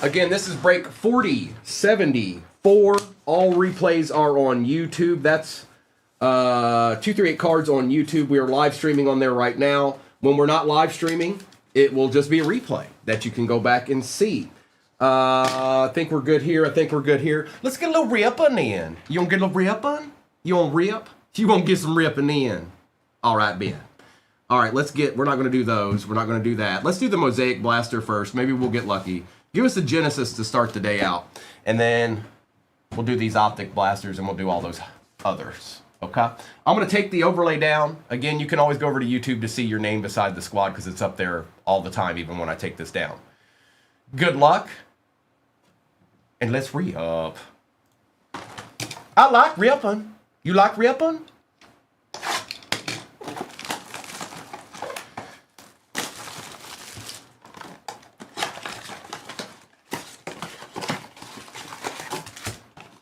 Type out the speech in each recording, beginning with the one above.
Again, this is break 4074. All replays are on YouTube. That's 238 cards on YouTube. We are live streaming on there right now. When we're not live streaming, it will just be a replay that you can go back and see. I think we're good here. Let's get a little ripping in. You want to get a little ripping? You want rip? You want to get some ripping in? All right, Ben. All right, we're not going to do those. We're not going to do that. Let's do the Mosaic Blaster first. Maybe we'll get lucky. Give us the Genesis to start the day out. And then we'll do these Optic Blasters and we'll do all those others. Okay? I'm going to take the overlay down. Again, you can always go over to YouTube to see your name beside the squad because it's up there all the time, even when I take this down. Good luck. And let's re-up. I like ripping. You like ripping?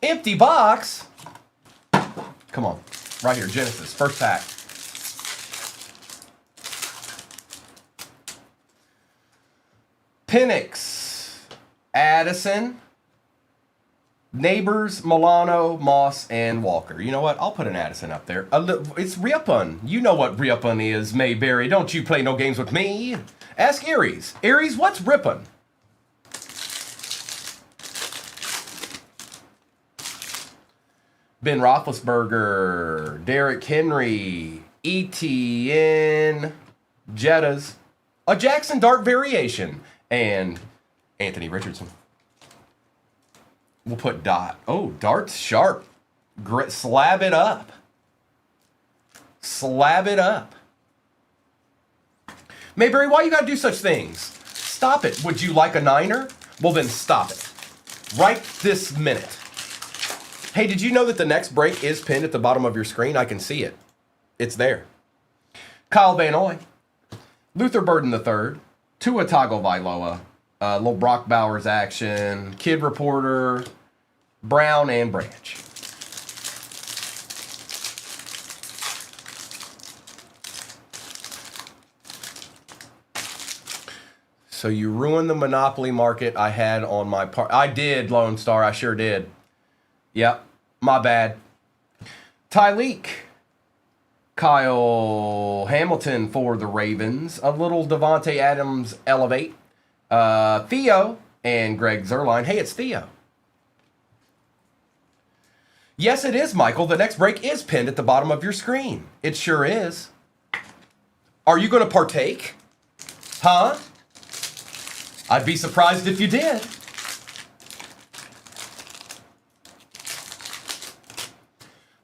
Empty box. Come on. Right here. Genesis. First pack. Penix. Addison. Neighbors, Milano, Moss, and Walker. You know what? I'll put an Addison up there. It's rippin'. You know what rippin' is, Mayberry. Don't you play no games with me. Ask Aries. Aries, what's rippin'? Ben Roethlisberger, Derrick Henry, ETN, Jettas, a Jackson Dart variation, and Anthony Richardson. We'll put Dot. Oh, Dart's sharp. Slab it up. Slab it up. Mayberry, why you gotta do such things? Stop it. Would you like a niner? Well, then stop it. Right this minute. Hey, did you know that the next break is pinned at the bottom of your screen? I can see it. It's there. Kyle Van Noy. Luther Burden III. Tua Tagovailoa. Little Brock Bowers action. Kid Reporter. Brown and Branch. So you ruined the Monopoly market I had on my part. I did, Lone Star. I sure did. Yep, my bad. Tyleek. Kyle Hamilton for the Ravens. A little Devontae Adams elevate. Theo and Greg Zerline. Hey, it's Theo. Yes, it is, Michael. The next break is pinned at the bottom of your screen. It sure is. Are you going to partake? Huh? I'd be surprised if you did.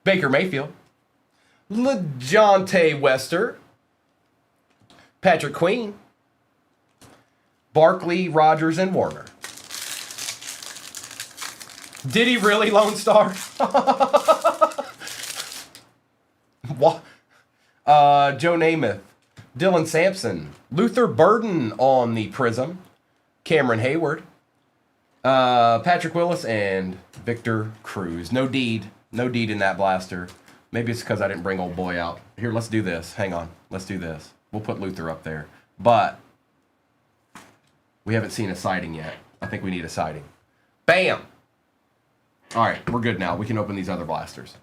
Baker Mayfield. LeJohntay Wester. Patrick Queen. Barkley, Rogers, and Warner. Did he really, Lone Star? What? Joe Namath. Dylan Sampson. Luther Burden on the Prism. Cameron Hayward. Patrick Willis and Victor Cruz. No deed. No deed in that blaster. Maybe it's because I didn't bring old boy out. Here, let's do this. Hang on. Let's do this. We'll put Luther up there. But we haven't seen a sighting yet. I think we need a sighting. Bam! All right, we're good now. We can open these other blasters.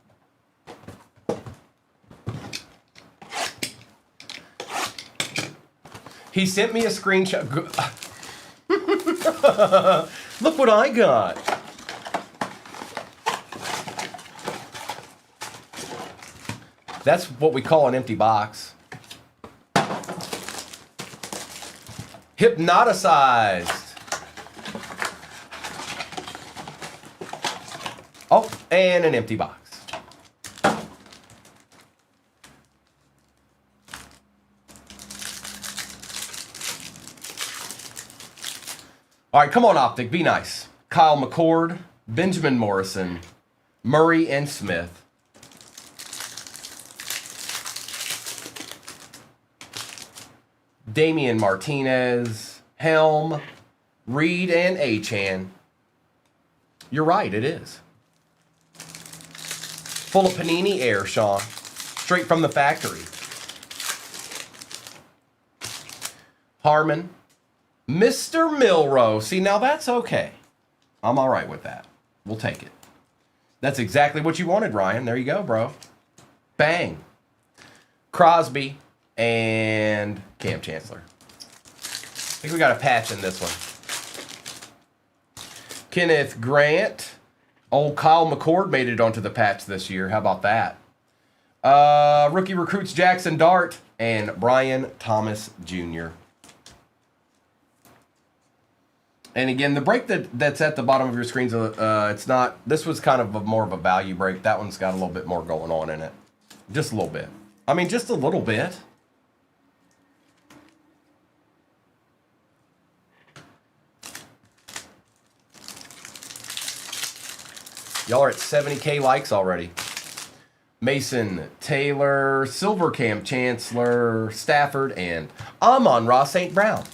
He sent me a screenshot. Look what I got. That's what we call an empty box. Hypnoticized. Oh, and an empty box. All right, come on, Optic. Be nice. Kyle McCord, Benjamin Morrison, Murray, and Smith. Damian Martinez, Helm, Reed, and Achan. You're right, it is. Full of Panini Air, Sean. Straight from the factory. Harmon, Mr. Milrow. See, now that's okay. I'm all right with that. We'll take it. That's exactly what you wanted, Ryan. There you go, bro. Bang. Crosby and Cam Chancellor. I think we got a patch in this one. Kenneth Grant. Old Kyle McCord made it onto the patch this year. How about that? Rookie recruits Jackson Dart and Brian Thomas Jr. And again, the break that's at the bottom of your screens, it's not. This was kind of more of a value break. That one's got a little bit more going on in it. Just a little bit. I mean, just a little bit. Y'all are at 70K likes already. Mason Taylor, Silver Cam Chancellor, Stafford, and Amon-Ra St. Brown.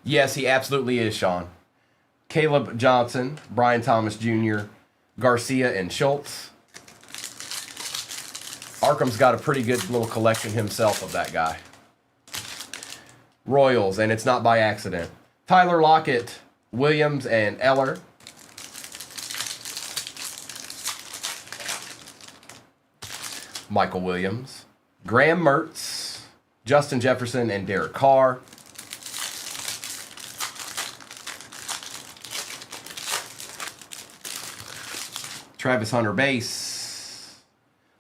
Yes, he absolutely is, Sean. Caleb Johnson, Brian Thomas Jr., Garcia, and Schultz. Arkham's got a pretty good little collection himself of that guy. Royals, and it's not by accident. Tyler Lockett, Williams, and Eller. Michael Williams. Graham Mertz, Justin Jefferson, and Derek Carr. Travis Hunter base.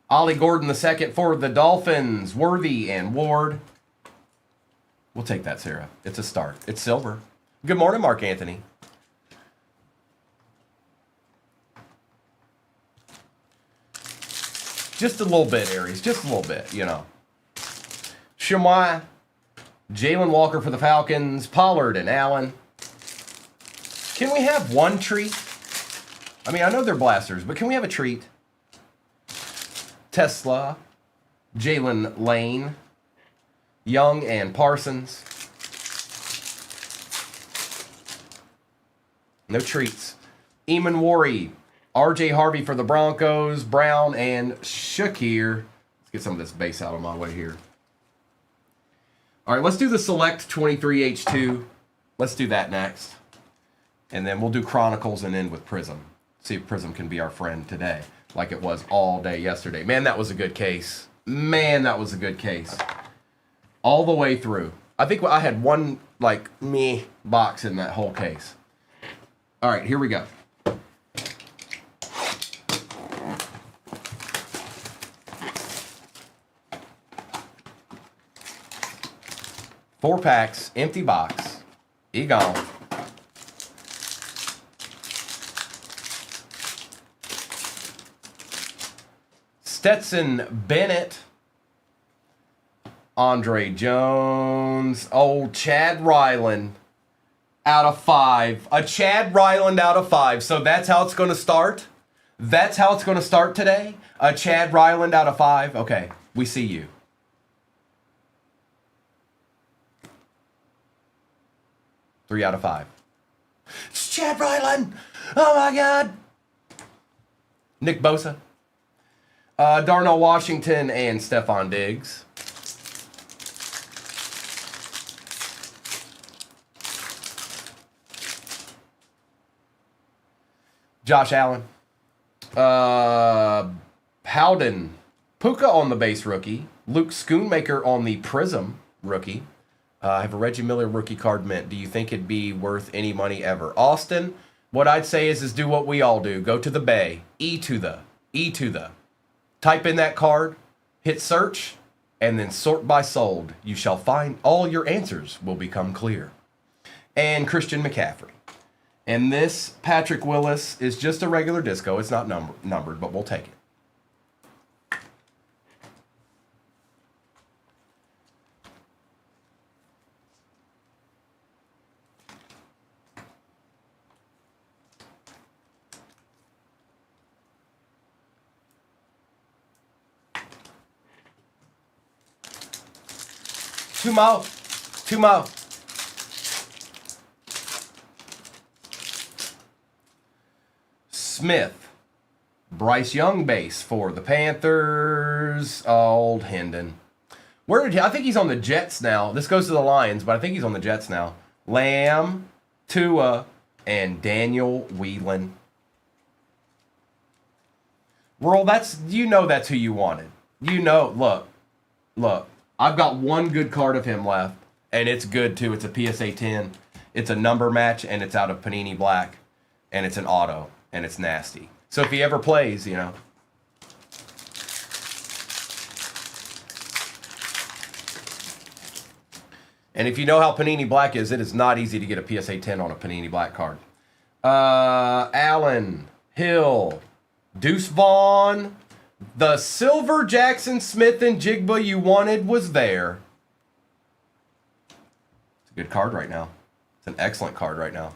Ollie Gordon II for the Dolphins. Worthy and Ward. We'll take that, Sarah. It's a start. It's silver. Good morning, Mark Anthony. Just a little bit, Aries. Just a little bit, you know. Chamois. Jalen Walker for the Falcons. Pollard and Allen. Can we have one treat? I mean, I know they're blasters, but can we have a treat? Tesla, Jalen Lane, Young, and Parsons. No treats. Eamon Worry, RJ Harvey for the Broncos, Brown, and Shakir. Let's get some of this base out of my way here. All right, let's do the Select 23H2. Let's do that next. And then we'll do Chronicles and end with Prism. See if Prism can be our friend today, like it was all day yesterday. Man, that was a good case. Man, that was a good case. All the way through. I think I had one, like, meh box in that whole case. All right, here we go. Four packs, empty box. Egon. Stetson Bennett, Andre Jones, old Chad Ryland out of 5. A Chad Ryland out of 5. So that's how it's going to start. That's how it's going to start today. A Chad Ryland out of 5. Okay, we see you. Three out of 5. It's Chad Ryland. Oh my God. Nick Bosa. Darnell Washington and Stephon Diggs. Josh Allen. Howden. Puka on the base rookie. Luke Schoonmaker on the Prism rookie. I have a Reggie Miller rookie card mint. Do you think it'd be worth any money ever? Austin, what I'd say is do what we all do. Go to the Bay. E to the. Type in that card, hit search, and then sort by sold. You shall find all your answers will become clear. And Christian McCaffrey. And this Patrick Willis is just a regular disco. It's not numbered, but we'll take it. Two more. Smith. Bryce Young base for the Panthers. Old Hendon. Where did he? I think he's on the Jets now. This goes to the Lions, but I think he's on the Jets now. Lamb, Tua, and Daniel Whelan. Roll, that's who you wanted. Look. I've got one good card of him left, and it's good too. It's a PSA 10. It's a number match, and it's out of Panini Black, and it's an auto, and it's nasty. So if he ever plays, And if you know how Panini Black is, it is not easy to get a PSA 10 on a Panini Black card. Allen, Hill, Deuce Vaughn. The silver Jackson Smith and Jigba you wanted was there. It's a good card right now. It's an excellent card right now.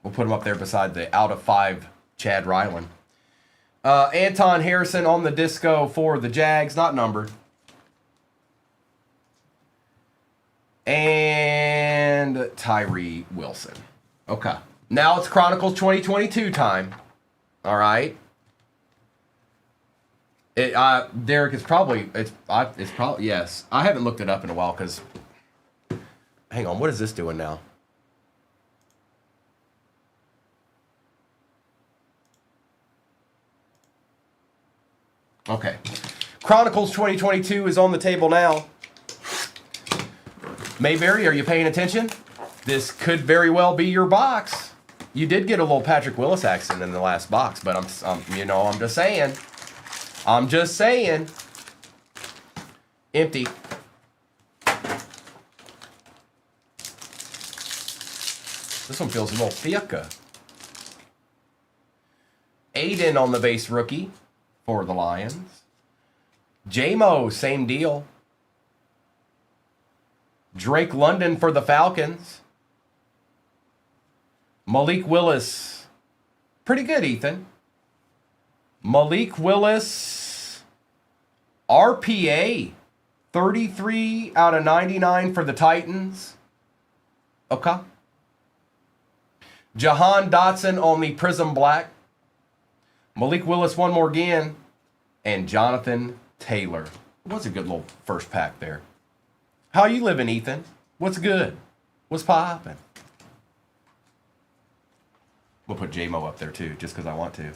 We'll put him up there beside the out of 5 Chad Ryland. Anton Harrison on the disco for the Jags, not numbered. And Tyree Wilson. Okay. Now it's Chronicles 2022 time. All right. Derek, it's probably, yes. I haven't looked it up in a while because, hang on, what is this doing now? Okay. Chronicles 2022 is on the table now. Mayberry, are you paying attention? This could very well be your box. You did get a little Patrick Willis accent in the last box, but I'm just saying. I'm just saying. Empty. This one feels a little thicker. Aiden on the base rookie for the Lions. J-Mo, same deal. Drake London for the Falcons. Malik Willis. Pretty good, Ethan. Malik Willis. RPA. 33 out of 99 for the Titans. Okay. Jahan Dotson on the Prism Black. Malik Willis one more again. And Jonathan Taylor. It was a good little first pack there. How you living, Ethan? What's good? What's poppin'? We'll put J-Mo up there too, just because I want to.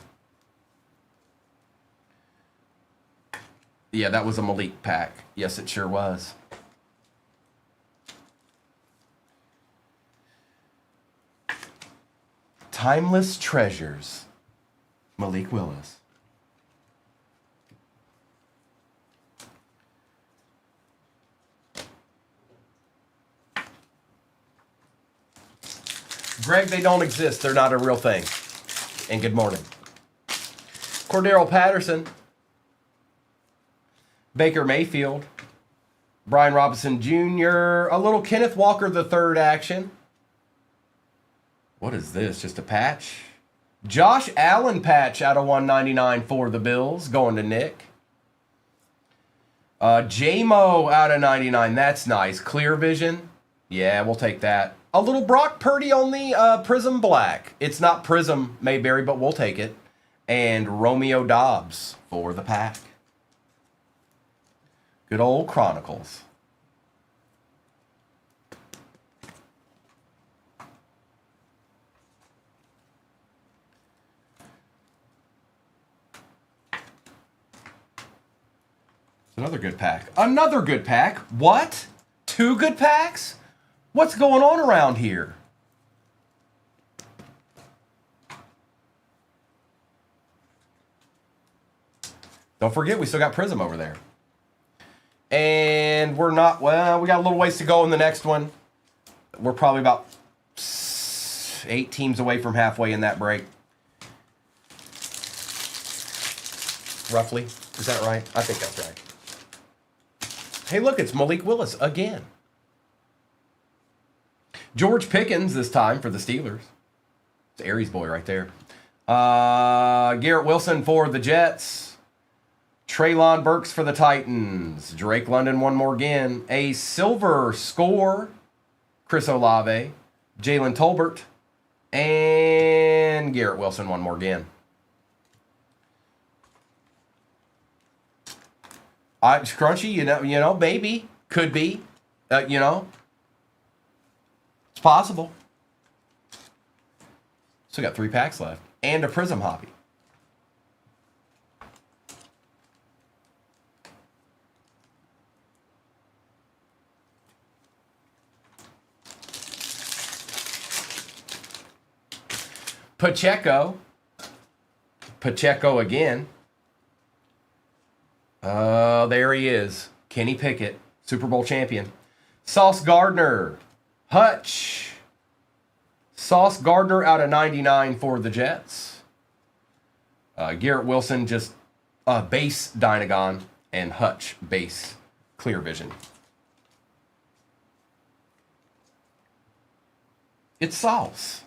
Yeah, that was a Malik pack. Yes, it sure was. Timeless Treasures. Malik Willis. Greg, they don't exist. They're not a real thing. And good morning. Cordero Patterson. Baker Mayfield. Brian Robinson Jr. A little Kenneth Walker III action. What is this? Just a patch? Josh Allen patch out of 199 for the Bills. Going to Nick. J-Mo out of 99. That's nice. Clear vision. Yeah, we'll take that. A little Brock Purdy on the Prism Black. It's not Prism Mayberry, but we'll take it. And Romeo Dobbs for the pack. Good old Chronicles. Another good pack. Another good pack? What? 2 good packs? What's going on around here? Don't forget, we still got Prism over there. And we're not, well, we got a little ways to go in the next one. We're probably about 8 teams away from halfway in that break. Roughly. Is that right? I think that's right. Hey, look, it's Malik Willis again. George Pickens this time for the Steelers. It's Aries boy right there. Garrett Wilson for the Jets. Treylon Burks for the Titans. Drake London one more again. A silver score. Chris Olave. Jalen Tolbert. And Garrett Wilson one more again. Scrunchy, you know, maybe. Could be. You know. It's possible. Still got 3 packs left. And a Prism hobby. Pacheco again. There he is. Kenny Pickett, Super Bowl champion. Sauce Gardner. Hutch. Sauce Gardner out of 99 for the Jets. Garrett Wilson, just base Dynagon. And Hutch, base Clear Vision. It's Sauce.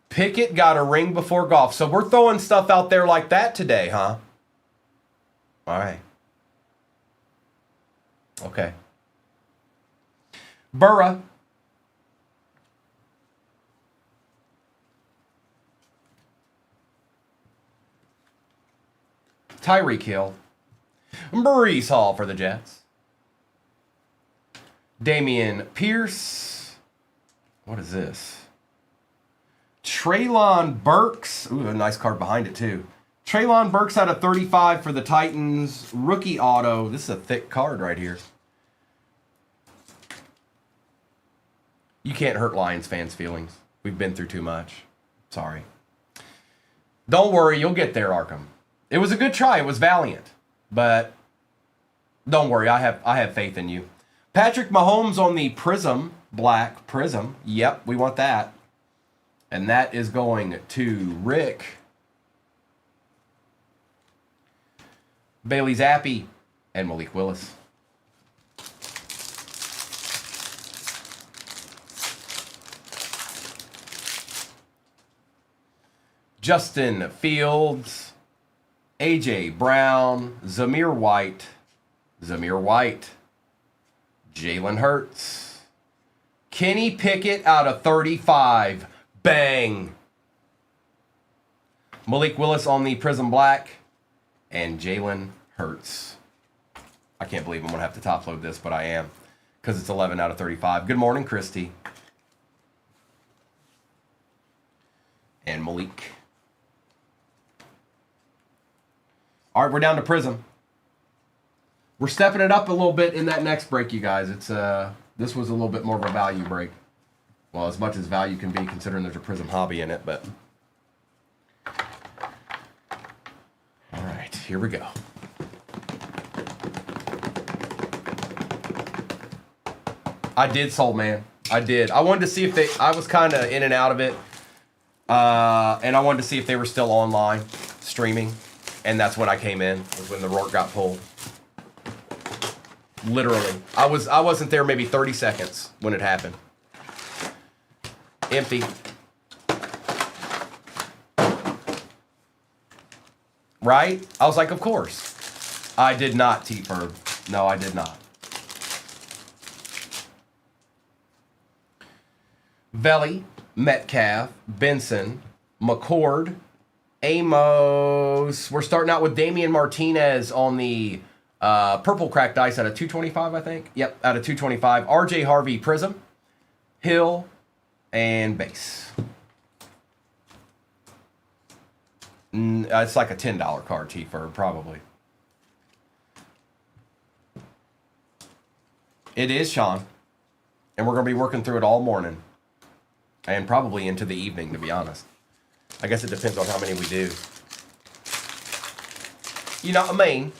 Pickett got a ring before golf. So we're throwing stuff out there like that today, huh? All right. Okay. Burra. Tyreek Hill. Breece Hall for the Jets. Damian Pierce. What is this? Treylon Burks. Ooh, a nice card behind it, too. Treylon Burks out of 35 for the Titans. Rookie auto. This is a thick card right here. You can't hurt Lions fans' feelings. We've been through too much. Sorry. Don't worry, you'll get there, Arkham. It was a good try. It was valiant. But don't worry, I have faith in you. Patrick Mahomes on the Prism. Black Prism. Yep, we want that. And that is going to Rick. Bailey Zappi and Malik Willis. Justin Fields. AJ Brown. Zamir White. Jalen Hurts. Kenny Pickett out of 35. Bang. Malik Willis on the Prism Black. And Jalen Hurts. I can't believe I'm going to have to top load this, but I am. Because it's 11 out of 35. Good morning, Christy. And Malik. All right, we're down to Prism. We're stepping it up a little bit in that next break, you guys. It's this was a little bit more of a value break. Well, as much as value can be, considering there's a Prism hobby in it, but... All right, here we go. I did, Soul Man. I did. I wanted to see if they... I was kind of in and out of it. And I wanted to see if they were still online, streaming. And that's when I came in, was when the Rourke got pulled. Literally. I wasn't there maybe 30 seconds when it happened. Empty. Right? I was like, of course. I did not, T-Ferb. No, I did not. Velli, Metcalf, Benson, McCord, Amos. We're starting out with Damian Martinez on the purple cracked ice out of 225, I think. Yep, out of 225. RJ Harvey Prism, Hill, and base. It's like a $10 card, T-Ferb, probably. It is, Sean. And we're going to be working through it all morning. And probably into the evening, to be honest. I guess it depends on how many we do. You know what I mean?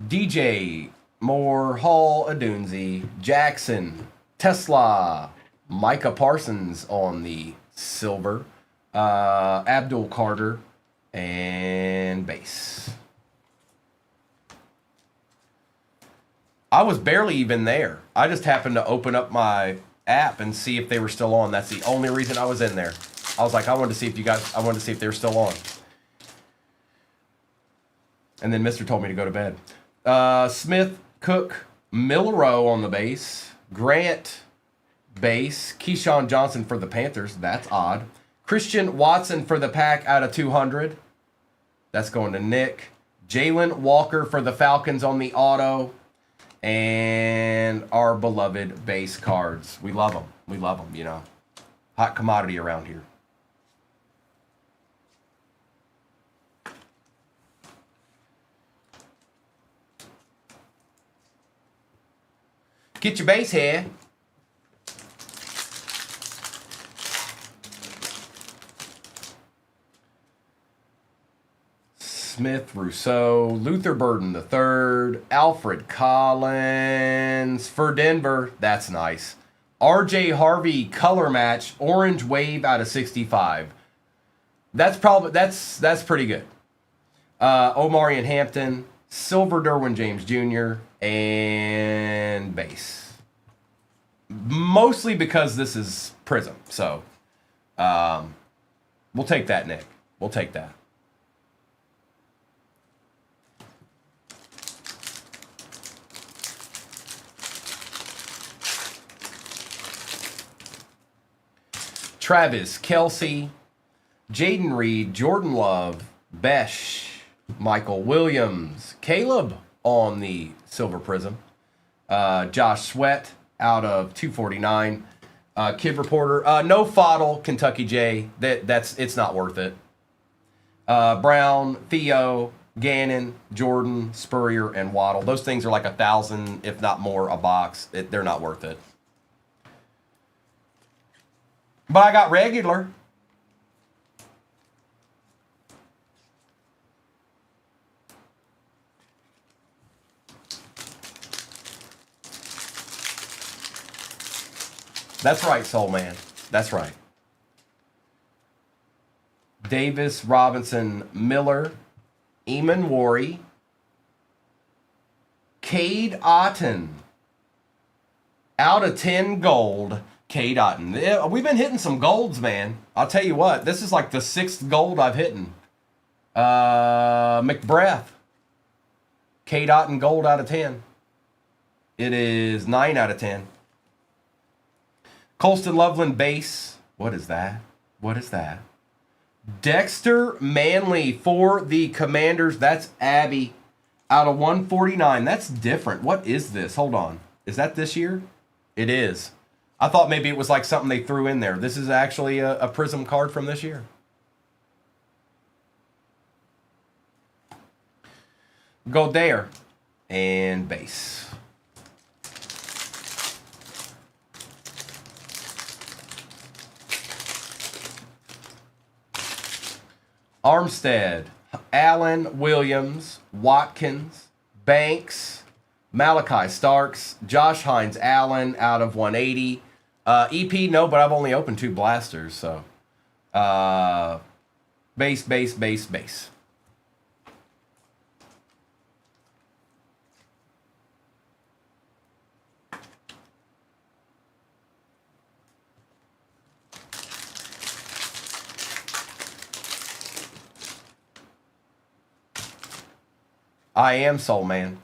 DJ, Moore, Hall, Adunzi, Jackson, Tesla, Micah Parsons on the silver, Abdul Carter, and base. I was barely even there. I just happened to open up my app and see if they were still on. That's the only reason I was in there. I was like, I wanted to see if they were still on. And then Mr. told me to go to bed. Smith, Cook, Milrow on the base. Grant, base. Keyshawn Johnson for the Panthers. That's odd. Christian Watson for the Pack out of 200. That's going to Nick. Jalen Walker for the Falcons on the auto. And our beloved base cards. We love them. We love them, you know. Hot commodity around here. Get your base here. Smith, Rousseau, Luther Burden III, Alfred Collins for Denver. That's nice. RJ Harvey color match, orange wave out of 65. That's pretty good. Omarion Hampton, silver Derwin James Jr., and base. Mostly because this is Prism. So we'll take that, Nick. We'll take that. Travis Kelce, Jaden Reed, Jordan Love, Besh, Michael Williams, Caleb on the Silver Prism, Josh Sweat out of 249, Kid Reporter, no Fodl, Kentucky J, it's not worth it. Brown, Theo, Gannon, Jordan, Spurrier, and Waddle. Those things are like 1,000, if not more, a box. They're not worth it. But I got regular. That's right, Soul Man. That's right. Davis, Robinson, Miller, Eamon Worry, Cade Otton. Out of 10 gold. Cade Otton. We've been hitting some golds, man. I'll tell you what. This is like the 6th gold I've hit. McBreth. Cade Otton gold out of 10. It is 9 out of 10. Colston Loveland base. What is that? What is that? Dexter Manley for the Commanders. That's Abby out of 149. That's different. What is this? Hold on. Is that this year? It is. I thought maybe it was like something they threw in there. This is actually a Prism card from this year. Go there. And base. Armstead, Allen, Williams, Watkins, Banks, Malachi Starks, Josh Hines Allen out of 180. EP, no, but I've only opened 2 blasters, so. Base, base, base, base. I am Soul Man.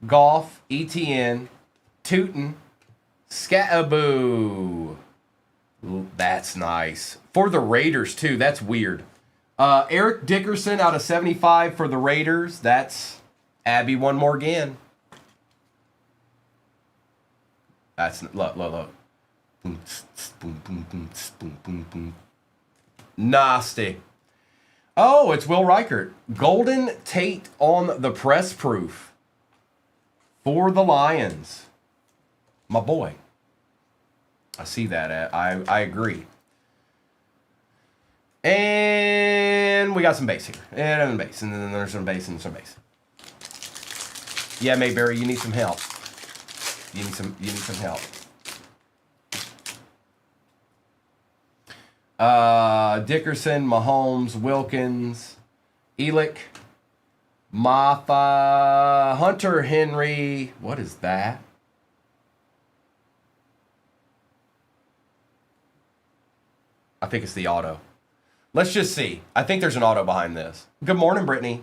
Goff, ETN, Tootin, Scataboo. That's nice. For the Raiders, too. That's weird. Eric Dickerson out of 75 for the Raiders. That's Abby one more again. That's, look. Nasty. Oh, it's Will Reichert. Golden Tate on the press proof for the Lions. My boy. I see that. I agree. And we got some base here. And then base. And then there's some base and some base. Yeah, Mayberry, you need some help. You need some help. Dickerson, Mahomes, Wilkins, Elick, Maffa, Hunter Henry. What is that? I think it's the auto. Let's just see. I think there's an auto behind this. Good morning, Brittany.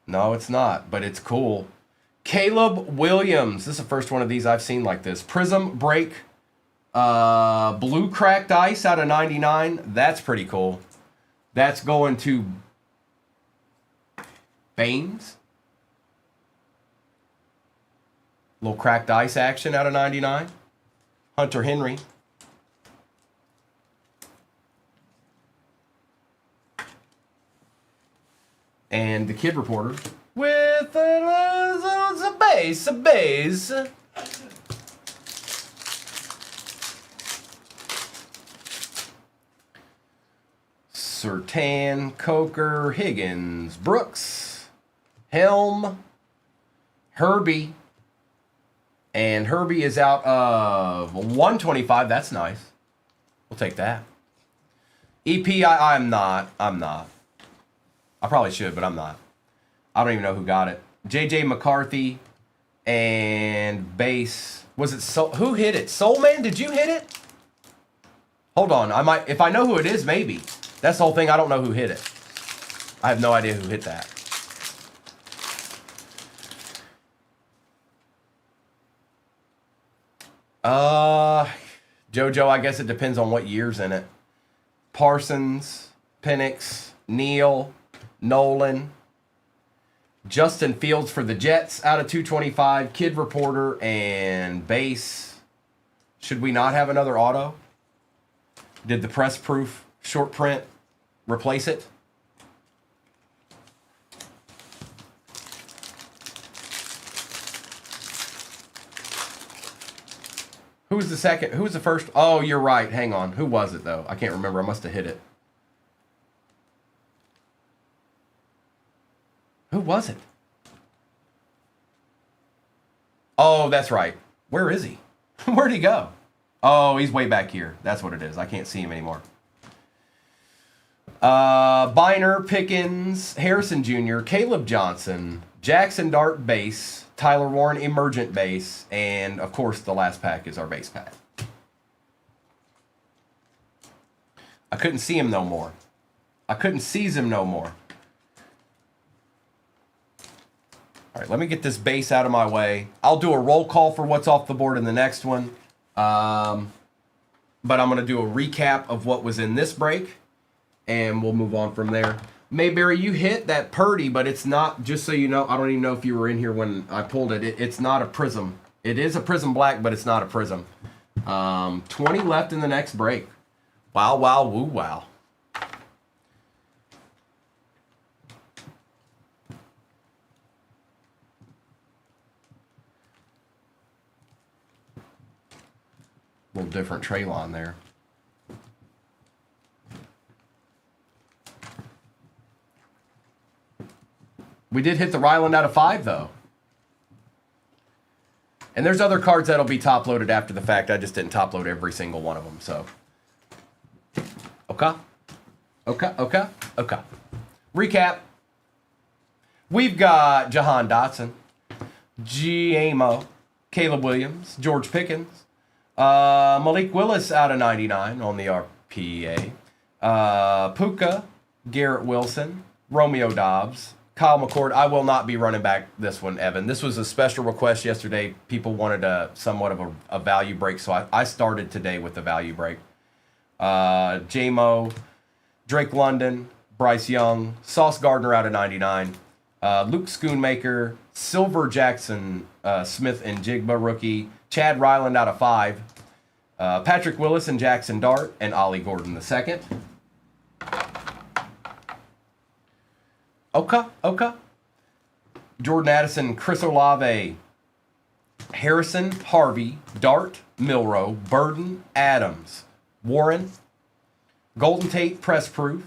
No, it's not, but it's cool. Caleb Williams. This is the first one of these I've seen like this. Prism Break. Blue cracked ice out of 99. That's pretty cool. That's going to Baines. Little cracked ice action out of 99. Hunter Henry. And the Kid Reporter with a base. Sertan, Coker, Higgins, Brooks, Helm, Herbie. And Herbie is out of 125. That's nice. We'll take that. EP, I'm not. I probably should, but I'm not. I don't even know who got it. JJ McCarthy and base. Was it who hit it? Soul Man, did you hit it? Hold on. I might, if I know who it is, maybe. That's the whole thing. I don't know who hit it. I have no idea who hit that. JoJo, I guess it depends on what year's in it. Parsons, Penix, Neal, Nolan, Justin Fields for the Jets out of 225, Kid Reporter, and base. Should we not have another auto? Did the press proof short print replace it? Who was the second? Who was the first? Oh, you're right. Hang on. Who was it, though? I can't remember. I must have hit it. Who was it? Oh, that's right. Where is he? Where'd he go? Oh, he's way back here. That's what it is. I can't see him anymore. Biner, Pickens, Harrison Jr., Caleb Johnson, Jackson Dart base, Tyler Warren emergent base, and of course the last pack is our base pack. I couldn't see him no more. I couldn't seize him no more. All right, let me get this base out of my way. I'll do a roll call for what's off the board in the next one. But I'm going to do a recap of what was in this break, and we'll move on from there. Mayberry, you hit that Purdy, but it's not, just so you know, I don't even know if you were in here when I pulled it. It's not a prism. It is a prism black, but it's not a prism. 20 left in the next break. Wow, wow, woo, wow. A little different Traylon there. We did hit the Ryland out of 5, though. And there's other cards that'll be top-loaded after the fact. I just didn't top-load every single one of them, so. Okay. Recap. We've got Jahan Dotson, G-Amo, Caleb Williams, George Pickens, Malik Willis out of 99 on the RPA, Puka, Garrett Wilson, Romeo Dobbs, Kyle McCord. I will not be running back this one, Evan. This was a special request yesterday. People wanted somewhat of a value break, so I started today with the value break. J-Mo, Drake London, Bryce Young, Sauce Gardner out of 99, Luke Schoonmaker, Silver Jackson, Smith and Jigba rookie, Chad Ryland out of 5, Patrick Willis and Jackson Dart, and Ollie Gordon II. Okay. Jordan Addison, Chris Olave, Harrison, Harvey, Dart, Milrow, Burden, Adams, Warren, Golden Tate, Press Proof,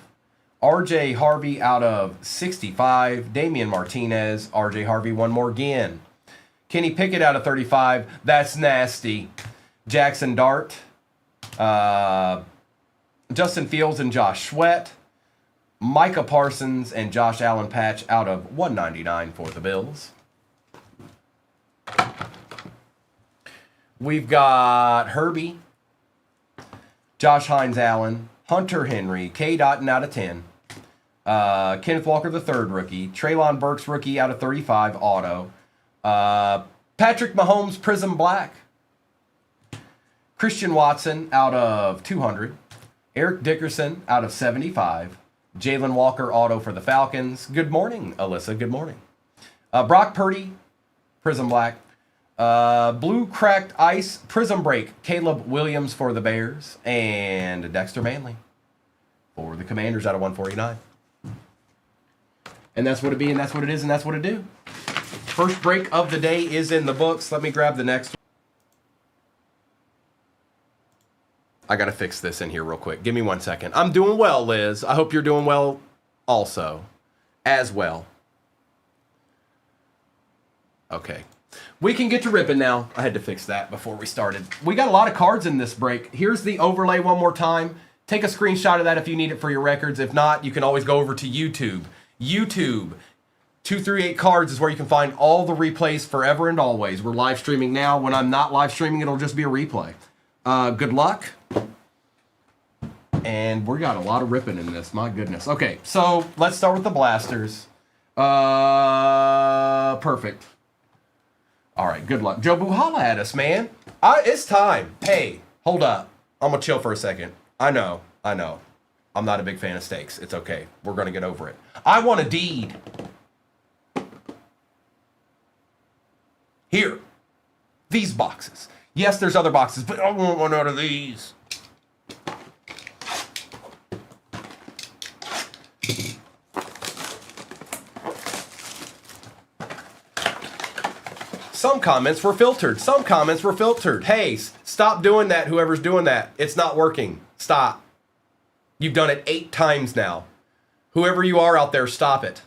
RJ Harvey out of 65, Damian Martinez, RJ Harvey one more again, Kenny Pickett out of 35, that's nasty, Jackson Dart, Justin Fields and Josh Sweat, Micah Parsons and Josh Allen patch out of 199 for the Bills. We've got Herbie, Josh Hines Allen, Hunter Henry, K. Dotton out of 10, Kenneth Walker III rookie, Treylon Burks rookie out of 35 auto, Patrick Mahomes Prism Black. Christian Watson out of 200. Eric Dickerson out of 75. Jalen Walker auto for the Falcons. Good morning, Alyssa. Good morning. Brock Purdy, Prism Black. Blue Cracked Ice, Prism Break. Caleb Williams for the Bears. And Dexter Manley for the Commanders out of 149. And that's what it be, and that's what it is, and that's what it do. First break of the day is in the books. Let me grab the next one. I got to fix this in here real quick. Give me 1 second. I'm doing well, Liz. I hope you're doing well also. As well. Okay. We can get to ripping now. I had to fix that before we started. We got a lot of cards in this break. Here's the overlay one more time. Take a screenshot of that if you need it for your records. If not, you can always go over to YouTube. YouTube. 238 Cards is where you can find all the replays forever and always. We're live streaming now. When I'm not live streaming, it'll just be a replay. Good luck. And we got a lot of ripping in this. My goodness. Okay, so let's start with the blasters. Perfect. All right, good luck. Joe Boo, holla at us, man. It's time. Hey, hold up. I'm going to chill for a second. I know. I'm not a big fan of steaks. It's okay. We're going to get over it. I want a deed. Here. These boxes. Yes, there's other boxes, but I want one out of these. Some comments were filtered. Some comments were filtered. Hey, stop doing that, whoever's doing that. It's not working. Stop. You've done it 8 times now. Whoever you are out there, stop it.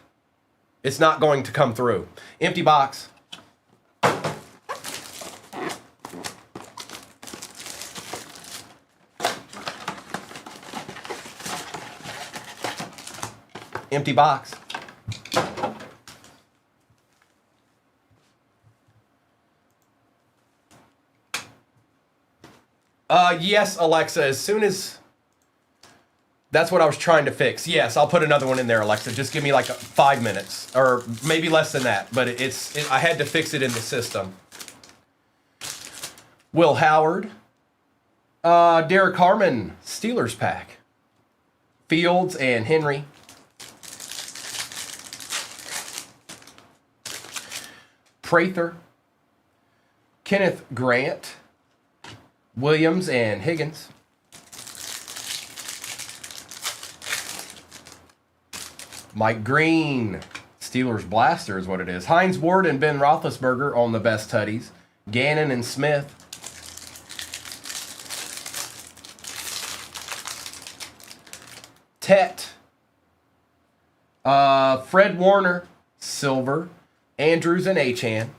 It's not going to come through. Empty box. Empty box. Yes, Alexa, as soon as... That's what I was trying to fix. Yes, I'll put another one in there, Alexa. Just give me like 5 minutes, or maybe less than that. But I had to fix it in the system. Will Howard. Derek Harmon, Steelers pack. Fields and Henry. Prather. Kenneth Grant. Williams and Higgins. Mike Green. Steelers blaster is what it is. Hines Ward and Ben Roethlisberger on the best tutties. Gannon and Smith. Tet. Fred Warner. Silver. Andrews and Achan.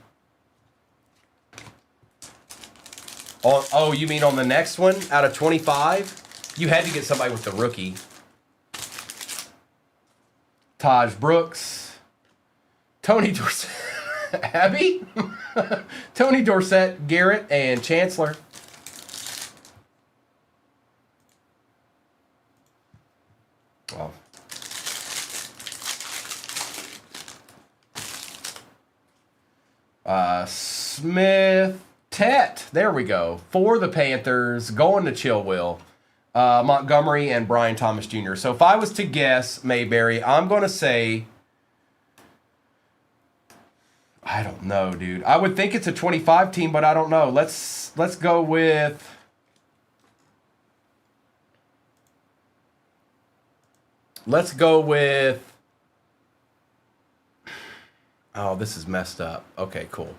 Oh, you mean on the next one out of 25? You had to get somebody with the rookie. Taj Brooks. Tony Dorsett. Abby? Tony Dorsett, Garrett, and Chancellor. Oh. Smith. Tet, there we go. For the Panthers, going to Chilwell. Montgomery and Brian Thomas Jr. So if I was to guess, Mayberry, I'm going to say... I don't know, dude. I would think it's a 25 team, but I don't know. Let's go with... Let's go with... Oh, this is messed up. Okay, cool.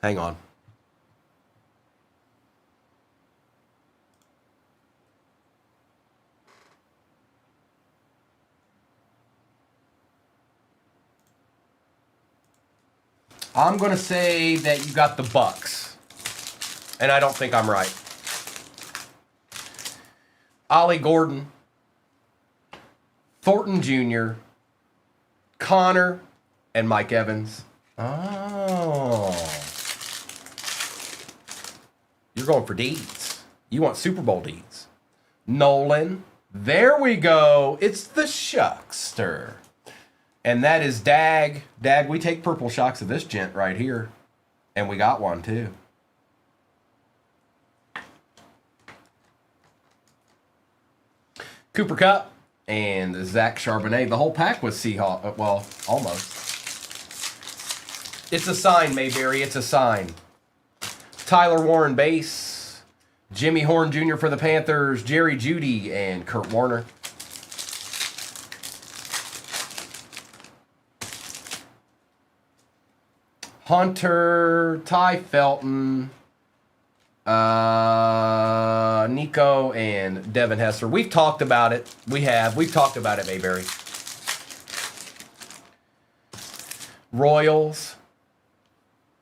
Hang on. I'm going to say that you got the Bucks. And I don't think I'm right. Ollie Gordon. Thornton Jr. Connor and Mike Evans. Oh. You're going for deeds. You want Super Bowl deeds. Nolan. There we go. It's the Shuckster. And that is Dag. Dag, we take purple shocks of this gent right here. And we got one, too. Cooper Cup and Zach Charbonnet. The whole pack was Seahawk. Well, almost. It's a sign, Mayberry. It's a sign. Tyler Warren base. Jimmy Horn Jr. for the Panthers. Jerry Jeudy and Kurt Warner. Hunter, Ty Felton, Nico, and Devin Hester. We've talked about it. We've talked about it, Mayberry. Royals.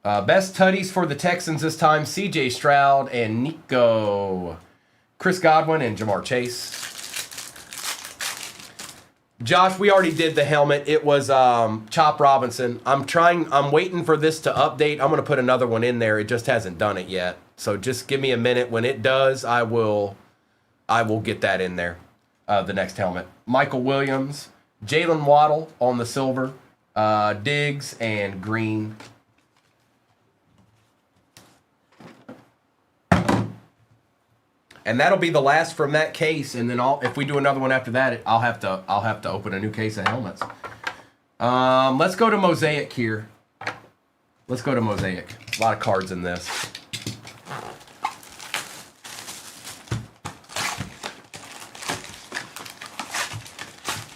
Best tutties for the Texans this time. CJ Stroud and Nico. Chris Godwin and Jamar Chase. Josh, we already did the helmet. It was Chop Robinson. I'm waiting for this to update. I'm going to put another one in there. It just hasn't done it yet. So just give me a minute. When it does, I will get that in there. The next helmet. Michael Williams, Jalen Waddle on the silver, Diggs, and green. And that'll be the last from that case, and then if we do another one after that, I'll have to open a new case of helmets. Let's go to Mosaic here. Let's go to Mosaic. A lot of cards in this.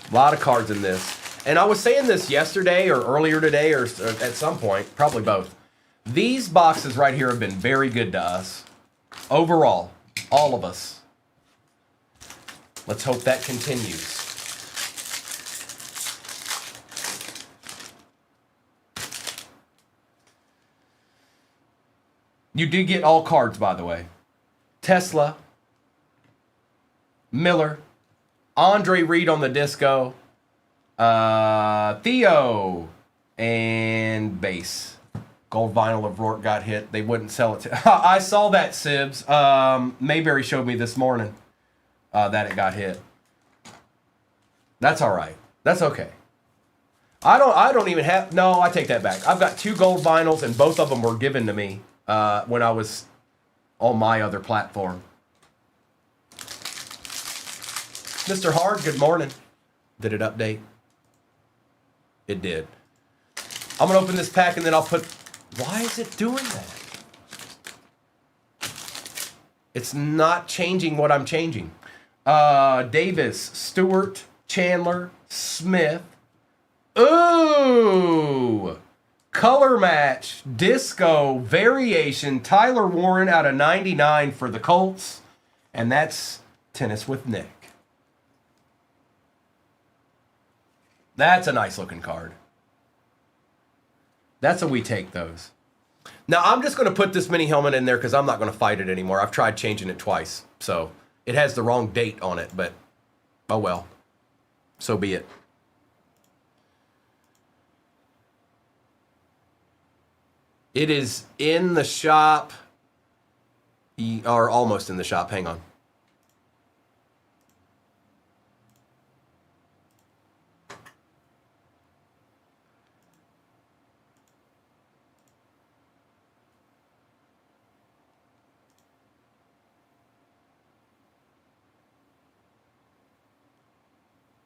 A lot of cards in this. And I was saying this yesterday or earlier today or at some point, probably both. These boxes right here have been very good to us overall. All of us. Let's hope that continues. You did get all cards, by the way. Tesla, Miller, Andre Reed on the disco, Theo, and base. Gold vinyl of Rourke got hit. They wouldn't sell it to... I saw that, Sibs. Mayberry showed me this morning that it got hit. That's all right. That's okay. I don't even have... No, I take that back. I've got 2 gold vinyls, and both of them were given to me when I was on my other platform. Mr. Hard, good morning. Did it update? It did. I'm going to open this pack, and then I'll put... Why is it doing that? It's not changing what I'm changing. Davis, Stewart, Chandler, Smith. Ooh! Color match, disco, variation, Tyler Warren out of 99 for the Colts. And that's Tennis with Nick. That's a nice looking card. That's how we take those. Now, I'm just going to put this mini helmet in there because I'm not going to fight it anymore. I've tried changing it twice. So, it has the wrong date on it, but oh well. So be it. It is in the shop, or almost in the shop. Hang on.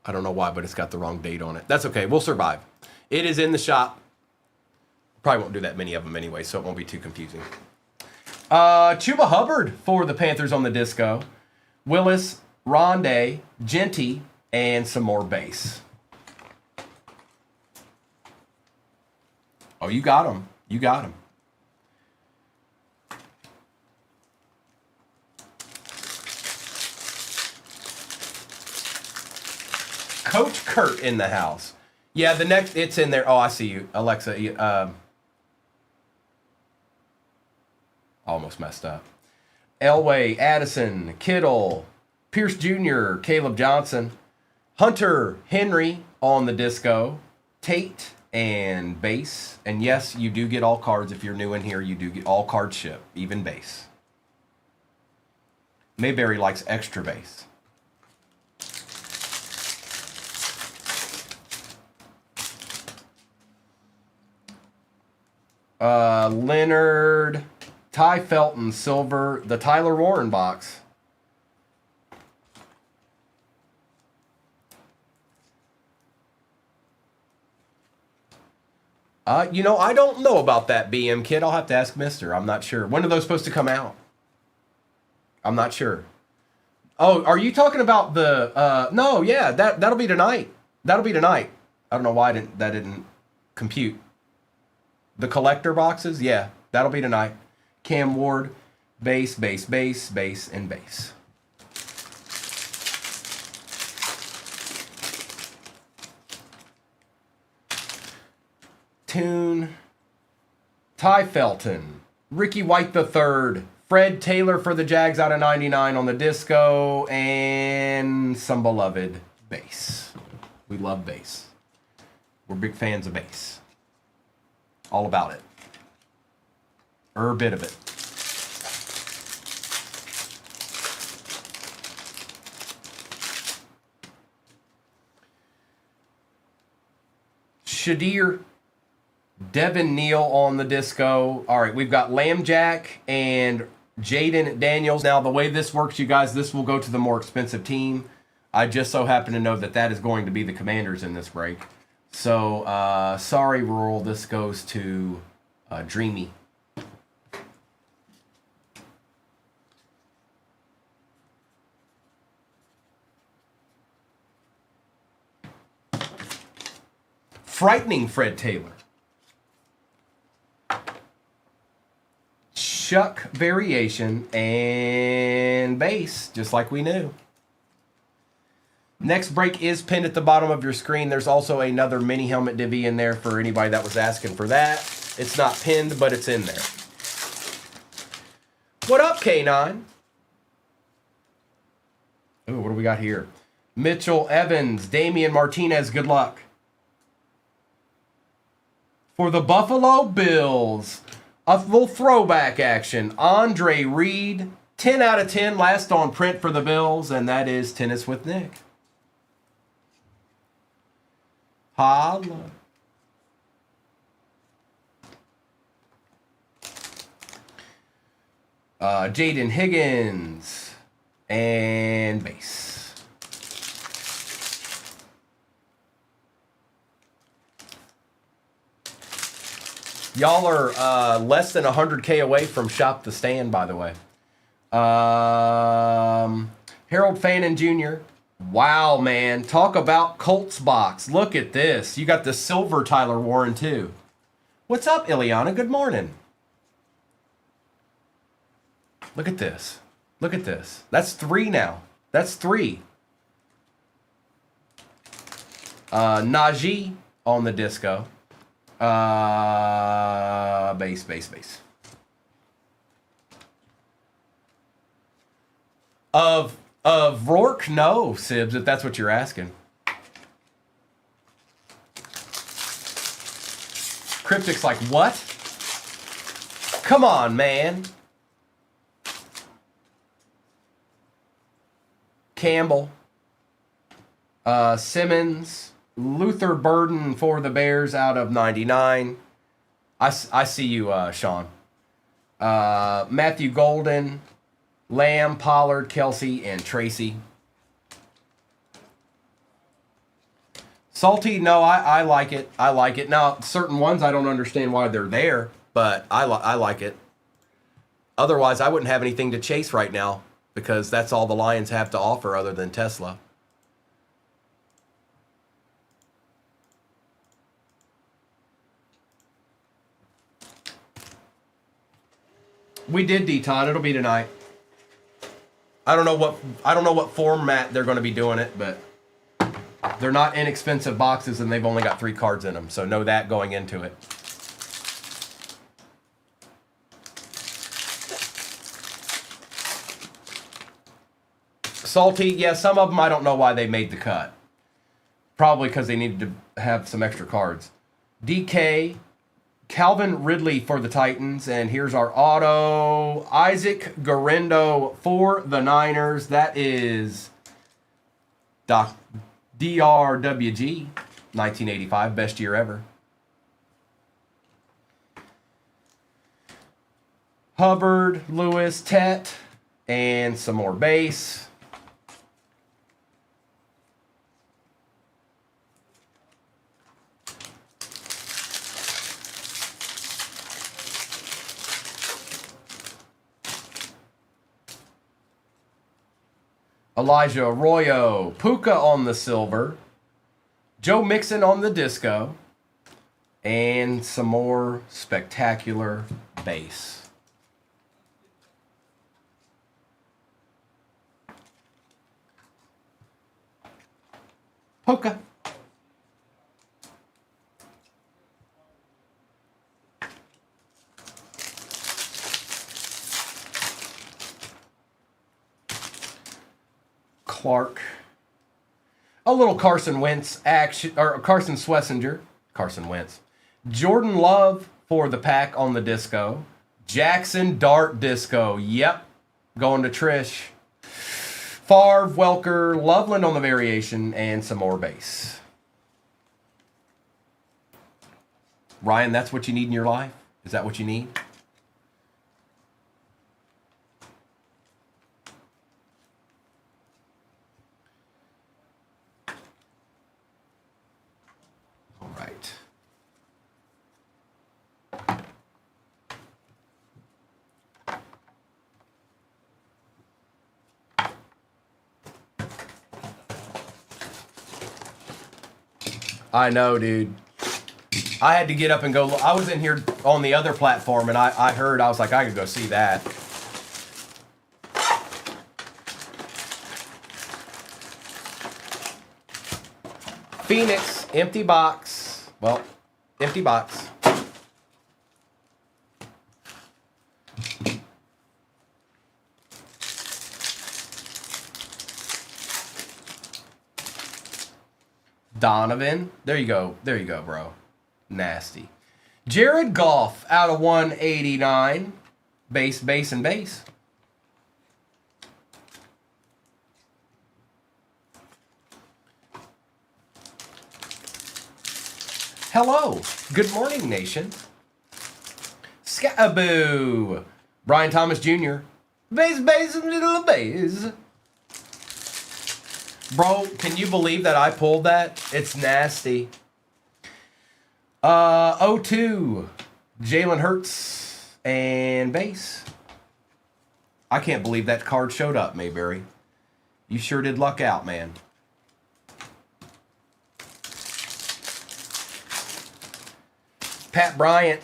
I don't know why, but it's got the wrong date on it. That's okay. We'll survive. It is in the shop. Probably won't do that many of them anyway, so it won't be too confusing. Chuba Hubbard for the Panthers on the disco. Willis, Rondé, Genty, and some more base. Oh, you got him. You got him. Coach Kurt in the house. Yeah, the next, it's in there. Oh, I see you. Alexa, almost messed up. Elway, Addison, Kittle, Pierce Jr., Caleb Johnson, Hunter, Henry on the disco, Tate, and base. And yes, you do get all cards. If you're new in here, you do get all cards ship, even base. Mayberry likes extra base. Leonard, Ty Felton, silver. The Tyler Warren box. You know, I don't know about that BM kid. I'll have to ask Mister. I'm not sure. When are those supposed to come out? I'm not sure. Oh, are you talking about the? No, yeah, that'll be tonight. That'll be tonight. I don't know why that didn't compute. The collector boxes, yeah, that'll be tonight. Cam Ward, base, base, base, base, and base. Tune, Ty Felton, Ricky White III, Fred Taylor for the Jags out of 99 on the disco, and some beloved base. We love base. We're big fans of base. All about it. Or a bit of it. Shadir, Devin Neal on the disco. All right, we've got Lambjack and Jaden Daniels. Now, the way this works, you guys, this will go to the more expensive team. I just so happen to know that is going to be the Commanders in this break. So, sorry, Rural, this goes to Dreamy. Frightening Fred Taylor. Chuck variation and base, just like we knew. Next break is pinned at the bottom of your screen. There's also another mini helmet divvy in there for anybody that was asking for that. It's not pinned, but it's in there. What up, K9? Ooh, what do we got here? Mitchell Evans, Damian Martinez, good luck. For the Buffalo Bills, a little throwback action. Andre Reed, 10 out of 10, last on print for the Bills, and that is Tennis with Nick. Holla. Jaden Higgins and base. Y'all are less than 100K away from Shop the Stand, by the way. Harold Fannin Jr. Wow, man. Talk about Colts box. Look at this. You got the silver Tyler Warren, too. What's up, Ileana? Good morning. Look at this. Look at this. That's 3 now. That's 3. Najee on the disco. Base, base, base. Of Rourke? No, Sibs, if that's what you're asking. Cryptic's like, what? Come on, man. Campbell. Simmons. Luther Burden for the Bears out of 99. I see you, Sean. Matthew Golden, Lamb, Pollard, Kelsey, and Tracy. Salty, no, I like it. I like it. Now, certain ones I don't understand why they're there, but I like it. Otherwise, I wouldn't have anything to chase right now because that's all the Lions have to offer other than Tesla. We did, D-Todd. It'll be tonight. I don't know what format they're going to be doing it, but they're not inexpensive boxes and they've only got 3 cards in them. So know that going into it. Salty, yeah, some of them I don't know why they made the cut. Probably because they needed to have some extra cards. DK, Calvin Ridley for the Titans, and here's our auto. Isaac Garendo for the Niners. That is DRWG, 1985, best year ever. Hubbard, Lewis, Tet, and some more base. Elijah Arroyo, Puka on the silver, Joe Mixon on the disco, and some more spectacular base. Puka. Clark. A little Carson Wentz action, or Carson Schlesinger. Carson Wentz. Jordan Love for the pack on the disco. Jackson Dart disco. Yep. Going to Trish. Favre, Welker, Loveland on the variation, and some more base. Ryan, that's what you need in your life? Is that what you need? All right. I know, dude. I had to get up and go. I was in here on the other platform, and I heard. I was like, I could go see that. Phoenix, empty box. Well, empty box. Donovan. There you go. There you go, bro. Nasty. Jared Goff out of 189. Base, base, and base. Hello. Good morning, nation. Scaboo. Brian Thomas Jr. Base, base, and little base. Bro, can you believe that I pulled that? It's nasty. 0-2. Jalen Hurts and base. I can't believe that card showed up, Mayberry. You sure did luck out, man. Pat Bryant.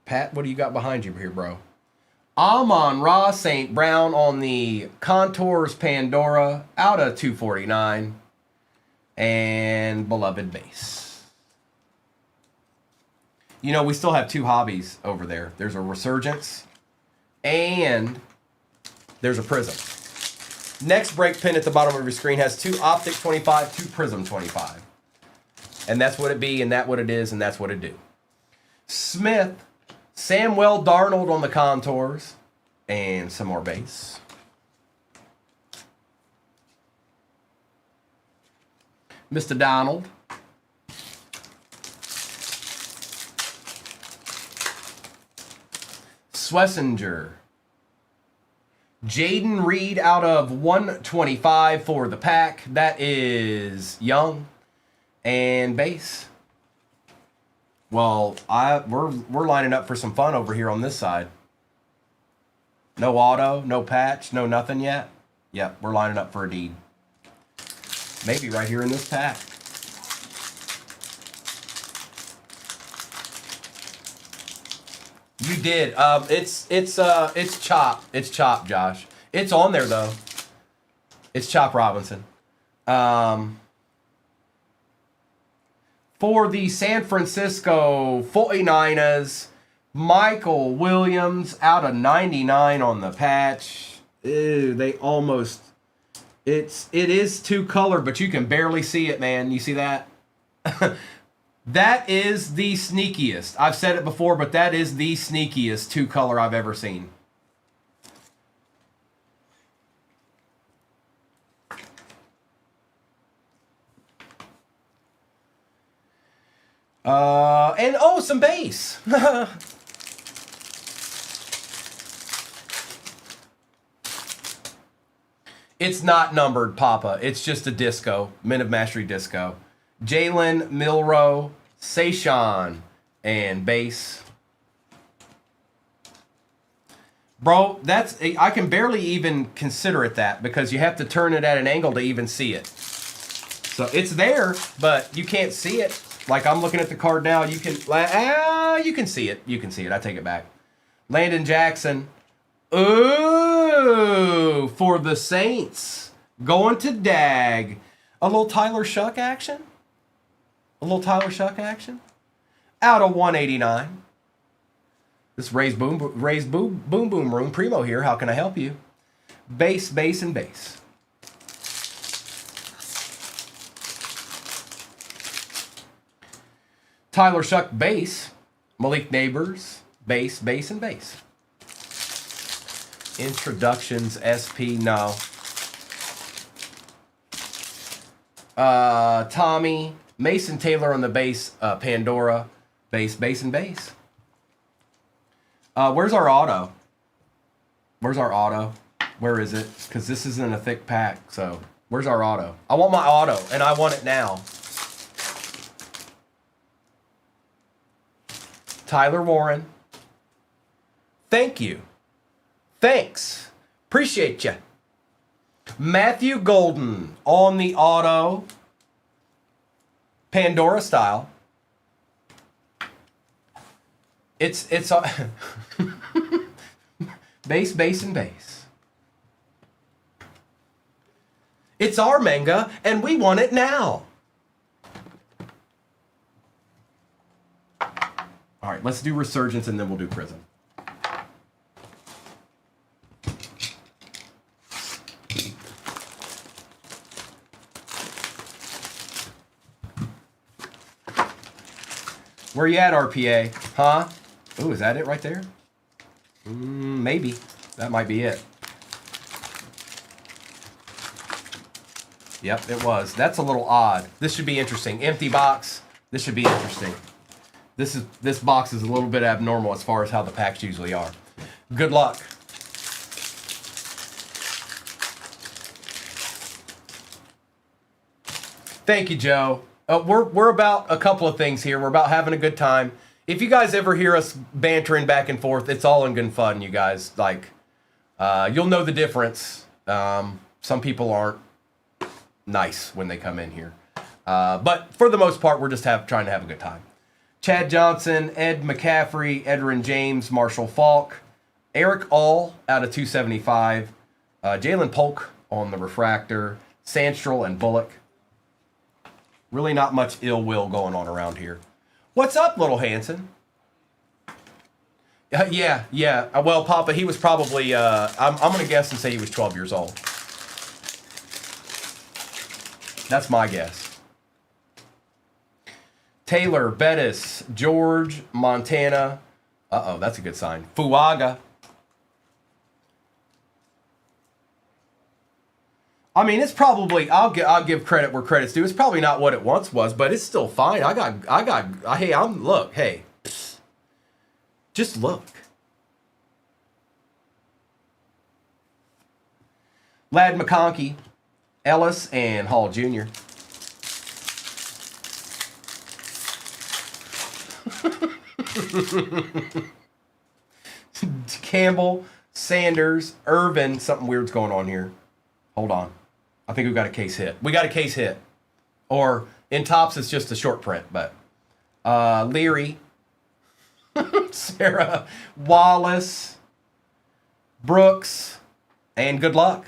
Pat, what do you got behind you here, bro? Amon-Ra St. Brown on the Contours Pandora out of 249. And beloved base. You know, we still have two hobbies over there. There's a Resurgence and there's a Prism. Next break pin at the bottom of your screen has two Optic 25, two Prism 25. And that's what it be, and that's what it is, and that's what it do. Smith, Samuel Darnold on the Contours, and some more base. Mr. Donald. Schlesinger. Jaden Reed out of 125 for the pack. That is Young and base. Well, we're lining up for some fun over here on this side. No auto, no patch, no nothing yet. Yep, we're lining up for a deed. Maybe right here in this pack. You did. It's Chop. It's Chop, Josh. It's on there though. It's Chop Robinson. For the San Francisco 49ers, Michael Williams out of 99 on the patch. Ew, they almost. It is two color, but you can barely see it, man. You see that? That is the sneakiest. I've said it before, but that is the sneakiest two color I've ever seen. And oh, some base. It's not numbered, Papa. It's just a disco. Men of Mastery disco. Jalen, Milrow, Sayshawn, and base. Bro, that's I can barely even consider it that because you have to turn it at an angle to even see it. So it's there, but you can't see it. Like I'm looking at the card now, you can see it. You can see it. I take it back. Landon Jackson. Ooh, for the Saints. Going to Dag. A little Tyler Shuck action. Out of 189. This raised boom room. Primo here. How can I help you? Base, and base. Tyler Shuck, base. Malik Neighbors, base, and base. Introductions, SP, no. Tommy, Mason Taylor on the base, Pandora, base, and base. Where's our auto? Where is it? Because this isn't a thick pack, so where's our auto? I want my auto, and I want it now. Tyler Warren. Thank you. Thanks. Appreciate you. Matthew Golden on the auto. Pandora style. It's base, and base. It's our manga, and we want it now. All right, let's do Resurgence, and then we'll do Prism. Where you at, RPA? Huh? Ooh, is that it right there? Maybe. That might be it. Yep, it was. That's a little odd. This should be interesting. Empty box. This should be interesting. This box is a little bit abnormal as far as how the packs usually are. Good luck. Thank you, Joe. We're about a couple of things here. We're about having a good time. If you guys ever hear us bantering back and forth, it's all in good fun, you guys. Like, you'll know the difference. Some people aren't nice when they come in here. But for the most part, we're just trying to have a good time. Chad Johnson, Ed McCaffrey, Edrin James, Marshall Falk, Eric All out of 275, Jalen Polk on the refractor, Sandstrel and Bullock. Really not much ill will going on around here. What's up, little Hanson? Yeah. Well, Papa, he was probably, I'm going to guess and say he was 12 years old. That's my guess. Taylor, Bettis, George, Montana. Uh-oh, that's a good sign. Fuaga. I mean, it's probably, I'll give credit where credit's due. It's probably not what it once was, but it's still fine. Look, hey, psst, just look. Lad McConkey, Ellis, and Hall Jr. Campbell, Sanders, Irvin. Something weird's going on here. Hold on. I think we've got a case hit. We got a case hit. Or in Topps, it's just a short print, but Leary, Sarah, Wallace, Brooks, and good luck.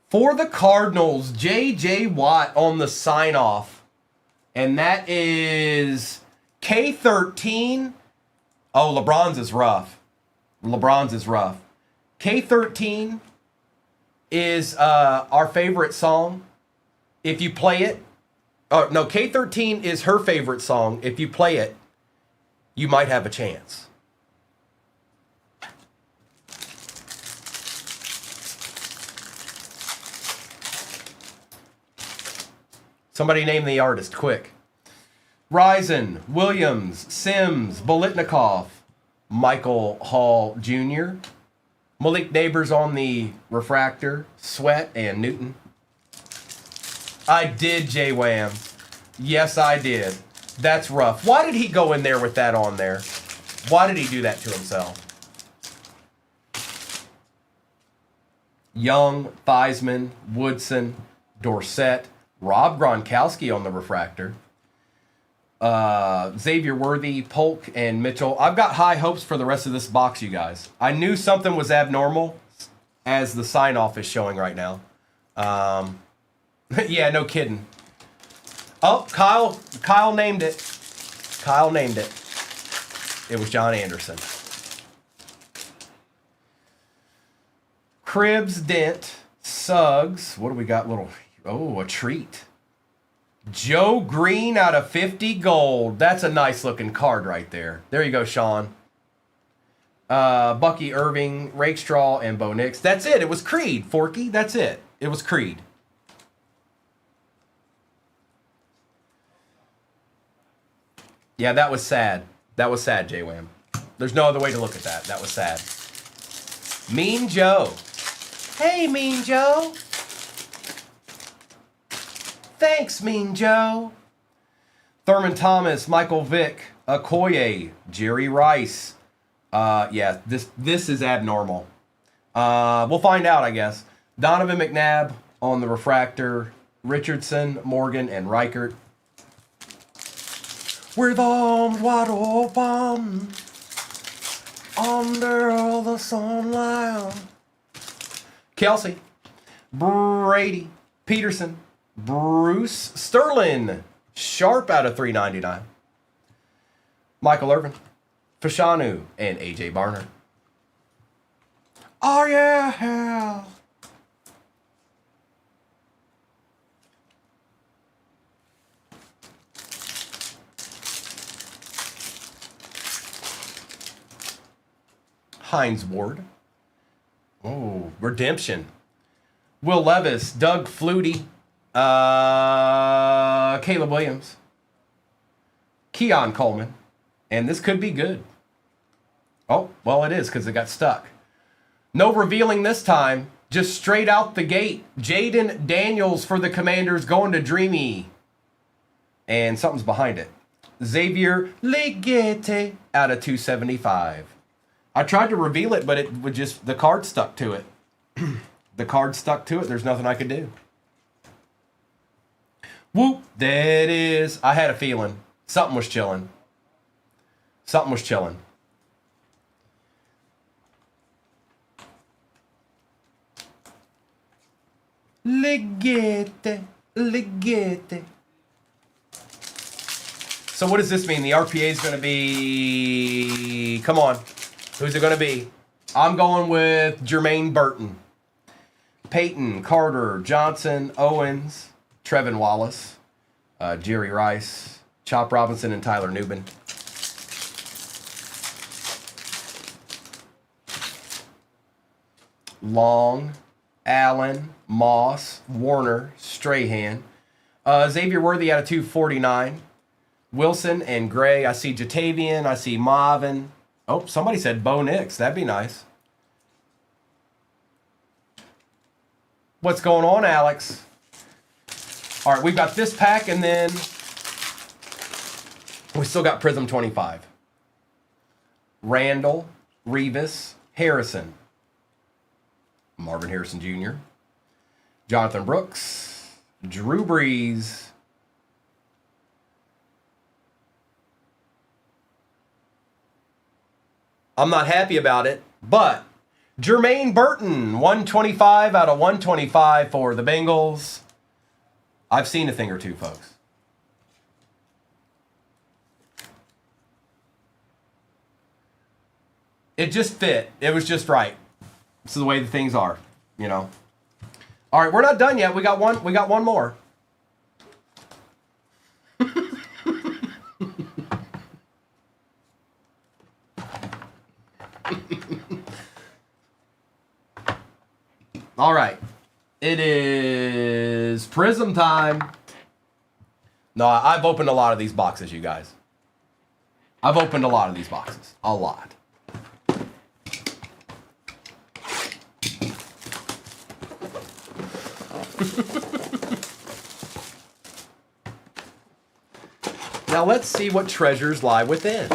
For the Cardinals, J.J. Watt on the sign-off. And that is K13. Oh, LeBron's is rough. K13 is our favorite song. If you play it. Oh, no, K13 is her favorite song. If you play it, you might have a chance. Somebody name the artist, quick. Risen, Williams, Sims, Bolitnikov, Michael Hall Jr. Malik Neighbors on the refractor. Sweat and Newton. I did, J-Wham. Yes, I did. That's rough. Why did he go in there with that on there? Why did he do that to himself? Young, Theismann, Woodson, Dorsett, Rob Gronkowski on the refractor. Xavier Worthy, Polk, and Mitchell. I've got high hopes for the rest of this box, you guys. I knew something was abnormal, as the sign-off is showing right now. Yeah, no kidding. Oh, Kyle named it. Kyle named it. It was John Anderson. Cribbs, Dent, Suggs. What do we got? Oh, a treat. Joe Green out of 50 gold. That's a nice looking card right there. There you go, Sean. Bucky Irving, Rakestraw, and Bo Nix. That's it. It was Creed, Forky. That's it. It was Creed. Yeah, that was sad. That was sad, J-Wham. There's no other way to look at that. That was sad. Mean Joe. Hey, Mean Joe. Thanks, Mean Joe. Thurman Thomas, Michael Vick, Okoye, Jerry Rice. Yeah, this is abnormal. We'll find out, I guess. Donovan McNabb on the refractor. Richardson, Morgan, and Reichert. With arms wide open under the sunlight. Kelsey, Brady, Peterson, Bruce Sterling, Sharp out of 399. Michael Irvin, Fashanu, and AJ Barner. Oh yeah. Hines Ward. Oh, redemption. Will Levis, Doug Flutie, Caleb Williams, Keon Coleman, and this could be good. Oh, well, it is because it got stuck. No revealing this time. Just straight out the gate. Jaden Daniels for the Commanders going to Dreamy. And something's behind it. Xavier Legete out of 275. I tried to reveal it, but it would just, the card stuck to it. The card stuck to it. There's nothing I could do. Whoop, there it is. I had a feeling. Something was chilling. Something was chilling. Legete, Legete. So what does this mean? The RPA is going to be, come on. Who's it going to be? I'm going with Jermaine Burton. Peyton, Carter, Johnson, Owens, Trevin Wallace, Jerry Rice, Chop Robinson, and Tyler Nubin. Long, Allen, Moss, Warner, Strahan. Xavier Worthy out of 249. Wilson and Gray. I see Jatavian. I see Marvin. Oh, somebody said Bo Nix. That'd be nice. What's going on, Alex? All right, we've got this pack, and then we still got Prism 25. Randall, Revis, Harrison. Marvin Harrison Jr. Jonathan Brooks. Drew Brees. I'm not happy about it, but Jermaine Burton, 125 out of 125 for the Bengals. I've seen a thing or two, folks. It just fit. It was just right. This is the way the things are, you know. All right, we're not done yet. We got one more. All right. It is Prism time. No, I've opened a lot of these boxes, you guys. I've opened a lot of these boxes. A lot. Now let's see what treasures lie within.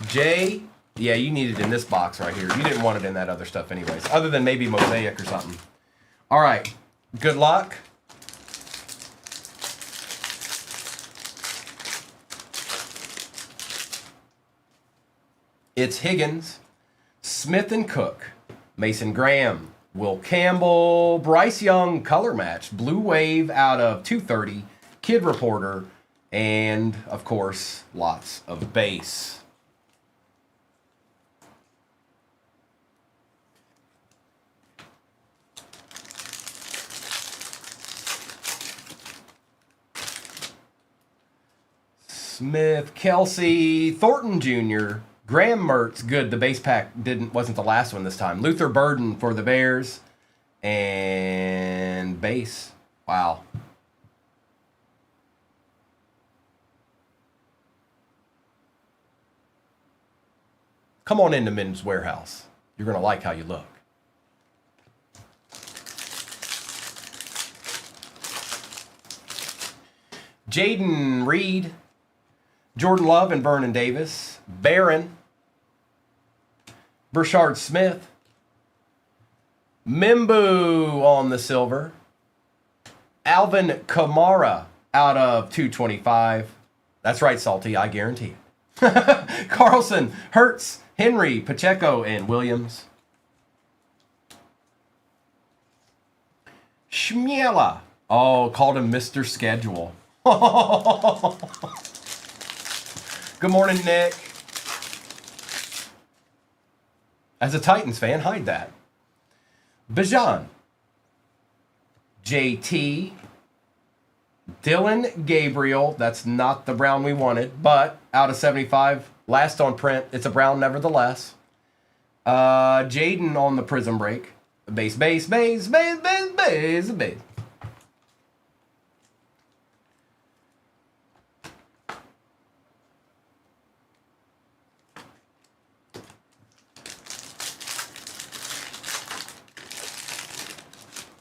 Jay, yeah, you need it in this box right here. You didn't want it in that other stuff anyways, other than maybe Mosaic or something. All right, good luck. It's Higgins, Smith and Cook, Mason Graham, Will Campbell, Bryce Young, color match, Blue Wave out of 230, Kid Reporter, and of course, lots of base. Smith, Kelsey, Thornton Jr., Graham Mertz, good. The base pack wasn't the last one this time. Luther Burden for the Bears. And base. Wow. Come on into Men's Warehouse. You're going to like how you look. Jaden Reed, Jordan Love and Vernon Davis, Barron, Brashard Smith, Mimbu on the silver, Alvin Kamara out of 225. That's right, Salty, I guarantee it. Carlson, Hertz, Henry, Pacheco, and Williams. Shmiela. Oh, called him Mr. Schedule. Good morning, Nick. As a Titans fan, hide that. Bijan. JT. Dylan Gabriel. That's not the brown we wanted, but out of 75. Last on print. It's a brown nevertheless. Jaden on the Prism Break. Base.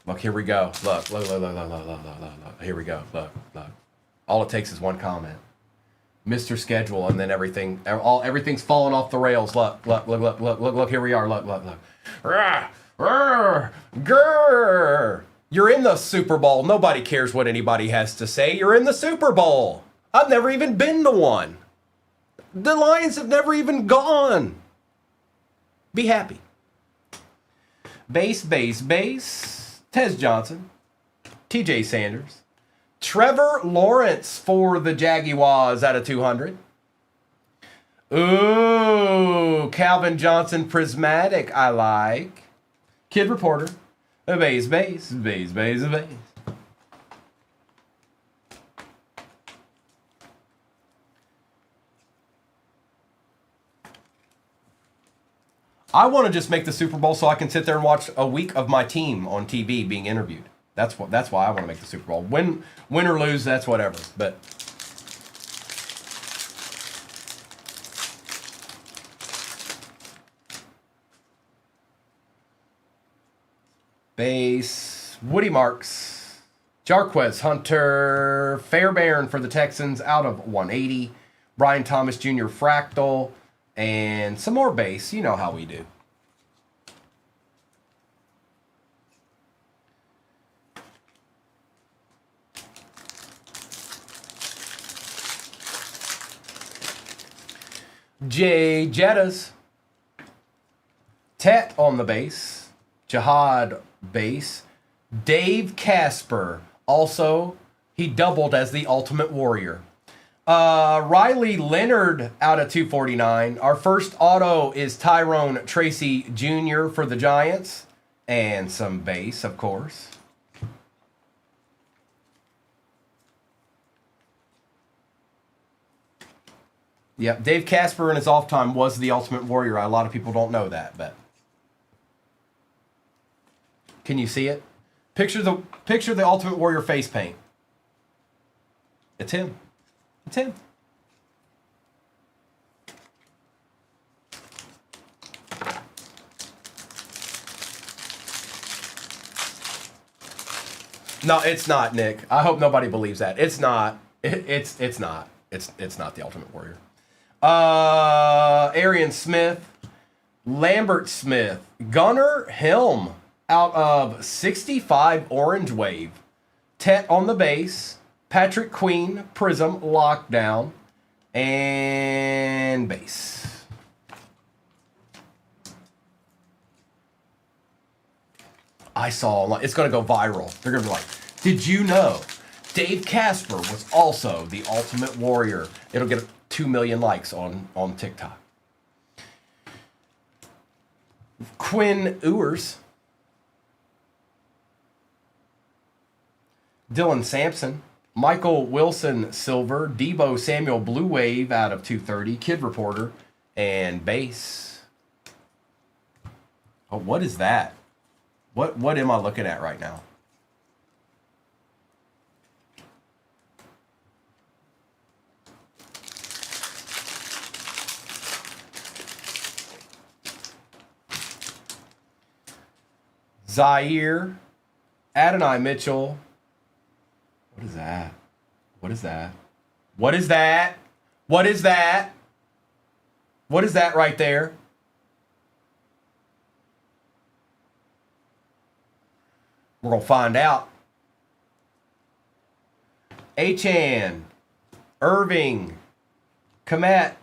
Look, here we go. Look. Here we go. Look. All it takes is one comment. Mr. Schedule, and then everything's falling off the rails. Look. Here we are. Look. Grrr. You're in the Super Bowl. Nobody cares what anybody has to say. You're in the Super Bowl. I've never even been to one. The Lions have never even gone. Be happy. Base. Tez Johnson, TJ Sanders, Trevor Lawrence for the Jaguars out of 200. Ooh, Calvin Johnson Prismatic, I like. Kid Reporter, base. I want to just make the Super Bowl so I can sit there and watch a week of my team on TV being interviewed. That's why I want to make the Super Bowl. Win or lose, that's whatever. But base, Woody Marks, Jarquez Hunter, Fairbairn for the Texans out of 180, Brian Thomas Jr. Fractal. And some more base. You know how we do. Jay Jettas. Tet on the base. Jihad base. Dave Casper. Also, he doubled as the Ultimate Warrior. Riley Leonard out of 249. Our first auto is Tyrone Tracy Jr. for the Giants. And some base, of course. Yep, Dave Casper in his off time was the Ultimate Warrior. A lot of people don't know that, but can you see it? Picture the Ultimate Warrior face paint. It's him. It's him. No, it's not, Nick. I hope nobody believes that. It's not. It's not. It's not the Ultimate Warrior. Arian Smith, Lambert Smith, Gunnar Helm out of 65 Orange Wave, Tet on the base, Patrick Queen, Prism, Lockdown, and base. I saw, it's going to go viral. They're going to be like, did you know Dave Casper was also the Ultimate Warrior? It'll get 2 million likes on TikTok. Quinn Ewers, Dylan Sampson, Michael Wilson Silver, Debo Samuel Blue Wave out of 230, Kid Reporter, and base. Oh, what is that? What am I looking at right now? Zaire, Adonai Mitchell. What is that? What is that? What is that? What is that? What is that right there? We're going to find out. Achan, Irving, Komet,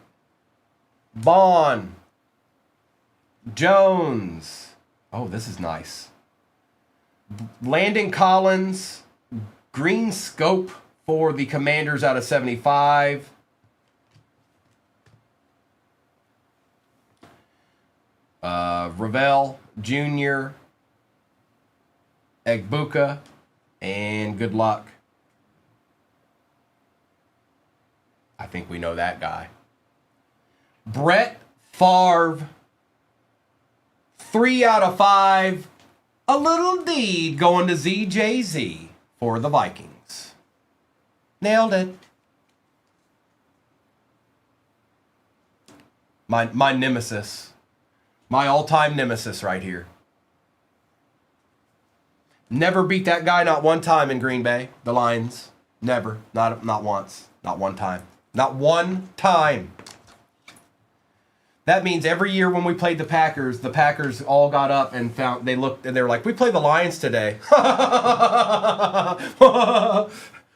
Bond, Jones. Oh, this is nice. Landon Collins, green scope for the Commanders out of 75. Ravel Jr., Egbuka, and good luck. I think we know that guy. Brett Favre, 3 out of 5. A little deed going to ZJZ for the Vikings. Nailed it. My nemesis. My all-time nemesis right here. Never beat that guy not one time in Green Bay. The Lions. Never. Not once. Not one time. Not one time. That means every year when we played the Packers all got up and they looked and they were like, we play the Lions today.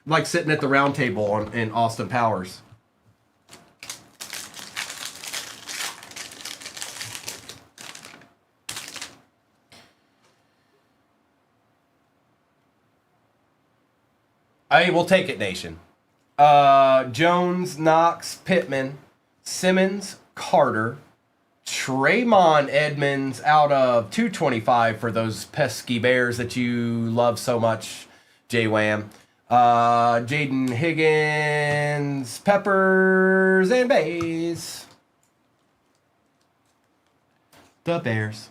Like sitting at the round table in Austin Powers. Hey, we'll take it, Nation. Jones, Knox, Pittman, Simmons, Carter, Traymon Edmonds out of 225 for those pesky Bears that you love so much, J-Wham. Jaden Higgins, Peppers, and Bays. The Bears.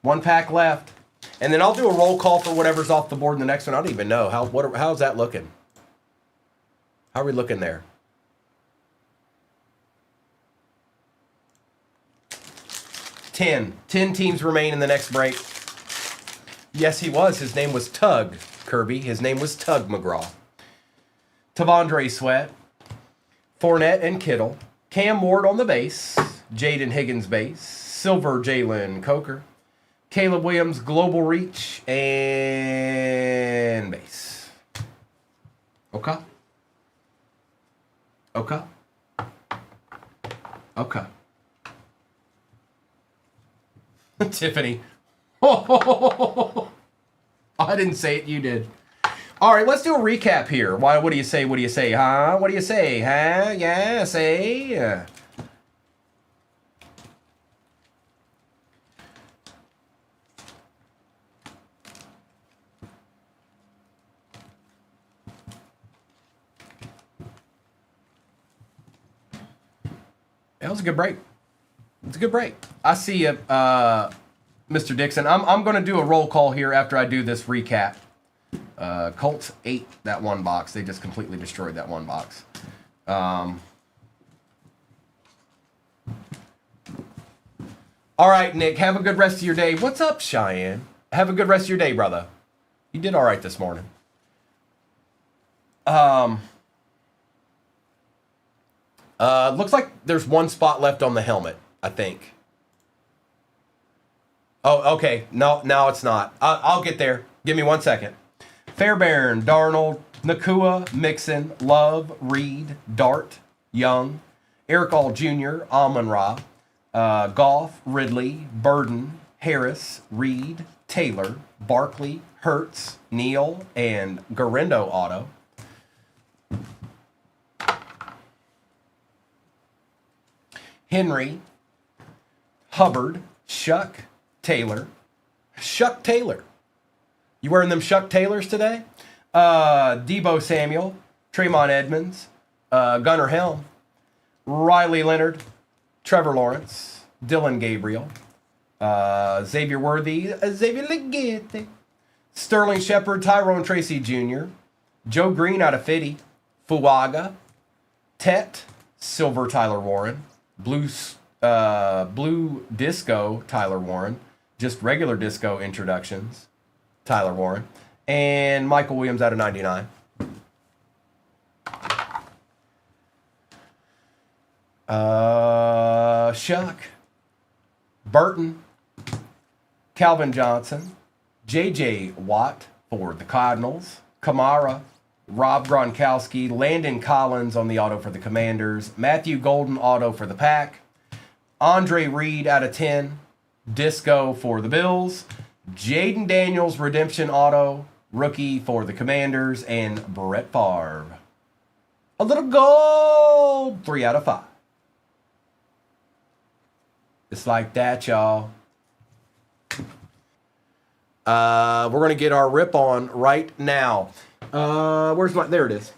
1 pack left. And then I'll do a roll call for whatever's off the board in the next one. I don't even know. How's that looking? How are we looking there? Ten teams remain in the next break. Yes, he was. His name was Tug Kirby. His name was Tug McGraw. Tavondre Sweat, Fournette and Kittle, Cam Ward on the base, Jaden Higgins base, Silver Jalen Coker, Caleb Williams global reach, and base. Okay. Okay. Okay. Tiffany. Oh, I didn't say it, you did. All right, let's do a recap here. What do you say? What do you say, huh? What do you say, huh? Yeah, say. That was a good break. It's a good break. I see you, Mr. Dixon. I'm going to do a roll call here after I do this recap. Colts ate that one box. They just completely destroyed that one box. All right, Nick. Have a good rest of your day. What's up, Cheyenne? Have a good rest of your day, brother. You did all right this morning. Looks like there's one spot left on the helmet, I think. Oh, okay. No, now it's not. I'll get there. Give me 1 second. Fairbairn, Darnold, Nakua, Mixon, Love, Reed, Dart, Young, Eric All Jr., Amon-Ra, Goff, Ridley, Burden, Harris, Reed, Taylor, Barkley, Hertz, Neal, and Garendo auto. Henry, Hubbard, Shuck, Taylor. Shuck Taylor. You wearing them Shuck Taylors today? Debo Samuel, Tremont Edmonds, Gunnar Helm, Riley Leonard, Trevor Lawrence, Dylan Gabriel, Xavier Worthy, Xavier Legette, Sterling Shepard, Tyrone Tracy Jr., Joe Green out of Fitty, Fuaga, Tet, Silver Tyler Warren, Blue Disco Tyler Warren, just regular disco introductions, Tyler Warren, and Michael Williams out of 99. Shuck, Burton, Calvin Johnson, J.J. Watt for the Cardinals, Kamara, Rob Gronkowski, Landon Collins on the auto for the Commanders, Matthew Golden auto for the Pack, Andre Reed out of 10, Disco for the Bills, Jaden Daniels redemption auto, rookie for the Commanders, and Brett Favre. A little gold, 3 out of 5. It's like that, y'all. We're going to get our rip on right now. Where's my... There it is.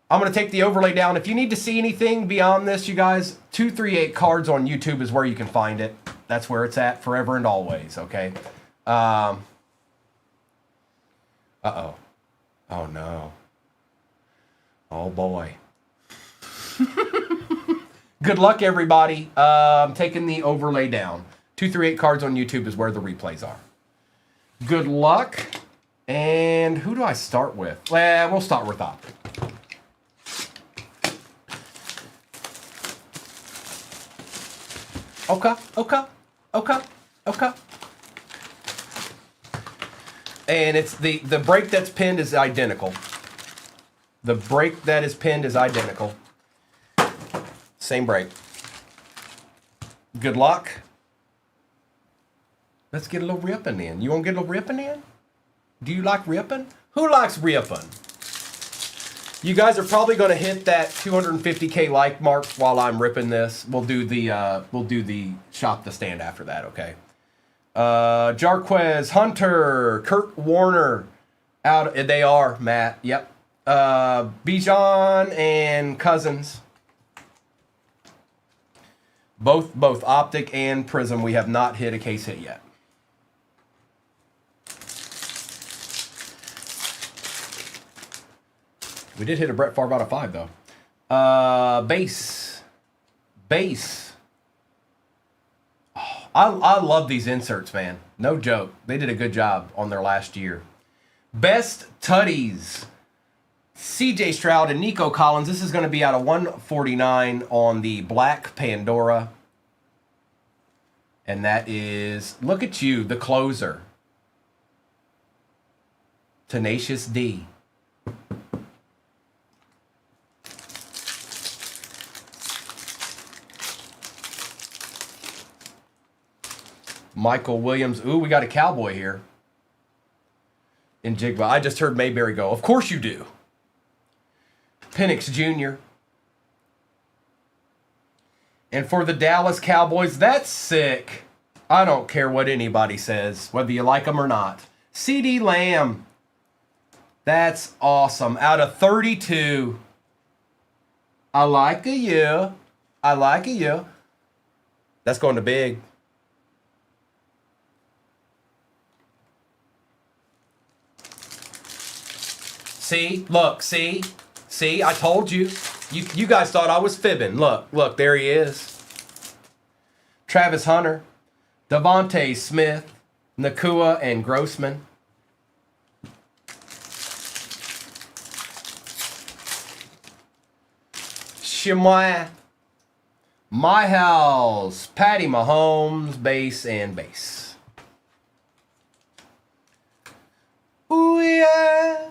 I'm going to take the overlay down. If you need to see anything beyond this, you guys, 238 Cards on YouTube is where you can find it. That's where it's at forever and always, okay? Uh-oh. Oh, no. Oh, boy. Good luck, everybody. I'm taking the overlay down. 238 Cards on YouTube is where the replays are. Good luck. And who do I start with? Well, we'll start with Optic. Okay. And it's the break that's pinned is identical. The break that is pinned is identical. Same break. Good luck. Let's get a little ripping in. You want to get a little ripping in? Do you like ripping? Who likes ripping? You guys are probably going to hit that 250K like mark while I'm ripping this. We'll do the shop the stand after that, okay? Jarquez, Hunter, Kurt Warner, out. They are Matt. Yep. Bijan and Cousins. Both Optic and Prism. We have not hit a case hit yet. We did hit a Brett Favre out of 5, though. Base. Oh, I love these inserts, man. No joke. They did a good job on their last year. Best Tutties. CJ Stroud and Nico Collins. This is going to be out of 149 on the Black Pandora. And that is, look at you, the closer. Tenacious D. Michael Williams. Ooh, we got a Cowboy here. In Jigba. I just heard Mayberry go. Of course you do. Penix Jr. And for the Dallas Cowboys, that's sick. I don't care what anybody says, whether you like them or not. CeeDee Lamb. That's awesome. Out of 32. I like you. That's going to big. See, look, see, I told you. You guys thought I was fibbing. Look, there he is. Travis Hunter, Devontae Smith, Nakua, and Grossman. chez moi. My house. Patty Mahomes, base and base. Ooh yeah,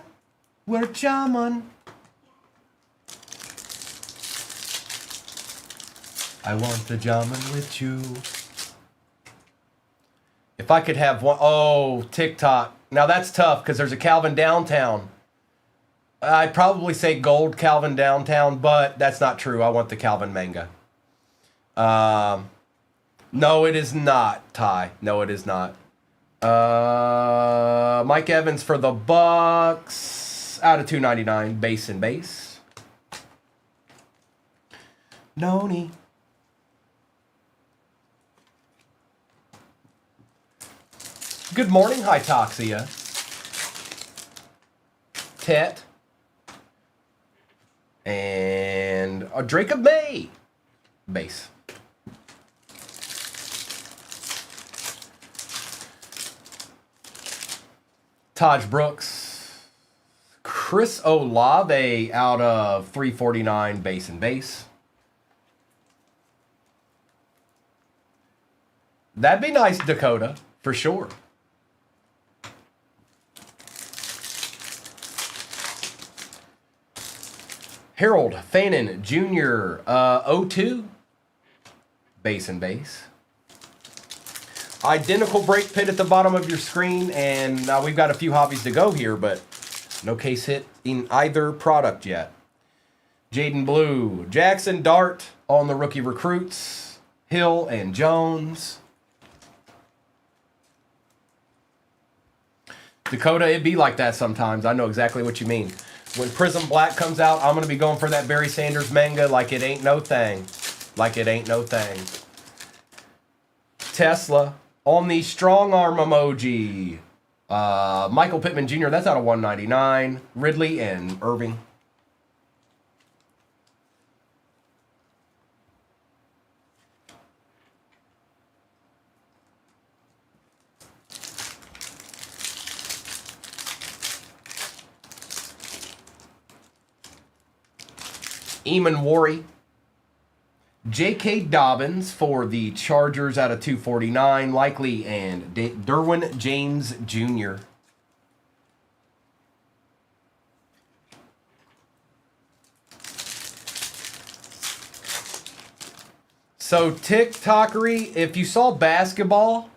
we're jamming. I want the jamming with you. If I could have one, oh, TikTok. Now that's tough because there's a Calvin Downtown. I'd probably say gold Calvin Downtown, but that's not true. I want the Calvin manga. No, it is not, Ty. No, it is not. Mike Evans for the Bucks. Out of 299. Base and base. Noni. Good morning, Hytoxia. Tet. And a Drake of May. Base. Taj Brooks. Chris Olave out of 349 base and base. That'd be nice, Dakota, for sure. Harold Fannin Jr. 02 base and base. Identical break pit at the bottom of your screen, and we've got a few hobbies to go here, but no case hit in either product yet. Jaden Blue, Jackson Dart on the rookie recruits, Hill and Jones. Dakota, it be like that sometimes. I know exactly what you mean. When Prism Black comes out, I'm going to be going for that Barry Sanders manga like it ain't no thing. Like it ain't no thing. Tesla on the strong arm emoji. Michael Pittman Jr., that's out of 199. Ridley and Irving. Eamon Worry. J.K. Dobbins for the Chargers out of 249. Likely and Derwin James Jr. So TikTokery, if you saw basketball,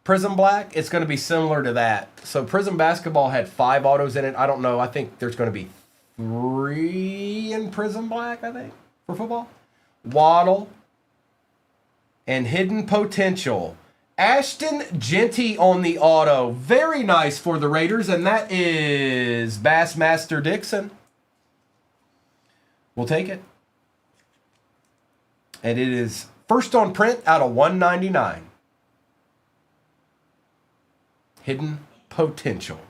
Prism Black, it's going to be similar to that. So Prism Basketball had 5 autos in it. I don't know. I think there's going to be 3 in Prism Black, I think, for football. Waddle and Hidden Potential. Ashton Genty on the auto. Very nice for the Raiders, and that is Bassmaster Dixon. We'll take it. And it is first on print out of 199. Hidden Potential.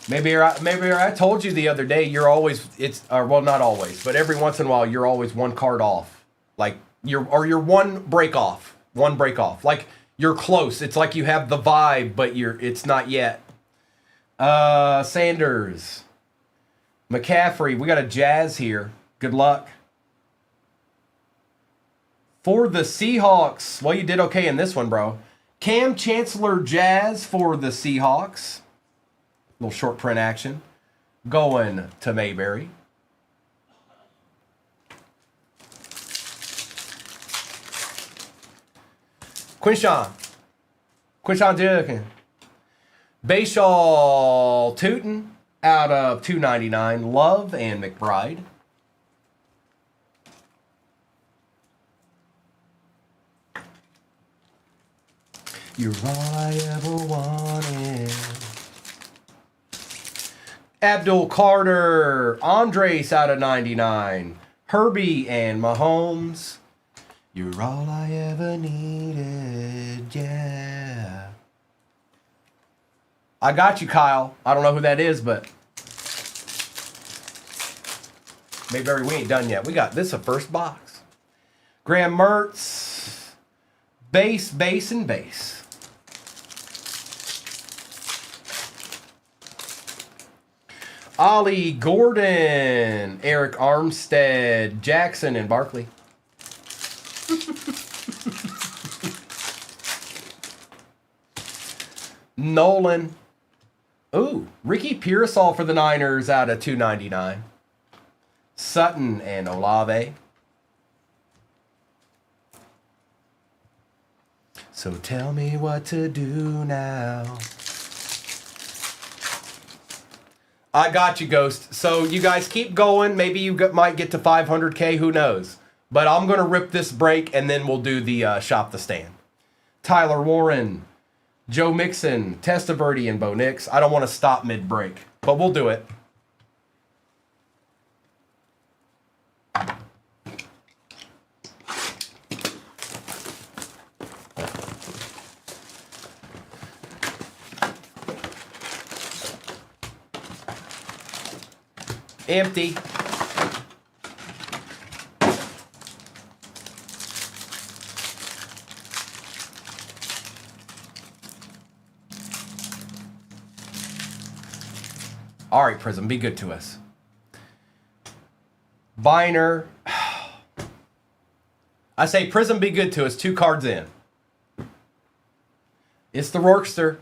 Maybe I told you the other day you're always well, not always, but every once in a while you're always one card off. Like you're one break off. Like you're close. It's like you have the vibe, but it's not yet. Sanders. McCaffrey, we got a Jazz here. Good luck. For the Seahawks, well, you did okay in this one, bro. Cam Chancellor Jazz for the Seahawks. Little short print action. Going to Mayberry. Quinshawn Dickin. Bayshaw Tootin out of 299. Love and McBride. You're all I ever wanted. Abdul Carter, Andres out of 99. Herbie and Mahomes. You're all I ever needed, yeah. I got you, Kyle. I don't know who that is, but Mayberry, we ain't done yet. We got this a first box. Graham Mertz, base, and base. Ollie Gordon, Eric Armstead, Jackson, and Barkley. Nolan. Ooh, Ricky Pearsall for the Niners out of 299. Sutton and Olave. So tell me what to do now. I got you, Ghost. So you guys keep going. Maybe you might get to 500K. Who knows? But I'm going to rip this break, and then we'll do the Shop the Stand. Tyler Warren, Joe Mixon, Testaverde, and Bo Nix. I don't want to stop mid-break, but we'll do it. Empty. All right, Prism, be good to us. Biner. I say Prism, be good to us. 2 cards in. It's the Rorkster.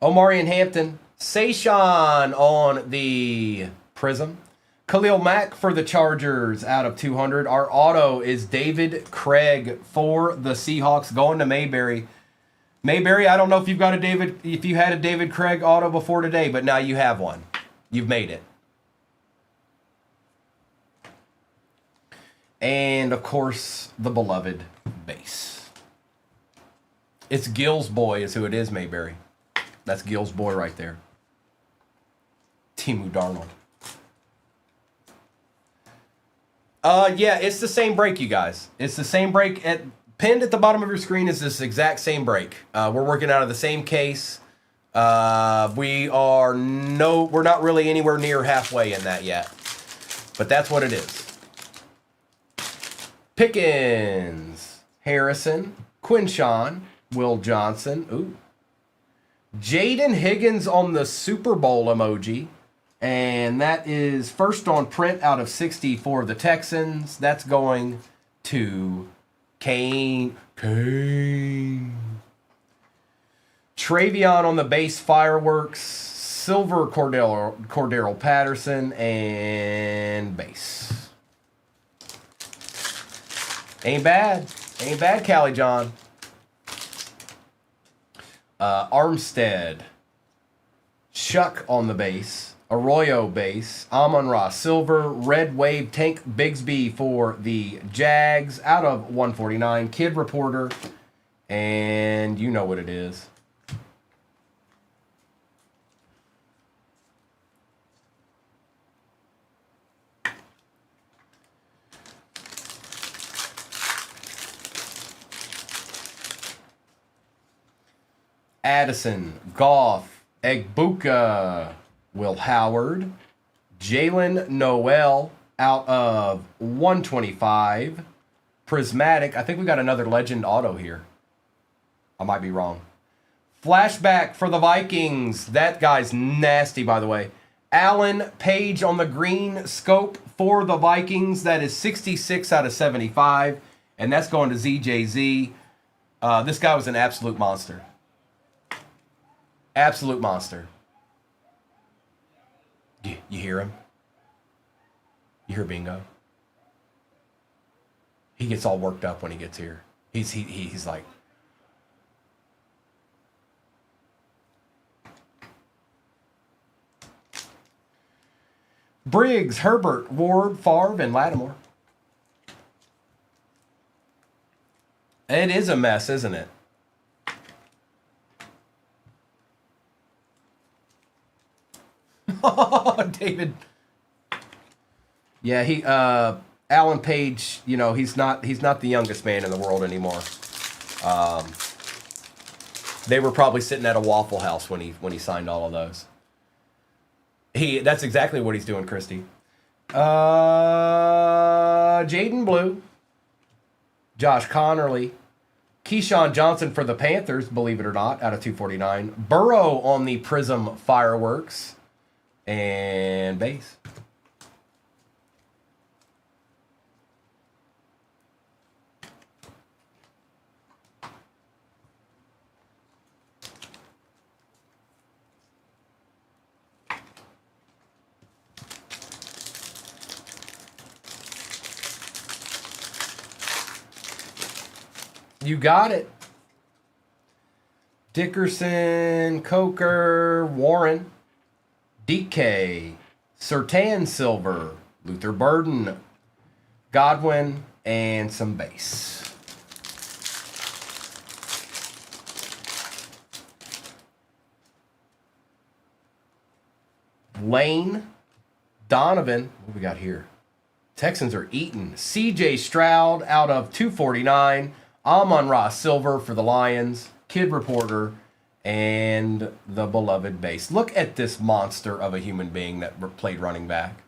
Omari and Hampton. Sayshawn on the Prism. Khalil Mack for the Chargers out of 200. Our auto is David Craig for the Seahawks going to Mayberry. Mayberry, I don't know if you've got if you had a David Craig auto before today, but now you have one. You've made it. And of course, the beloved base. It's Gill's boy is who it is, Mayberry. That's Gill's boy right there. Timu Darnold. Yeah, it's the same break, you guys. It's the same break. Pinned at the bottom of your screen is this exact same break. We're working out of the same case. We're not really anywhere near halfway in that yet. But that's what it is. Pickens, Harrison, Quinshawn, Will Johnson. Ooh. Jaden Higgins on the Super Bowl emoji. And that is first on print out of 60 for the Texans. That's going to Kane. Travion on the base fireworks. Silver Cordero Patterson. And base. Ain't bad. Ain't bad, Callie John. Armstead. Chuck on the base. Arroyo base, Amon-Ra silver, Red Wave Tank Bigsby for the Jags out of 149, Kid Reporter, and you know what it is. Addison, Goff, Egbuka, Will Howard, Jalen Noel out of 125. Prismatic. I think we got another legend auto here. I might be wrong. Flashback for the Vikings. That guy's nasty, by the way. Alan Page on the green scope for the Vikings. That is 66 out of 75. And that's going to ZJZ. This guy was an absolute monster. Absolute monster. You hear him? You hear Bingo? He gets all worked up when he gets here. He's like... Briggs, Herbert, Ward, Favre, and Lattimore. It is a mess, isn't it? David. Yeah, Alan Page, you know, he's not the youngest man in the world anymore. They were probably sitting at a Waffle House when he signed all of those. That's exactly what he's doing, Christy. Jaden Blue, Josh Connerly, Keyshawn Johnson for the Panthers, believe it or not, out of 249. Burrow on the Prism Fireworks. and base. You got it. Dickerson, Coker, Warren, DK, Sertan Silver, Luther Burden, Godwin, and some base. Lane, Donovan, what we got here? Texans are eating. CJ Stroud out of 249. Amon-Ra Silver for the Lions. Kid Reporter, and the beloved base. Look at this monster of a human being that played running back.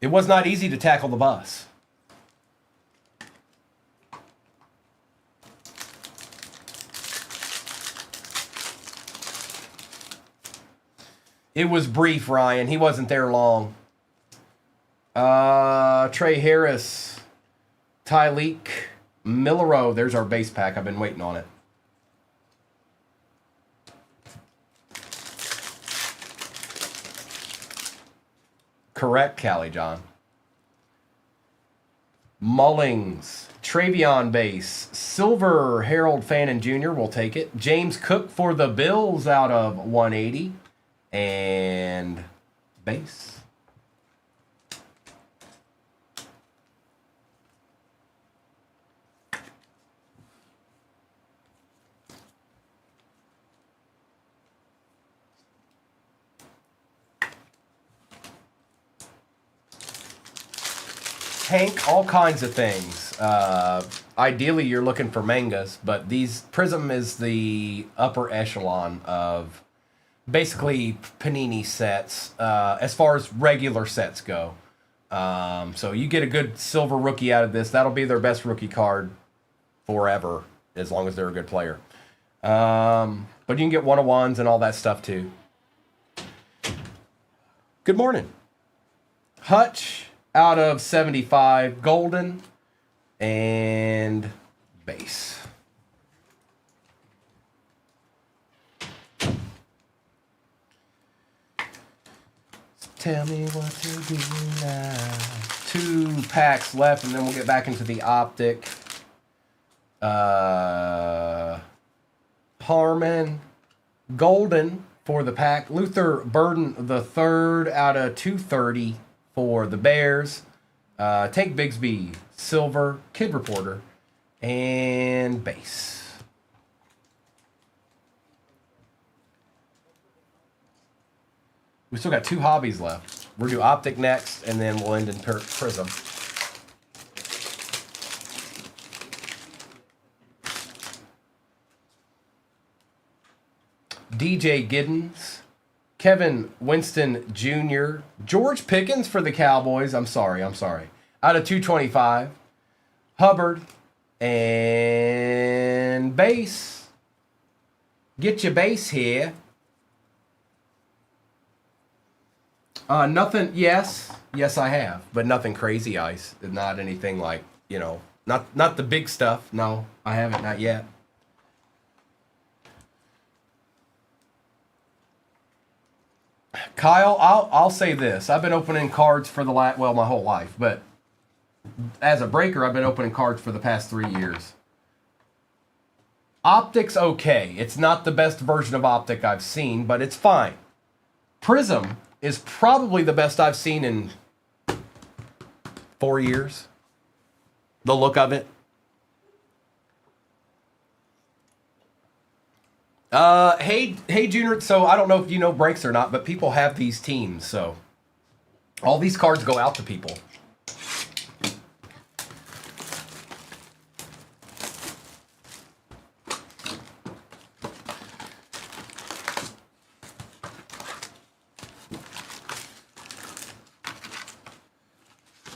It was not easy to tackle the bus. It was brief, Ryan. He wasn't there long. Trey Harris, Tyleek, Millero. There's our base pack. I've been waiting on it. Correct, Callie John. Mullings, Travion base, Silver, Harold Fannin Jr. We'll take it. James Cook for the Bills out of 180. And base. Hank, all kinds of things. Ideally, you're looking for mangas, but Prism is the upper echelon of basically Panini sets as far as regular sets go. So you get a good silver rookie out of this. That'll be their best rookie card forever, as long as they're a good player. But you can get one-on-ones and all that stuff too. Good morning. Hutch out of 75. Golden and base. Tell me what to do now. 2 packs left, and then we'll get back into the optic. Harmon, Golden for the pack. Luther Burden the third out of 230 for the Bears. Take Bigsby, Silver, Kid Reporter, and base. We still got 2 hobbies left. We'll do Optic next, and then we'll end in Prism. DJ Giddens, Kevin Winston Jr., George Pickens for the Cowboys. I'm sorry. Out of 225. Hubbard, and base. Get your base here. Nothing. Yes, I have, but nothing crazy ice. Not anything like, not the big stuff. No, I haven't, not yet. Kyle, I'll say this: I've been opening cards for my whole life, but as a breaker, I've been opening cards for the past 3 years. Optic's okay. It's not the best version of Optic I've seen, but it's fine. Prism is probably the best I've seen in 4 years. The look of it. Hey, Junior. So I don't know if you know breaks or not, but people have these teams. So all these cards go out to people.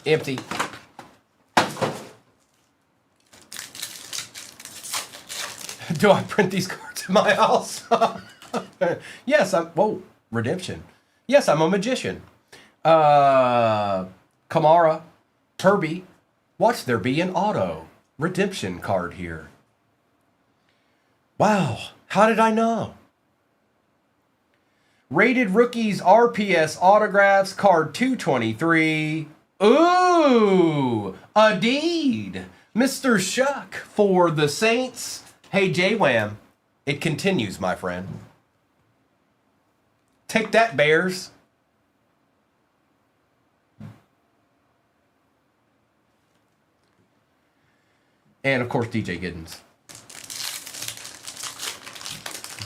Empty. Do I print these cards in my house? Yes, whoa, redemption. Yes, I'm a magician. Kamara, Herbie. Watch there be an auto redemption card here. Wow, how did I know? Rated Rookies RPS Autographs, card 223. Ooh, a deed. Mr. Shuck for the Saints. Hey, J-Wham, it continues, my friend. Take that, Bears. And, of course, DJ Giddens.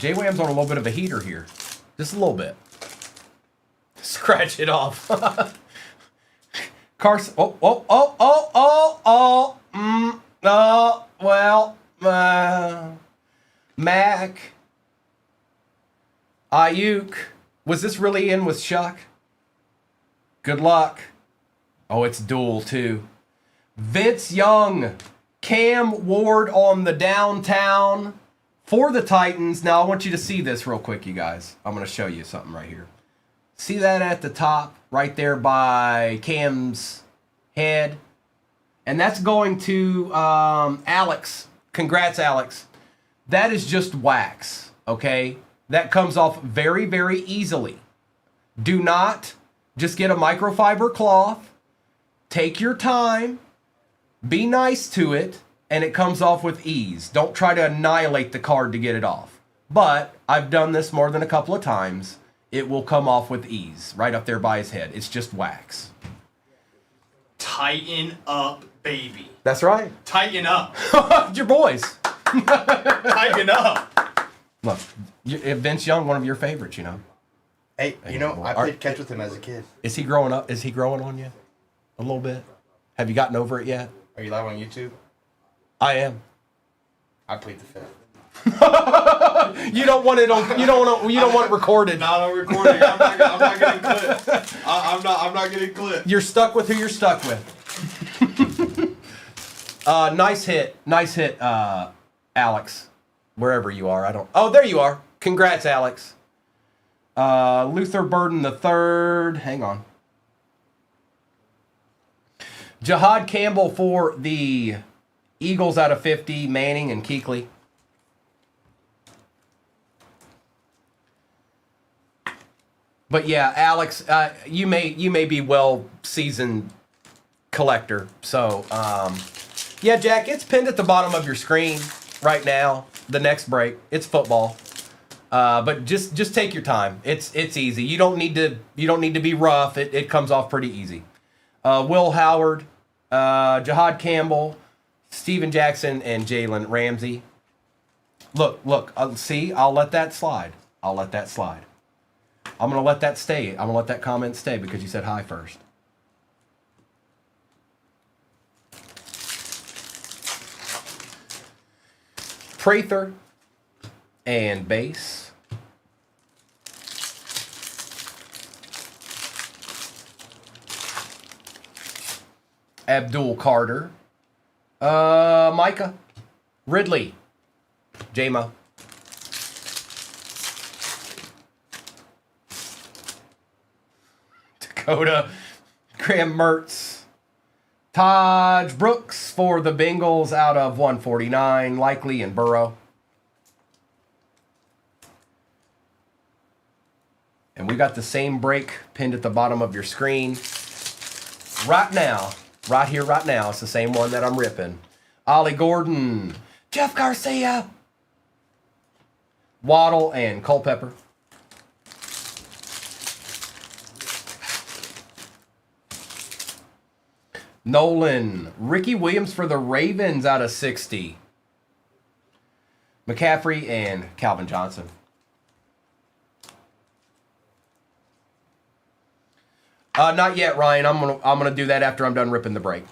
J-Wham's on a little bit of a heater here. Just a little bit. Scratch it off. Carson. Mac. Ayuk. Was this really in with Shuck? Good luck. Oh, it's dual, too. Vince Young. Cam Ward on the downtown for the Titans. Now, I want you to see this real quick, you guys. I'm going to show you something right here. See that at the top, right there by Cam's head? And that's going to Alex. Congrats, Alex. That is just wax, okay? That comes off very, very easily. Do not just get a microfiber cloth. Take your time. Be nice to it, and it comes off with ease. Don't try to annihilate the card to get it off. But I've done this more than a couple of times. It will come off with ease, right up there by his head. It's just wax. Tighten up, baby. That's right. Tighten up. Your boys. Tighten up. Look, Vince Young, one of your favorites, you know. Hey, you know, I played catch with him as a kid. Is he growing up? Is he growing on you? A little bit? Have you gotten over it yet? Are you live on YouTube? I am. I plead the fifth. You don't want it on. You don't want. You don't want it recorded. Not on recording. I'm not getting clipped. I'm not getting clipped. You're stuck with who you're stuck with. Nice hit, Alex. Wherever you are, I don't. Oh, there you are. Congrats, Alex. Luther Burden III. Hang on. Jahad Campbell for the Eagles out of 50. Manning and Kuechly. But yeah, Alex, you may be well seasoned collector. So yeah, Jack, it's pinned at the bottom of your screen right now. The next break, it's football. But just take your time. It's easy. You don't need to be rough. It comes off pretty easy. Will Howard, Jahad Campbell, Steven Jackson, and Jalen Ramsey. Look. See, I'll let that slide. I'm going to let that stay. I'm going to let that comment stay because you said hi first. Prather and base. Abdul Carter. Micah. Ridley. J-Mo. Dakota. Graham Mertz. Taj Brooks for the Bengals out of 149. Likely and Burrow. And we got the same break pinned at the bottom of your screen. Right now. Right here, right now. It's the same one that I'm ripping. Ollie Gordon. Jeff Garcia. Waddle and Culpepper. Nolan. Ricky Williams for the Ravens out of 60. McCaffrey and Calvin Johnson. Not yet, Ryan. I'm gonna do that after I'm done ripping the break.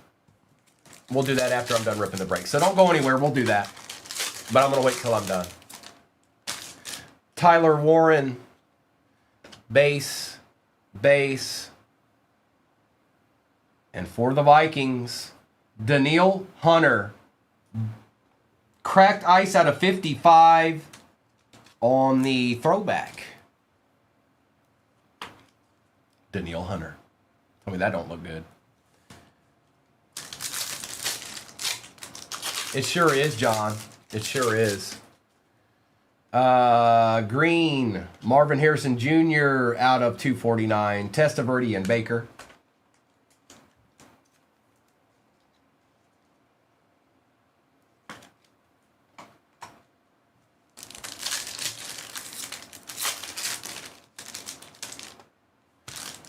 We'll do that after I'm done ripping the break. So don't go anywhere. We'll do that. But I'm gonna wait till I'm done. Tyler Warren. Base. And for the Vikings, Daniil Hunter. Cracked ice out of 55 on the throwback. Daniil Hunter. Tell me that don't look good. It sure is, John. It sure is. Green. Marvin Harrison Jr. out of 249. Testaverde and Baker.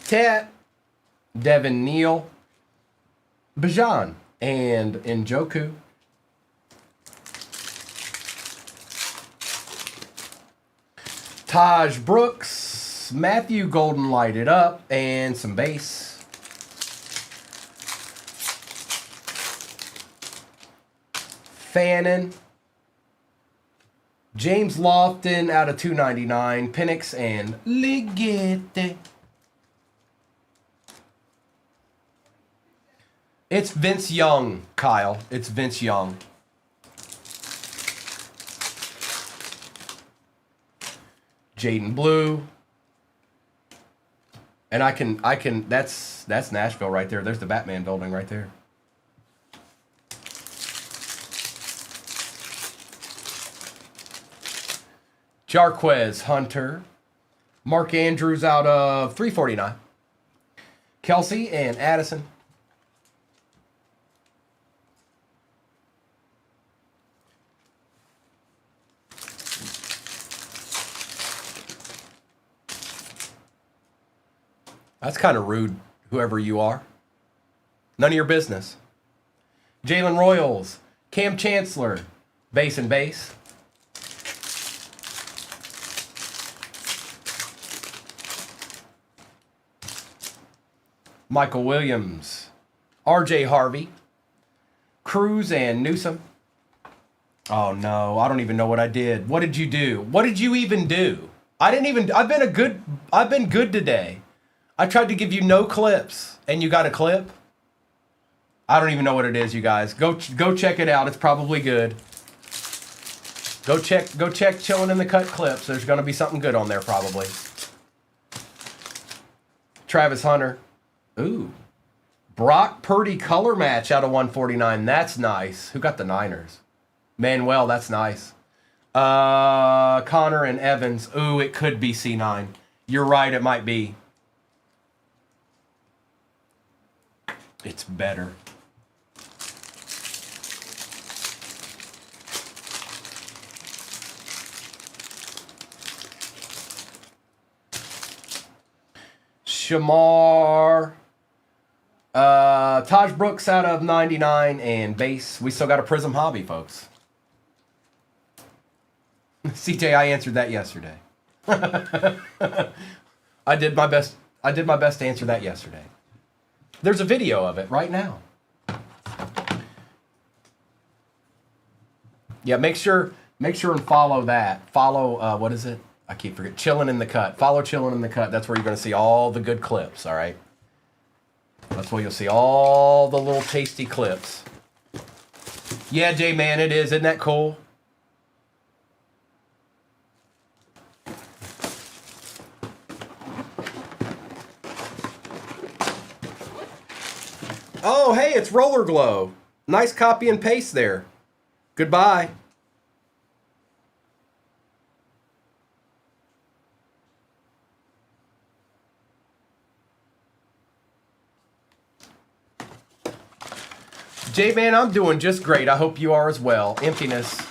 Tat, Devin Neal, Bajan, and Njoku. Taj Brooks, Matthew Golden lighted up, and some base. Fannin, James Lofton out of 299, Penix, and Ligette. It's Vince Young, Kyle. It's Vince Young. Jaden Blue. And I can that's Nashville right there. There's the Batman building right there. Jarquez Hunter. Mark Andrews out of 349. Kelsey and Addison. That's kind of rude, whoever you are. None of your business. Jalen Royals, Cam Chancellor, base and base. Michael Williams, RJ Harvey, Cruz and Newsom. Oh no, I don't even know what I did. What did you do? What did you even do? I've been good today. I tried to give you no clips, and you got a clip? I don't even know what it is, you guys. Go check it out. It's probably good. Go check Chilling in the Cut clips. There's going to be something good on there, probably. Travis Hunter. Ooh. Brock Purdy color match out of 149. That's nice. Who got the Niners? Manuel, that's nice. Connor and Evans. Ooh, it could be C9. You're right, it might be. It's better. Shamar. Taj Brooks out of 99 and base. We still got a Prism hobby, folks. CJ, I answered that yesterday. I did my best to answer that yesterday. There's a video of it right now. Yeah, make sure and follow that. Follow, what is it? I keep forgetting. Chilling in the Cut. Follow Chilling in the Cut. That's where you're going to see all the good clips, all right? That's where you'll see all the little tasty clips. Yeah, J-Man, it is. Isn't that cool? Oh, hey, it's Roller Glow. Nice copy and paste there. Goodbye. J-Man, I'm doing just great. I hope you are as well. Emptiness.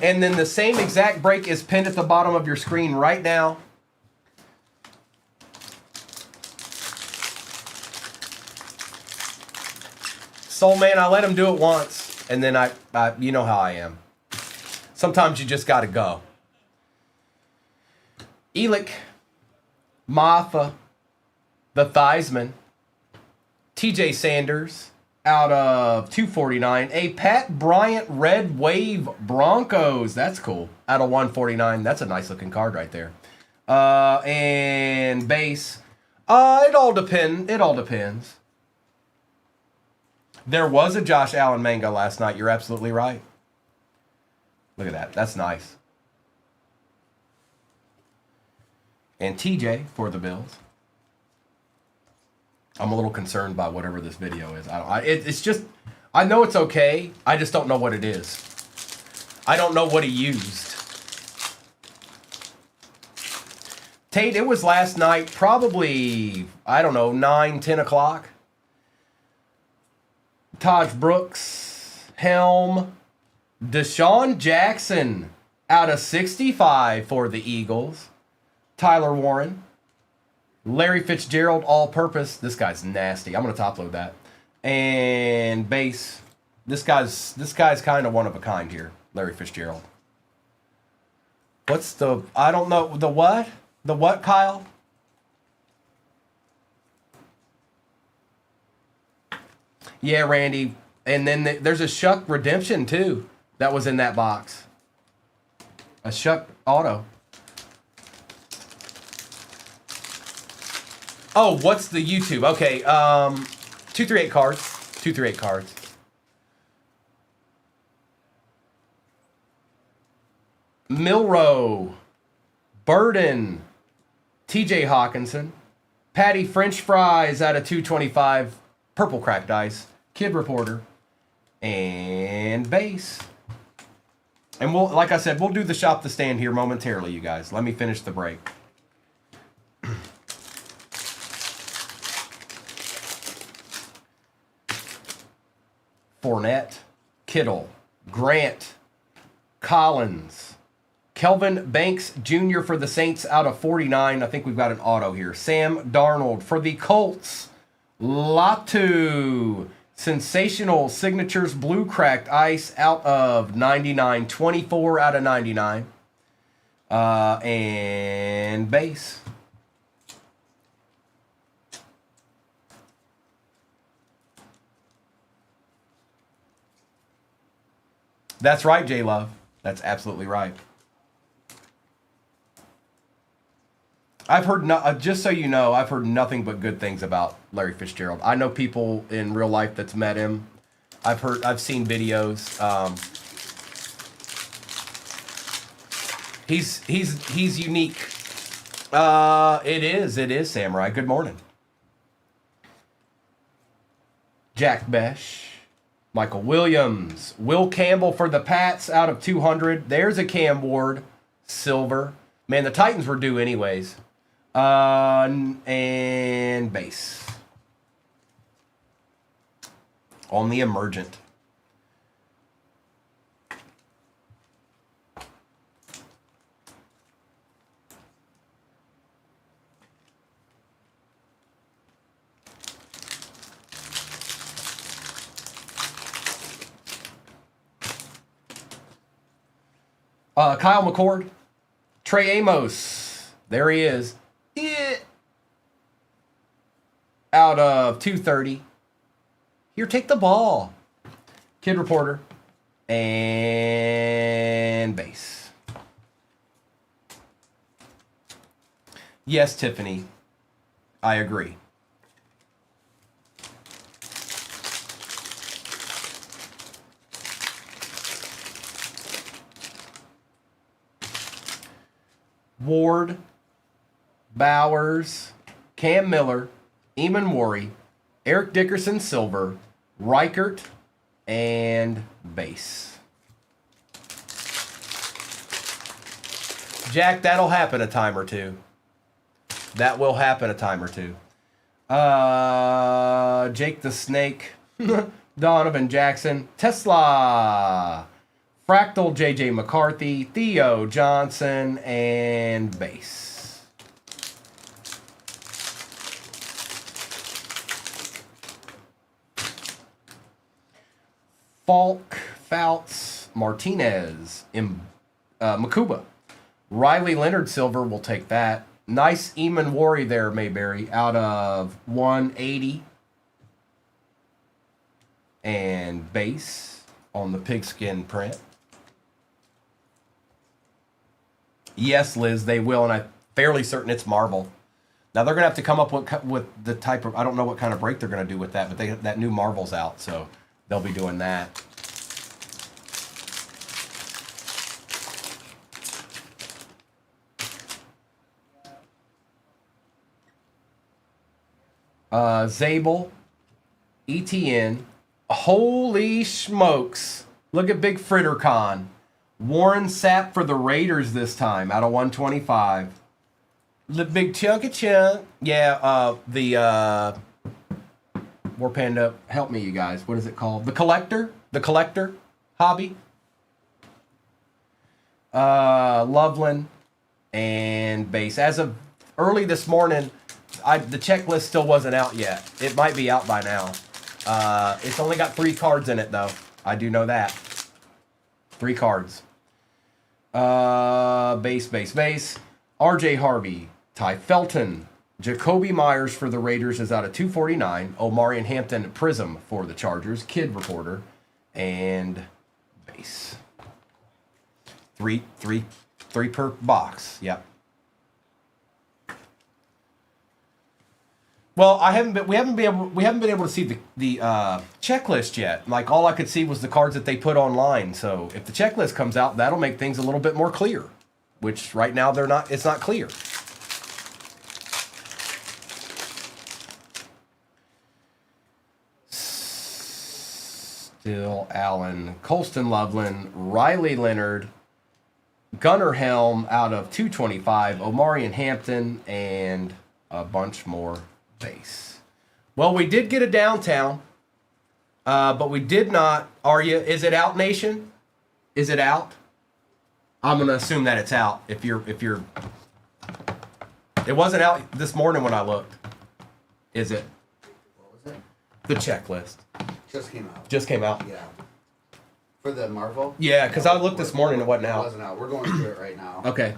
And then the same exact break is pinned at the bottom of your screen right now. Soul Man, I let him do it once, and then I you know how I am. Sometimes you just got to go. Elick, Martha, the Theismann, TJ Sanders, out of 249. A Pat Bryant Red Wave Broncos. That's cool. Out of 149. That's a nice looking card right there. And base. It all depends. There was a Josh Allen mango last night. You're absolutely right. Look at that. That's nice. And TJ for the Bills. I'm a little concerned by whatever this video is. It's just, I know it's okay. I just don't know what it is. I don't know what he used. Tate, it was last night, probably, I don't know, 9, 10 o'clock. Taj Brooks, Helm, Deshaun Jackson out of 65 for the Eagles. Tyler Warren, Larry Fitzgerald, all-purpose. This guy's nasty. I'm going to top load that. And base. This guy's kind of one of a kind here. Larry Fitzgerald. What's the? I don't know the what? The what, Kyle? Yeah, Randy. And then there's a Shuck Redemption too that was in that box. A Shuck auto. Oh, what's the YouTube? Okay, 238 cards. 238 cards. Milrow, Burden, TJ Hawkinson, Patty French Fries out of 225, Purple Cracked Ice, Kid Reporter, and base. And we'll, like I said, we'll do the shop the stand here momentarily, you guys. Let me finish the break. Fournette, Kittle, Grant, Collins, Kelvin Banks Jr. for the Saints out of 49. I think we've got an auto here. Sam Darnold for the Colts. Latu. Sensational Signatures Blue Cracked Ice out of 99. 24 out of 99. And base. That's right, J Love. That's absolutely right. I've heard just so you know, I've heard nothing but good things about Larry Fitzgerald. I know people in real life that's met him. I've seen videos. He's unique. It is Samurai. Good morning. Jack Besh. Michael Williams. Will Campbell for the Pats out of 200. There's a Cam Ward. Silver. Man, the Titans were due anyways. And base. On the emergent. Kyle McCord, Trey Amos, there he is. Out of 230. Here, take the ball. Kid Reporter. And base. Yes, Tiffany. I agree. Ward, Bowers, Cam Miller, Eamon Worry, Eric Dickerson Silver, Reichert, and base. Jack, that'll happen a time or two. That will happen a time or two. Jake the Snake, Donovan Jackson, Tesla, Fractal JJ McCarthy, Theo Johnson, and base. Falk, Fouts, Martinez, Makuba. Riley Leonard Silver will take that. Nice Eamon Worry there, Mayberry, out of 180. And base on the pigskin print. Yes, Liz, they will, and I'm fairly certain it's marble. Now they're gonna have to come up with the type of, I don't know what kind of break they're gonna do with that, but that new Marvel's out, so they'll be doing that. Zabel, ETN, holy smokes! Look at Big Frittercon. Warren Sapp for the Raiders this time out of 125. The big chunk of chunk. Yeah, the War Panda, help me, you guys. What is it called? The Collector? The Collector hobby? Loveland and base. As of early this morning, the checklist still wasn't out yet. It might be out by now. It's only got 3 cards in it, though. I do know that. 3 cards. Base. RJ Harvey, Ty Felton, Jacoby Myers for the Raiders is out of 249. Omarion Hampton Prism for the Chargers. Kid Reporter. And base. Three per box. Yep. Well, we haven't been able to see the checklist yet. Like, all I could see was the cards that they put online. So if the checklist comes out, that'll make things a little bit more clear. Which right now it's not clear. Still Allen, Colston Loveland, Riley Leonard, Gunnar Helm out of 225, Omarion Hampton, and a bunch more base. Well, we did get a downtown, but we did not. Is it out, Nation? Is it out? I'm gonna assume that it's out. If you're, it wasn't out this morning when I looked. Is it? What was it? The checklist Just came out. just came out. Yeah. For the Marvel? Yeah, because I looked this morning and it wasn't It out. wasn't out. We're going through it right now. Okay.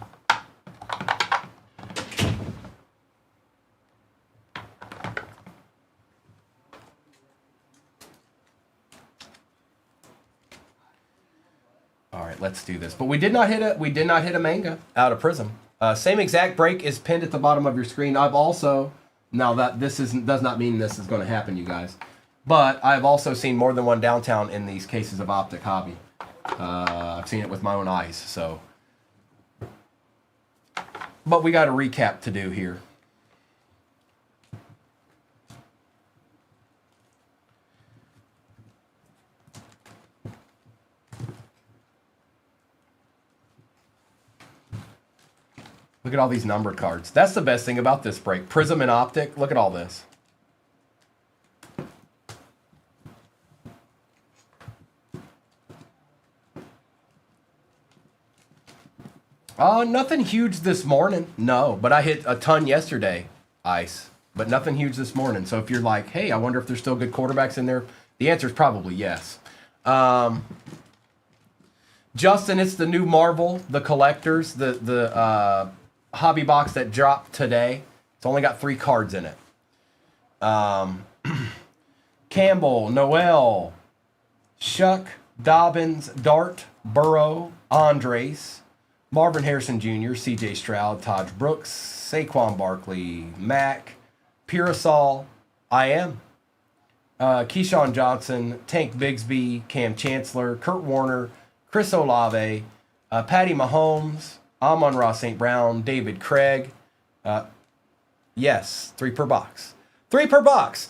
All right, let's do this. But we did not hit a manga out of Prism. Same exact break is pinned at the bottom of your screen. I've also, now that does not mean this is going to happen, you guys, but I've also seen more than one downtown in these cases of Optic Hobby. I've seen it with my own eyes. So, but we got a recap to do here. Look at all these numbered cards. That's the best thing about this break. Prism and Optic. Look at all this. Nothing huge this morning. No, but I hit a ton yesterday, Ice. But nothing huge this morning. So if you're like, hey, I wonder if there's still good quarterbacks in there, the answer is probably yes. Justin, it's the new Marvel, the collectors, the hobby box that dropped today. It's only got 3 cards in it. Campbell, Noel, Shuck, Dobbins, Dart, Burrow, Andres, Marvin Harrison Jr., C.J. Stroud, Todd Brooks, Saquon Barkley, Mack, Pearsall, Keyshawn Johnson, Tank Bigsby, Cam Chancellor, Kurt Warner, Chris Olave, Patty Mahomes, Amon-Ra St. Brown, David Craig. Yes, 3 per box. 3 per box.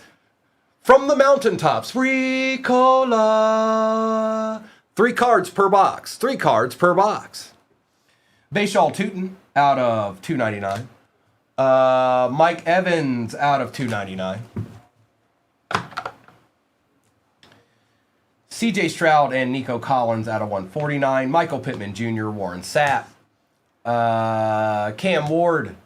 From the mountaintops, Ricola. 3 cards per box. 3 cards per box. Bayshall Tootin out of $2.99. Mike Evans out of $2.99. C.J. Stroud and Nico Collins out of $149. Michael Pittman Jr., Warren Sapp. Cam Ward.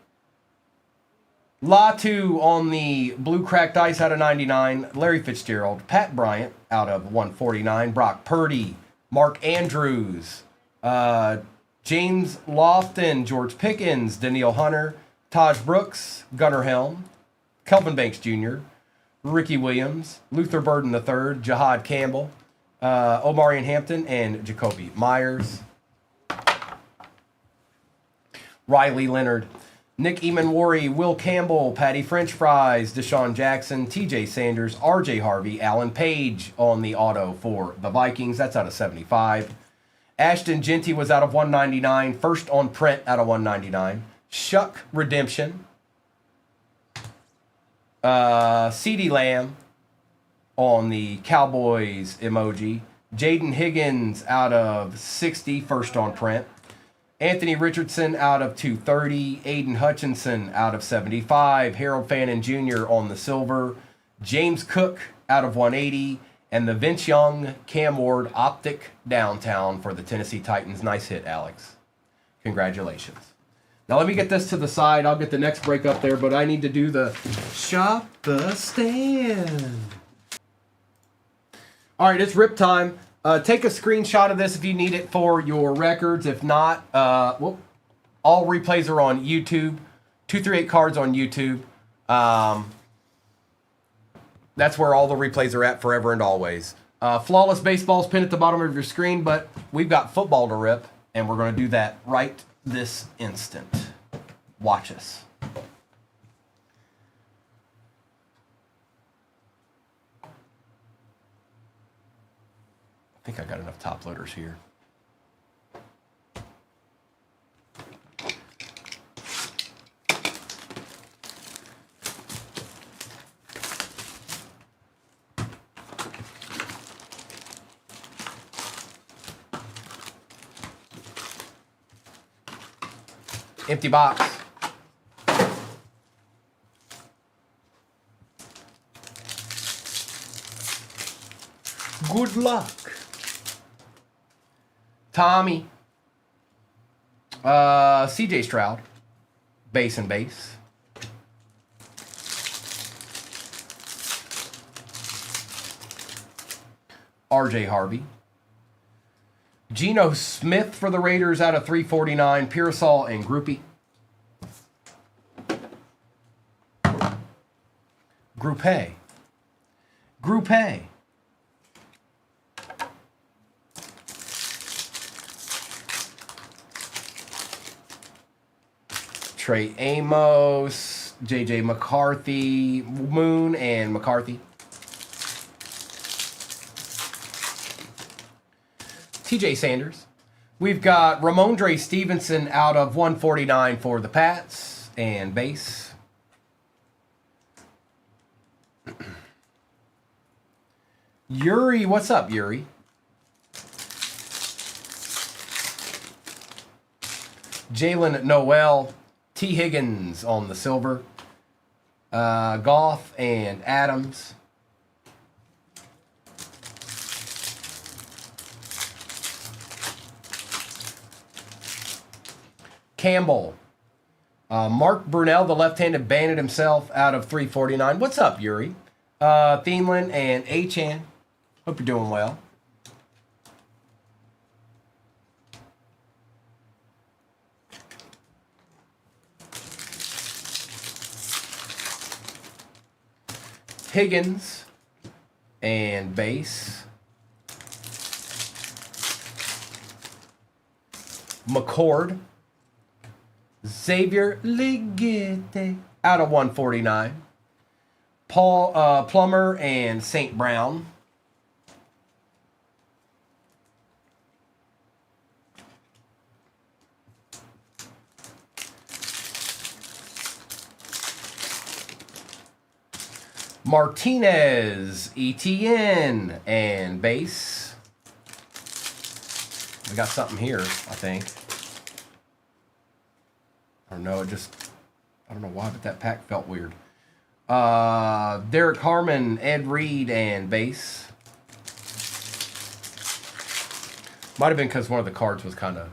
Latu on the blue cracked ice out of 99. Larry Fitzgerald. Pat Bryant out of 149. Brock Purdy. Mark Andrews. James Lofton. George Pickens. Daniil Hunter. Taj Brooks. Gunnar Helm. Kelvin Banks Jr. Ricky Williams. Luther Burden III. Jahad Campbell. Omarion Hampton and Jacoby Myers. Riley Leonard. Nick Emanwari, Will Campbell, Patty French Fries, Deshaun Jackson, TJ Sanders, RJ Harvey, Alan Page on the auto for the Vikings. That's out of 75. Ashton Genty was out of 199. First on print out of 199. Shuck Redemption. CeeDee Lamb on the Cowboys emoji. Jaden Higgins out of 60. First on print. Anthony Richardson out of 230. Aiden Hutchinson out of 75. Harold Fannin Jr. on the silver. James Cook out of 180. And the Vince Young, Cam Ward, Optic Downtown for the Tennessee Titans. Nice hit, Alex. Congratulations. Now let me get this to the side. I'll get the next break up there, but I need to do the shop the stand. All right, it's rip time. Take a screenshot of this if you need it for your records. If not, all replays are on YouTube. 238 cards on YouTube. That's where all the replays are at forever and always. Flawless Baseball's pinned at the bottom of your screen, but we've got football to rip, and we're going to do that right this instant. Watch us. I think I got enough top loaders here. Empty box. Good luck. Tommy. CJ Stroud. Base and base. RJ Harvey. Geno Smith for the Raiders out of 349. Pearsall and Groupie. Group A. Group A. Trey Amos, JJ McCarthy, Moon, and McCarthy. TJ Sanders. We've got Ramondre Stevenson out of 149 for the Pats and base. Yuri, what's up, Yuri? Jalen Noel, T. Higgins on the silver. Goff and Adams. Campbell. Mark Brunell, the left-handed bandit himself, out of 349. What's up, Yuri? Thielen and Achan. Hope you're doing well. Higgins and base. McCord. Xavier Legette out of 149. Paul Plummer and St. Brown. Martinez, ETN, and base. We got something here, I think. I don't know, I don't know why, but that pack felt weird. Derek Harmon, Ed Reed, and base. Might have been because one of the cards was kind of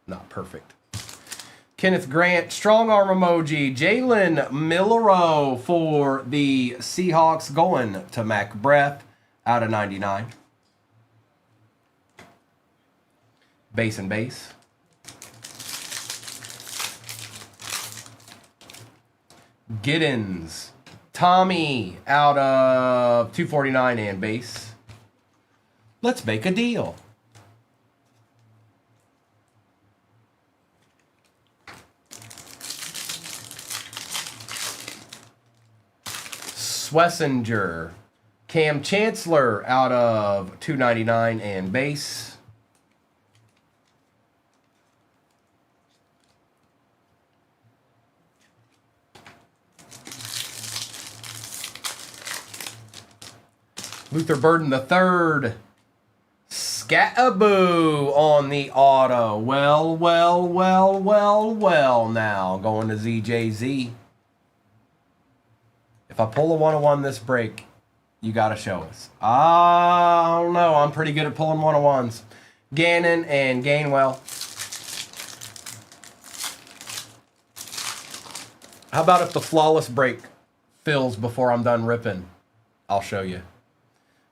not perfect. Kenneth Grant, strong arm emoji. Jalen Milroe for the Seahawks, going to Mac Breath out of 99. Base and base. Giddens, Tommy out of 249 and base. Let's make a deal. Swessinger. Cam Chancellor out of 299 and base. Luther Burden III. Scataboo on the auto. Well now. Going to ZJZ. If I pull a 101 this break, you got to show us. I don't know. I'm pretty good at pulling 101s. Gannon and Gainwell. How about if the flawless break fills before I'm done ripping? I'll show you.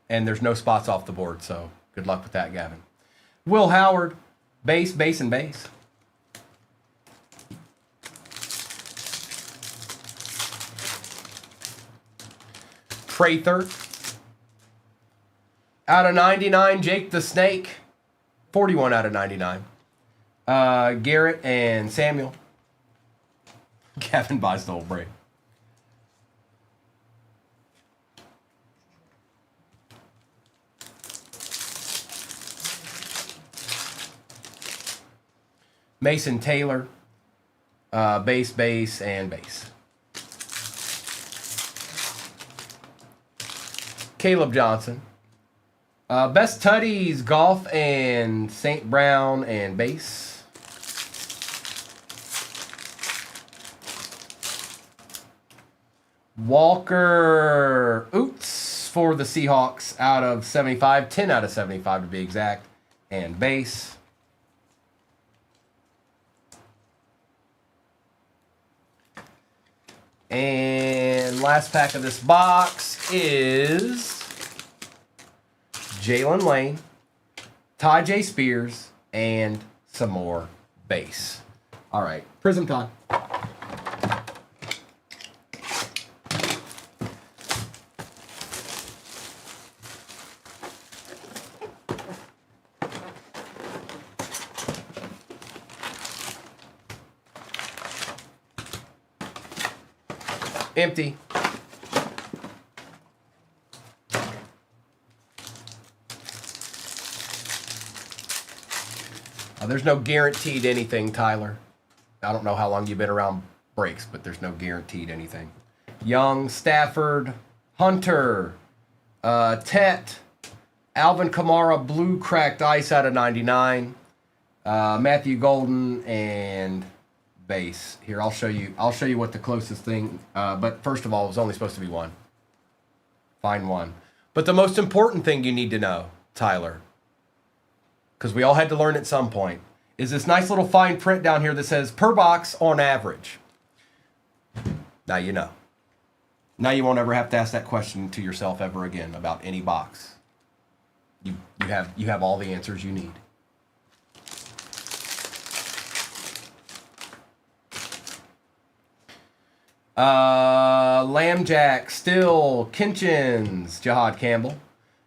And there's no spots off the board, so good luck with that, Gavin. Will Howard, base, and base. Prather. Out of 99, Jake the Snake. 41 out of 99. Garrett and Samuel. Gavin buys the whole break. Mason Taylor, base, and base. Caleb Johnson. Best Tutties, Golf and St. Brown and base. Walker Oots for the Seahawks out of 75, 10 out of 75 to be exact, and base. And last pack of this box is Jalen Lane, Ty J. Spears, and some more base. All right, Prism time. Empty. There's no guaranteed anything, Tyler. I don't know how long you've been around breaks, but there's no guaranteed anything. Young, Stafford, Hunter, Tet, Alvin Kamara, blue cracked ice out of 99, Matthew Golden, and base. Here, I'll show you what the closest thing, but first of all, it was only supposed to be one. Find one. But the most important thing you need to know, Tyler, because we all had to learn at some point, is this nice little fine print down here that says per box on average. Now you know. Now you won't ever have to ask that question to yourself ever again about any box. You have all the answers you need. Lambjack, Still, Kinchins, Jahad Campbell,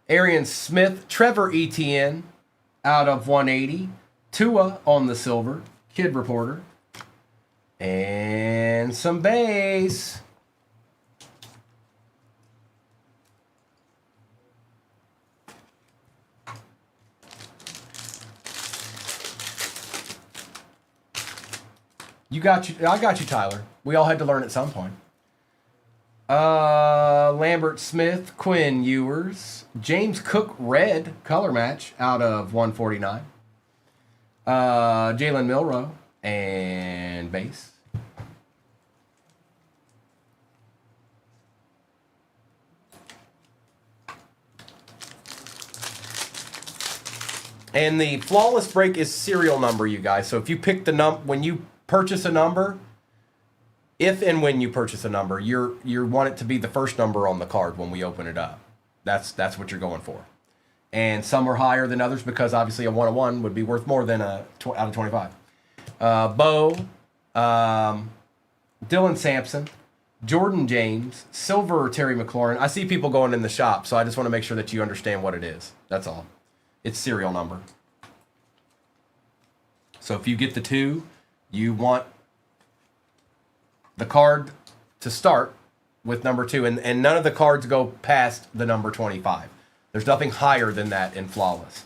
Arian Smith, Trevor Etienne out of 180, Tua on the silver, Kid Reporter, and some base. I got you, Tyler. We all had to learn at some point. Lambert Smith, Quinn Ewers, James Cook red color match out of 149. Jalen Milroe and base. And the flawless break is serial number, you guys. So if you pick the when you purchase a number, if and when you purchase a number, you want it to be the first number on the card when we open it up. That's what you're going for. And some are higher than others because obviously a 101 would be worth more than a out of 25. Bo, Dylan Sampson, Jordan James, Silver Terry McLaurin. I see people going in the shop, so I just want to make sure that you understand what it is. That's all. It's serial number. So if you get the 2, you want the card to start with number 2, and none of the cards go past the number 25. There's nothing higher than that in flawless.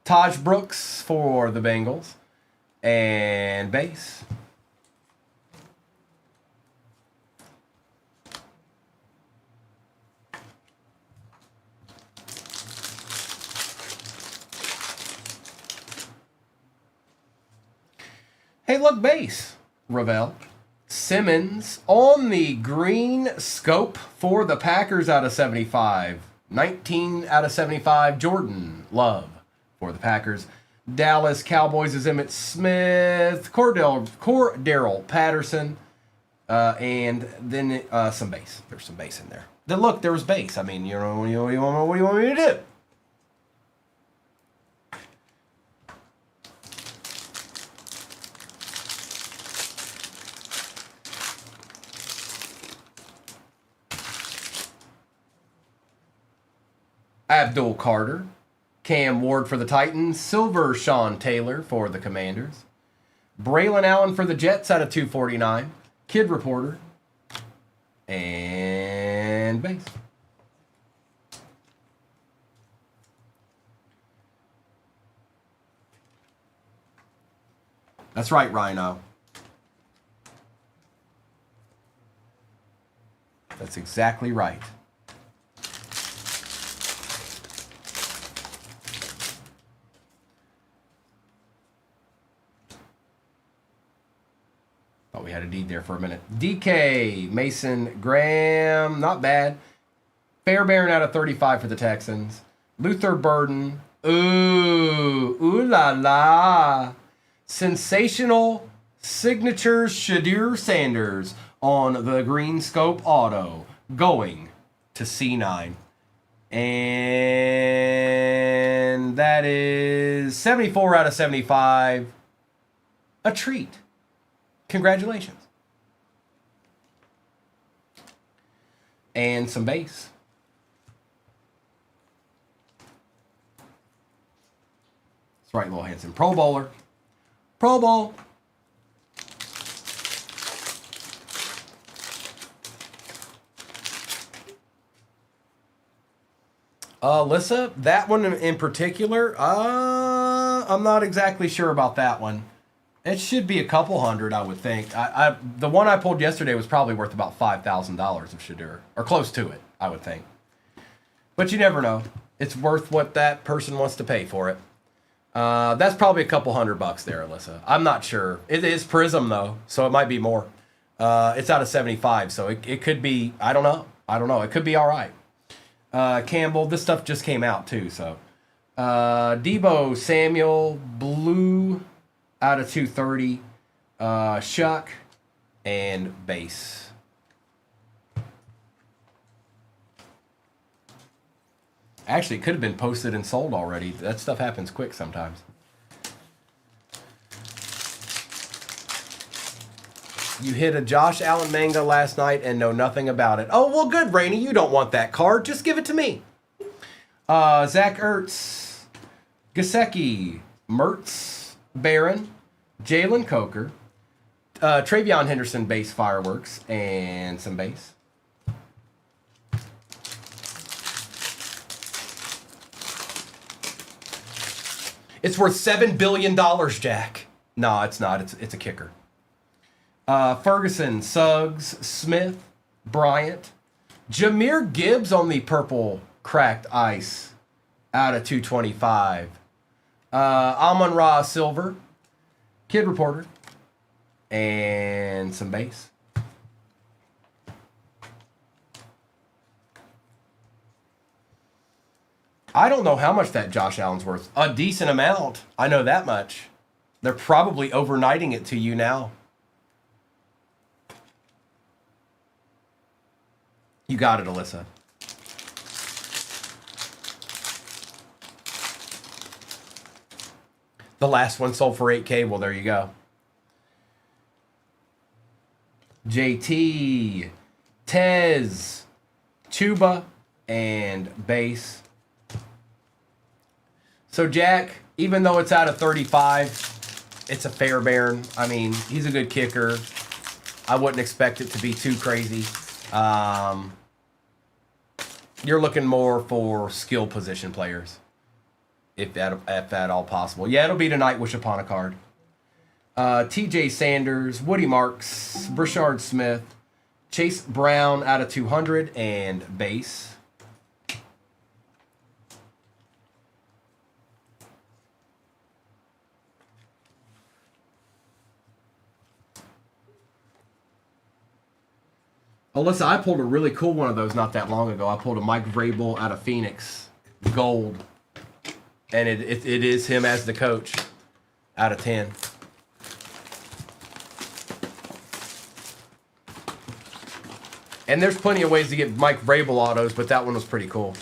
Taj Brooks for the Bengals, and base. Hey, look, base. Ravel. Simmons on the green scope for the Packers out of 75. 19 out of 75. Jordan Love for the Packers. Dallas Cowboys is Emmitt Smith. Cordell Patterson. And then some base. There's some base in there. Then look, there was base. I mean, what do you want me to do? Abdul Carter, Cam Ward for the Titans, Silver Sean Taylor for the Commanders, Braylon Allen for the Jets out of 249, Kid Reporter, and base. That's right, Rhino. That's exactly right. Oh, we had a deed there for a minute. DK, Mason Graham, not bad. Fairbairn out of 35 for the Texans. Luther Burden. Ooh la la. Sensational signatures Shadir Sanders on the Green Scope Auto. Going to C9. And that is 74 out of 75. A treat. Congratulations. And some base. That's right, Lil Hansen. Pro Bowler. Pro Bowl. Alyssa, that one in particular, I'm not exactly sure about that one. It should be a couple hundred, I would think. The one I pulled yesterday was probably worth about $5,000 of Shadur, or close to it, I would think. But you never know. It's worth what that person wants to pay for it. That's probably a couple $100 there, Alyssa. I'm not sure. It is Prism, though, so it might be more. It's out of 75, so it could be, I don't know. It could be all right. Campbell, this stuff just came out, too, so. Debo Samuel, blue out of 230. Shuck, and base. Actually, it could have been posted and sold already. That stuff happens quick sometimes. You hit a Josh Allen manga last night and know nothing about it. Oh, well, good, Rainey. You don't want that card. Just give it to me. Zach Ertz, Gasecki, Mertz, Barron, Jalen Coker, Travion Henderson base fireworks, and some base. It's worth $7 billion, Jack. No, it's not. It's a kicker. Ferguson, Suggs, Smith, Bryant. Jahmyr Gibbs on the purple cracked ice out of 225. Amon-Ra Silver, Kid Reporter, and some base. I don't know how much that Josh Allen's worth. A decent amount. I know that much. They're probably overnighting it to you now. You got it, Alyssa. The last one sold for $8K. Well, there you go. JT, Tez, Chuba, and base. So, Jack, even though it's out of 35, it's a Fairbairn. I mean, he's a good kicker. I wouldn't expect it to be too crazy. You're looking more for skill position players, if that at all possible. Yeah, it'll be tonight. Wish upon a card. T.J. Sanders, Woody Marks, Brashard Smith, Chase Brown out of 200 and base. Alyssa, I pulled a really cool one of those not that long ago. I pulled a Mike Vrabel out of Phoenix, gold. And it is him as the coach out of 10. And there's plenty of ways to get Mike Vrabel autos, but that one was pretty cool.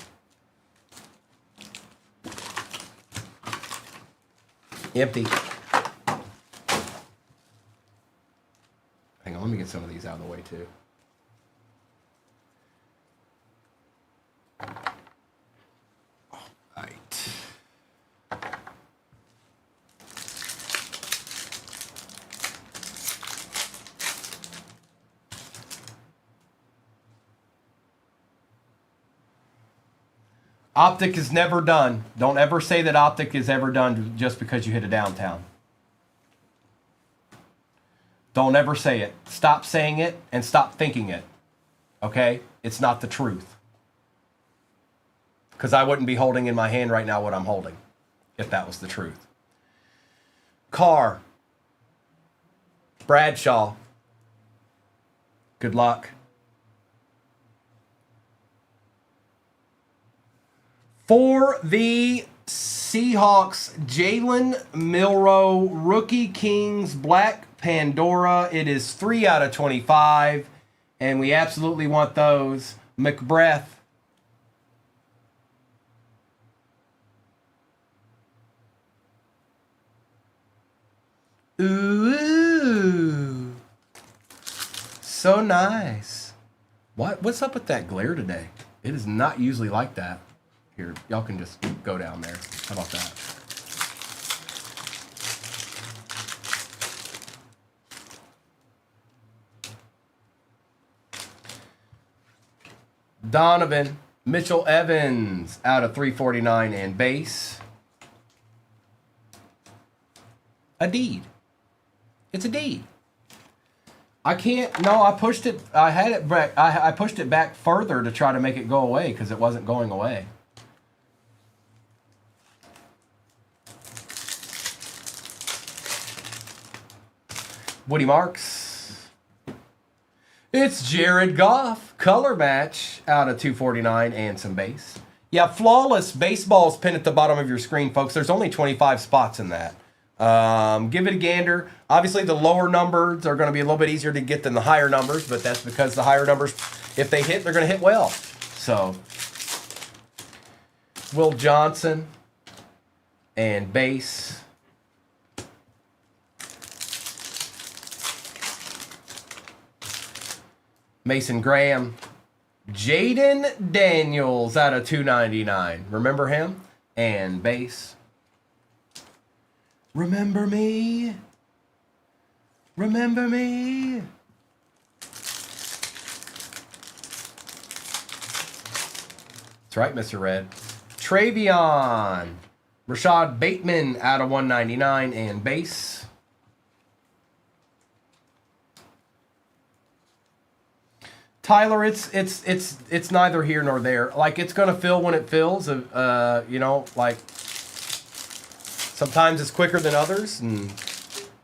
Empty. Hang on, let me get some of these out of the way too. All right. Optic is never done. Don't ever say that Optic is ever done just because you hit a downtown. Don't ever say it. Stop saying it and stop thinking it. Okay? It's not the truth. Because I wouldn't be holding in my hand right now what I'm holding if that was the truth. Carr. Bradshaw. Good luck. For the Seahawks, Jalen Milroe, Rookie Kings, Black Pandora. It is 3 out of 25, and we absolutely want those. McBreath. Ooh. So nice. What's up with that glare today? It is not usually like that. Here, y'all can just go down there. How about that? Donovan, Mitchell Evans out of 349 and base. A deed. It's a deed. I can't. No, I pushed it. I had it back. I pushed it back further to try to make it go away because it wasn't going away. Woody Marks. It's Jared Goff. Color match out of 249 and some base. Yeah, flawless baseball's pinned at the bottom of your screen, folks. There's only 25 spots in that. Give it a gander. Obviously, the lower numbers are going to be a little bit easier to get than the higher numbers, but that's because the higher numbers, if they hit, they're going to hit well. So, Will Johnson and base. Mason Graham. Jaden Daniels out of 299. Remember him? And base. Remember me? Remember me? That's right, Mr. Red. Travion. Rashad Bateman out of 199 and base. Tyler, it's neither here nor there. Like, it's gonna fill when it fills. You know, like sometimes it's quicker than others, and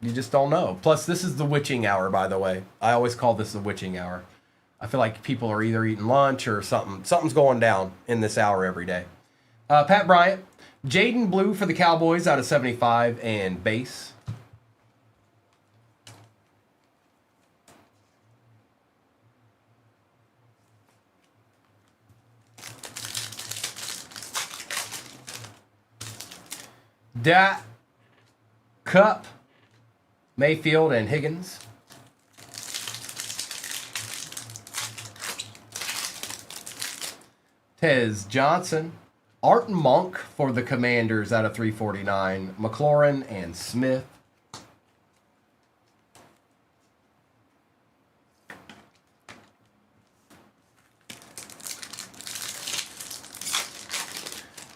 you just don't know. Plus, this is the witching hour, by the way. I always call this the witching hour. I feel like people are either eating lunch or something. Something's going down in this hour every day. Pat Bryant, Jaden Blue for the Cowboys out of 75 and base. Dat, Cup, Mayfield, and Higgins. Tez Johnson. Art Monk for the Commanders out of 349. McLaurin and Smith.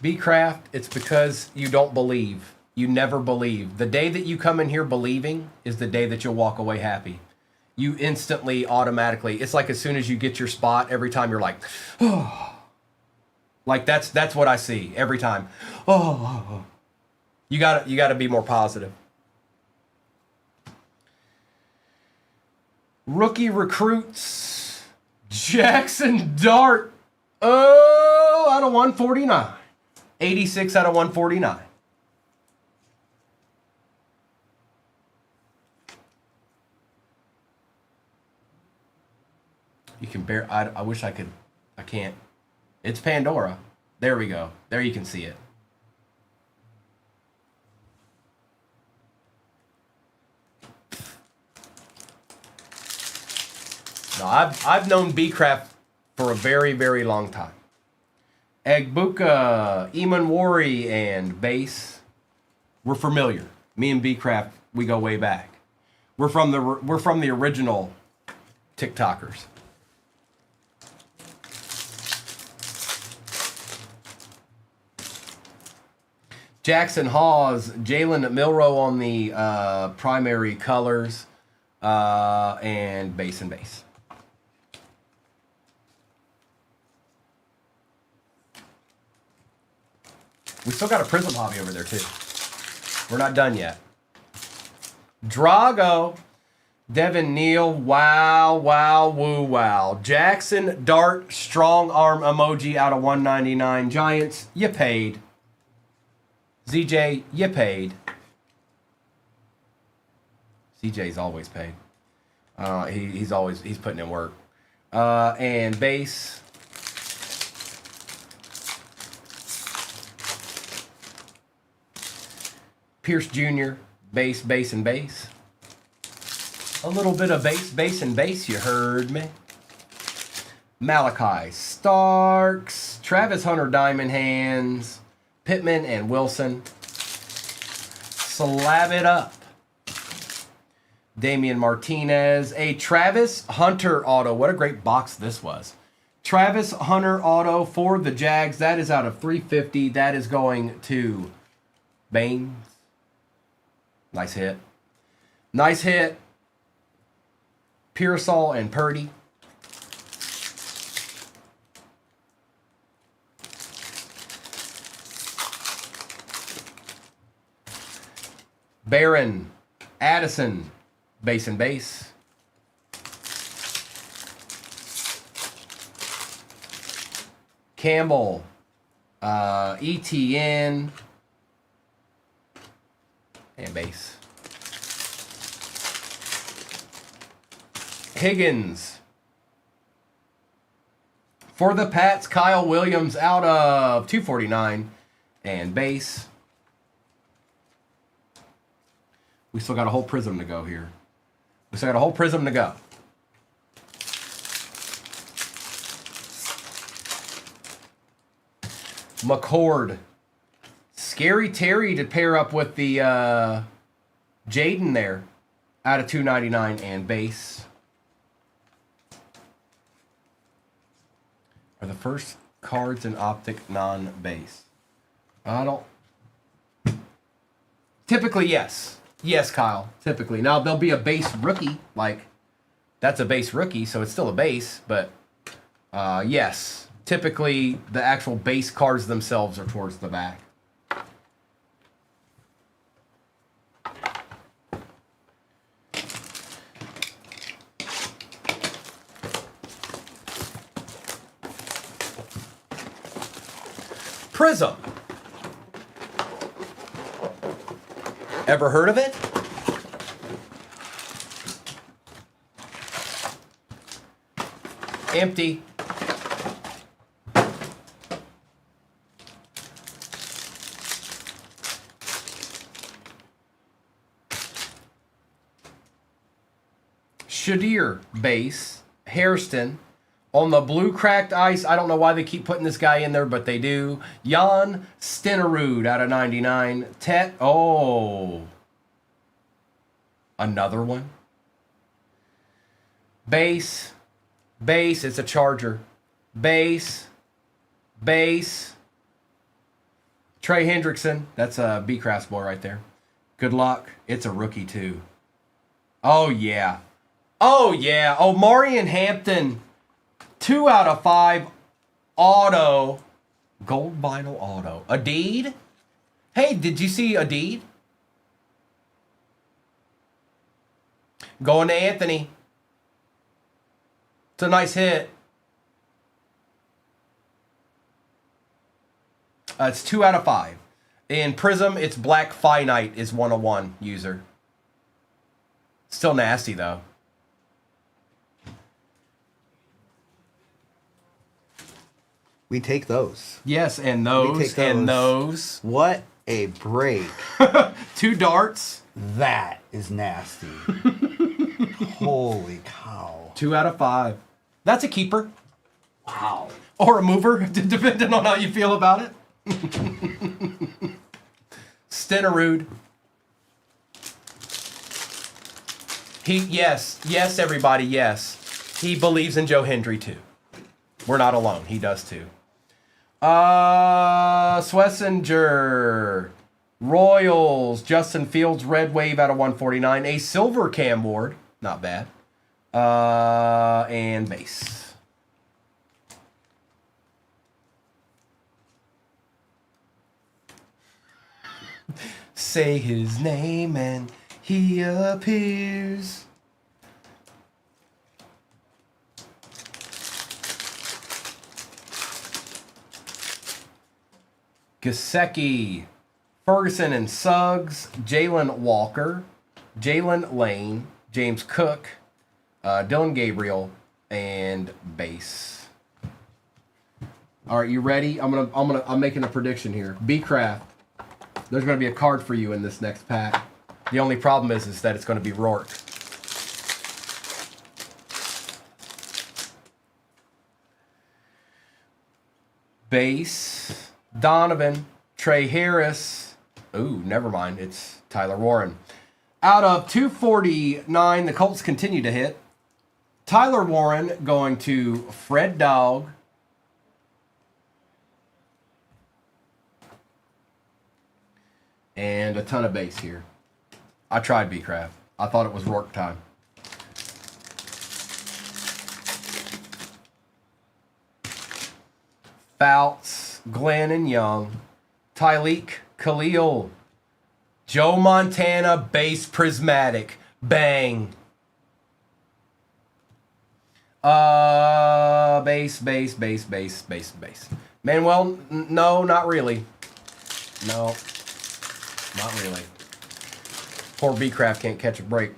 B Craft, it's because you don't believe. You never believe. The day that you come in here believing is the day that you'll walk away happy. You instantly, automatically, it's like as soon as you get your spot, every time you're like, oh. Like that's what I see every time. Oh. You gotta be more positive. Rookie recruits. Jackson Dart. Oh, out of 149. 86 out of 149. You can bear. I wish I could. I can't. It's Pandora. There we go. There you can see it. No, I've known B-Craft for a very, very long time. Egbuka, Eamon and Base. We're familiar. Me and B-Craft, we go way back. We're from the original TikTokers. Jackson Hawes, Jalen Milroe on the primary colors, and base. We still got a Prism hobby over there too. We're not done yet. Drago, Devin Neal, wow, woo, wow. Jackson Dart, strong arm emoji out of 199. Giants, you paid. ZJ, you paid. ZJ's always paid. He's putting in work. And base. Pierce Jr., base. A little bit of base, you heard me. Malachi Starks, Travis Hunter Diamond Hands, Pittman and Wilson. Slab it up. Damian Martinez, a Travis Hunter auto. What a great box this was. Travis Hunter auto for the Jags. That is out of 350. That is going to Baines. Nice hit. Nice hit. Pearsall and Purdy. Barron, Addison, base. Campbell, ETN, and base. Higgins. For the Pats, Kyle Williams out of 249 and base. We still got a whole prism to go here. McCord. Scary Terry to pair up with the Jaden there. Out of 299 and base. Are the first cards in Optic non-base? I don't... Typically, yes. Yes, Kyle. Typically. Now, there'll be a base rookie. Like, that's a base rookie, so it's still a base. But, yes. Typically, the actual base cards themselves are towards the back. Prism. Ever heard of it? Empty. Shadir base. Hairston. On the blue cracked ice, I don't know why they keep putting this guy in there, but they do. Jan Stenerud out of 99. Tet. Oh. Another one. Base. It's a Charger. Base. Trey Hendrickson. That's a B-Craft's boy right there. Good luck. It's a rookie, too. Oh, yeah. Oh, yeah. Oh, Marion Hampton. 2 out of 5. Auto. Gold vinyl auto. Adeed? Hey, did you see Adeed? Going to Anthony. It's a nice hit. It's 2 out of 5. In Prism, it's Black Finite is 101 user. Still nasty, though. We take those. Yes, and We those, take and those. those. What a break. 2 darts. That is nasty. Holy cow. 2 out of 5. That's a keeper. Wow. Or a mover, depending on how you feel about it. Stenerud. Yes, everybody, yes. He believes in Joe Hendry too. We're not alone. He does too. Swessinger. Royals. Justin Fields. Red Wave out of 149. A silver cam board. Not bad. And base. Say his name and he appears. Gasecki, Ferguson and Suggs, Jalen Walker, Jalen Lane, James Cook, Dylan Gabriel, and base. All right, you ready? I'm making a prediction here. B-Craft. There's going to be a card for you in this next pack. The only problem is that it's going to be Rourke. Base, Donovan, Trey Harris. Ooh, never mind. It's Tyler Warren. Out of 249, the Colts continue to hit. Tyler Warren going to Fred Dog. And a ton of base here. I tried B-Craft. I thought it was Rourke time. Fouts, Glenn and Young, Tyleek, Khalil, Joe Montana, base prismatic, bang. Base. Manuel, no, not really. No, not really. Poor B-Craft can't catch a break.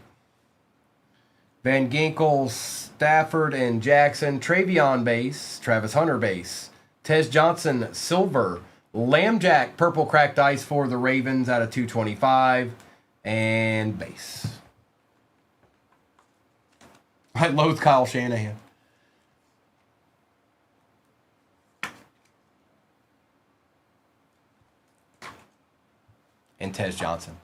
Van Ginkel, Stafford, and Jackson, Travion base, Travis Hunter base. Tez Johnson, silver. Lambjack, purple cracked ice for the Ravens out of 225. And base. I loathe Kyle Shanahan. And Tez Johnson.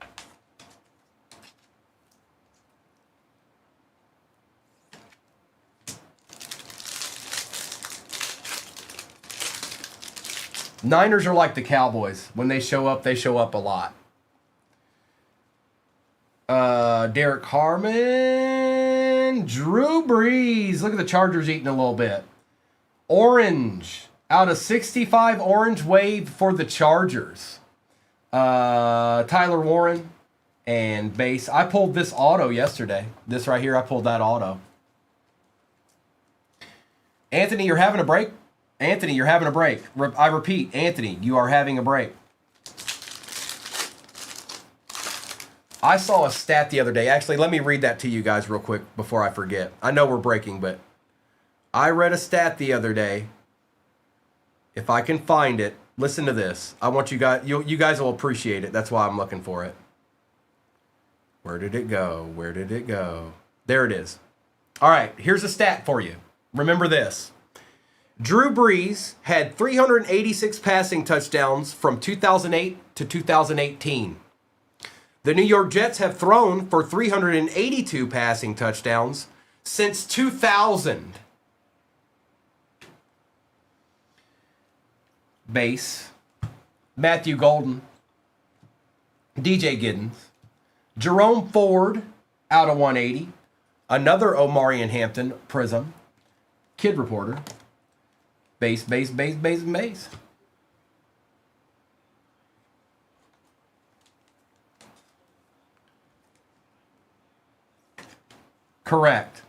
Niners are like the Cowboys. When they show up a lot. Derek Harmon. Drew Brees. Look at the Chargers eating a little bit. Orange. Out of 65, orange wave for the Chargers. Tyler Warren and base. I pulled this auto yesterday. This right here, I pulled that auto. Anthony, you're having a break? Anthony, you're having a break. I repeat, Anthony, you are having a break. I saw a stat the other day. Actually, let me read that to you guys real quick before I forget. I know we're breaking, but I read a stat the other day. If I can find it, listen to this. I want you guys, you guys will appreciate it. That's why I'm looking for it. Where did it go? Where did it go? There it is. All right, here's a stat for you. Remember this. Drew Brees had 386 passing touchdowns from 2008 to 2018. The New York Jets have thrown for 382 passing touchdowns since 2000. Base. Matthew Golden, DJ Giddens, Jerome Ford out of 180, another Omarion Hampton Prism, Kid Reporter, base, and base. Correct.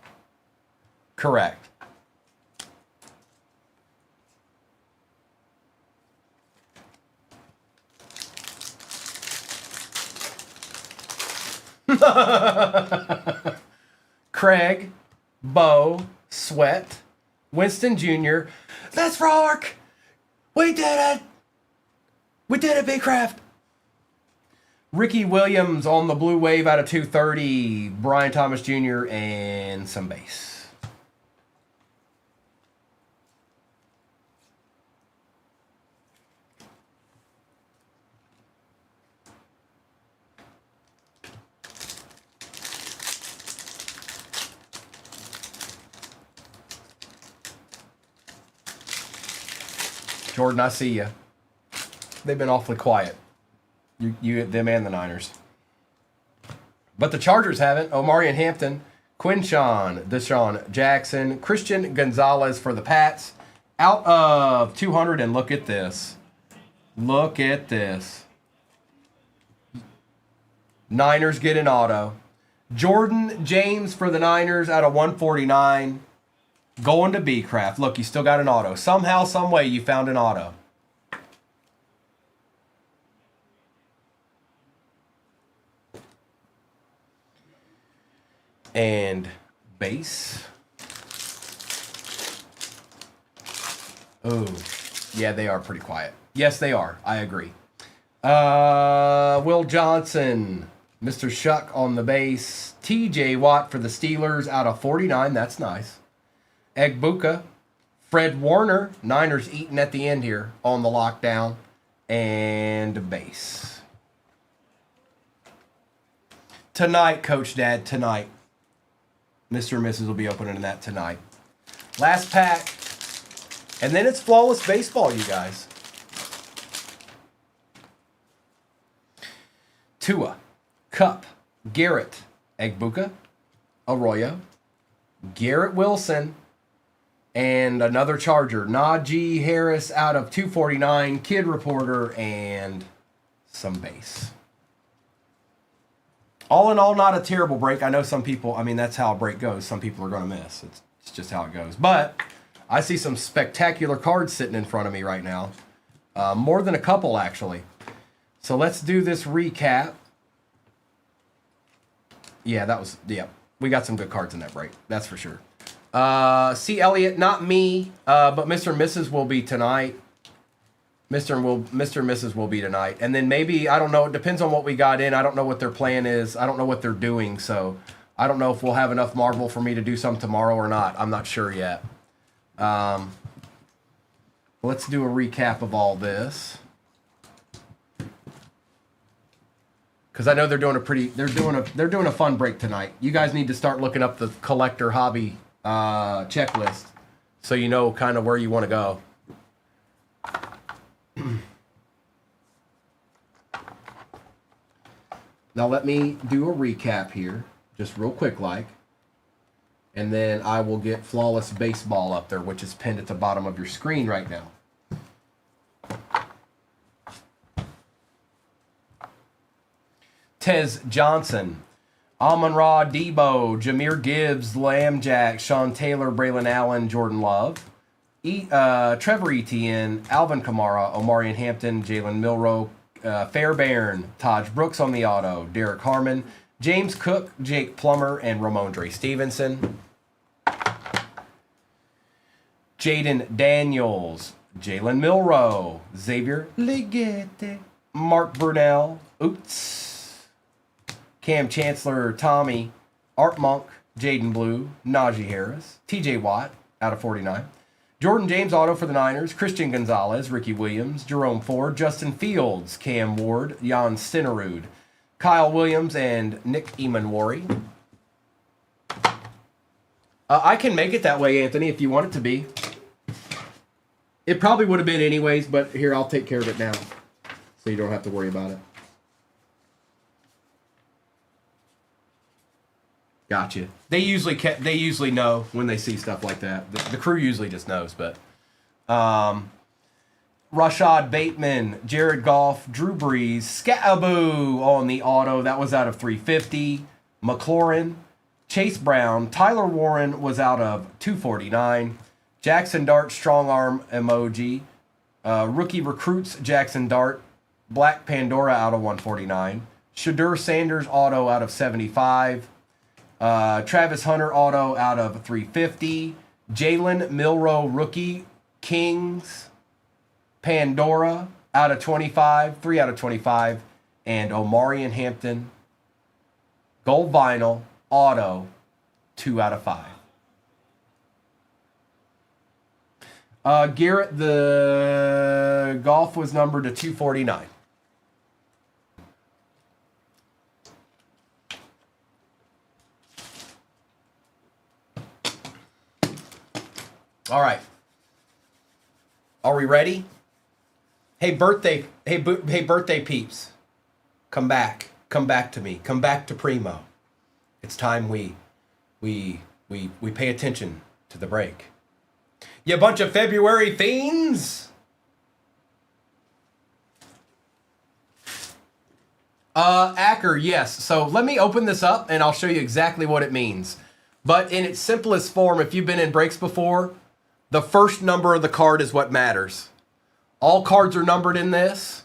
Craig, Bo, Sweat, Winston Jr. Let's rock! We did it, Big Craft! Ricky Williams on the Blue Wave out of 230. Brian Thomas Jr. and some base. Jordan, I see you. They've been awfully quiet. You, them, and the Niners. But the Chargers haven't. Omarion Hampton, Quinshawn, Deshaun Jackson, Christian Gonzalez for the Pats. Out of 200, and look at this. Look at this. Niners get an auto. Jordan James for the Niners out of 149. Going to B-Craft. Look, you still got an auto. Somehow, some way, you found an auto. And base. Oh, yeah, they are pretty quiet. Yes, they are. I agree. Will Johnson, Mr. Shuck on the base. TJ Watt for the Steelers out of 49. That's nice. Egbuka. Fred Warner. Niners eating at the end here on the lockdown. And base. Tonight, Coach Dad, tonight. Mr. and Mrs. will be opening that tonight. Last pack. And then it's flawless baseball, you guys. Tua, Cup, Garrett, Egbuka, Arroyo, Garrett Wilson, and another Charger. Najee Harris out of 249, Kid Reporter, and some base. All in all, not a terrible break. I know some people, I mean, that's how a break goes. Some people are going to miss. It's just how it goes. But I see some spectacular cards sitting in front of me right now. More than a couple, actually. So let's do this recap. Yeah, we got some good cards in that break. That's for sure. C. Elliott, not me, but Mr. and Mrs. will be tonight. Mr. and Mrs. will be tonight. And then maybe, I don't know, it depends on what we got in. I don't know what their plan is. I don't know what they're doing. So I don't know if we'll have enough Marvel for me to do some tomorrow or not. I'm not sure yet. Let's do a recap of all this. Because I know they're doing a fun break tonight. You guys need to start looking up the collector hobby checklist so you know kind of where you want to go. Now let me do a recap here, just real quick like, and then I will get Flawless Baseball up there, which is pinned at the bottom of your screen right now. Tez Johnson, Amon-Ra, Debo, Jahmyr Gibbs, Lamb Jack, Sean Taylor, Braylon Allen, Jordan Love, Trevor Etienne, Alvin Kamara, Omarion Hampton, Jalen Milroe, Fairbairn, Taj Brooks on the auto, Derek Harmon, James Cook, Jake Plummer, and Ramondre Stevenson. Jaden Daniels, Jalen Milroe, Xavier Legette, Mark Brunell, Cam Chancellor, Tommy, Art Monk, Jaden Blue, Najee Harris, TJ Watt out of 49. Jordan James auto for the Niners, Christian Gonzalez, Ricky Williams, Jerome Ford, Justin Fields, Cam Ward, Jan Stenerud, Kyle Williams, and Nick Emanwari. I can make it that way, Anthony, if you want it to be. It probably would have been anyways, but here, I'll take care of it now. so you don't have to worry about it. Gotcha. They usually know when they see stuff like that. The crew usually just knows, but Rashad Bateman, Jared Goff, Drew Brees, Scaboo on the auto. That was out of 350. McLaurin, Chase Brown, Tyler Warren was out of 249. Jackson Dart, strong arm emoji. Rookie recruits, Jackson Dart, Black Pandora out of 149. Shadur Sanders auto out of 75. Travis Hunter auto out of 350. Jalen Milroe rookie Kings Pandora out of 25, 3 out of 25, and Omarion Hampton gold vinyl auto 2 out of 5. Garrett, the golf was numbered to 249. All right. Are we ready? Hey birthday peeps. Come back to me. Come back to Primo. It's time we pay attention to the break. You bunch of February fiends. Acker, yes. So let me open this up and I'll show you exactly what it means. But in its simplest form, if you've been in breaks before, the first number of the card is what matters. All cards are numbered in this.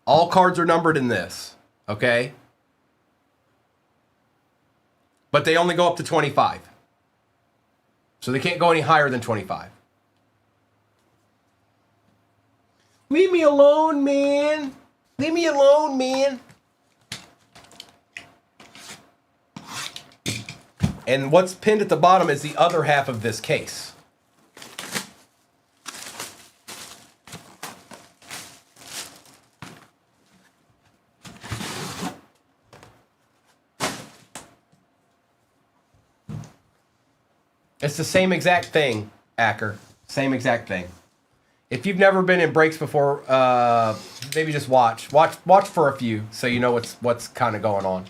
All cards are numbered in this. Okay? But they only go up to 25. So they can't go any higher than 25. Leave me alone, man. Leave me alone, man. And what's pinned at the bottom is the other half of this case. It's the same exact thing, Acker. Same exact thing. If you've never been in breaks before, maybe just watch for a few so you know what's kind of going on.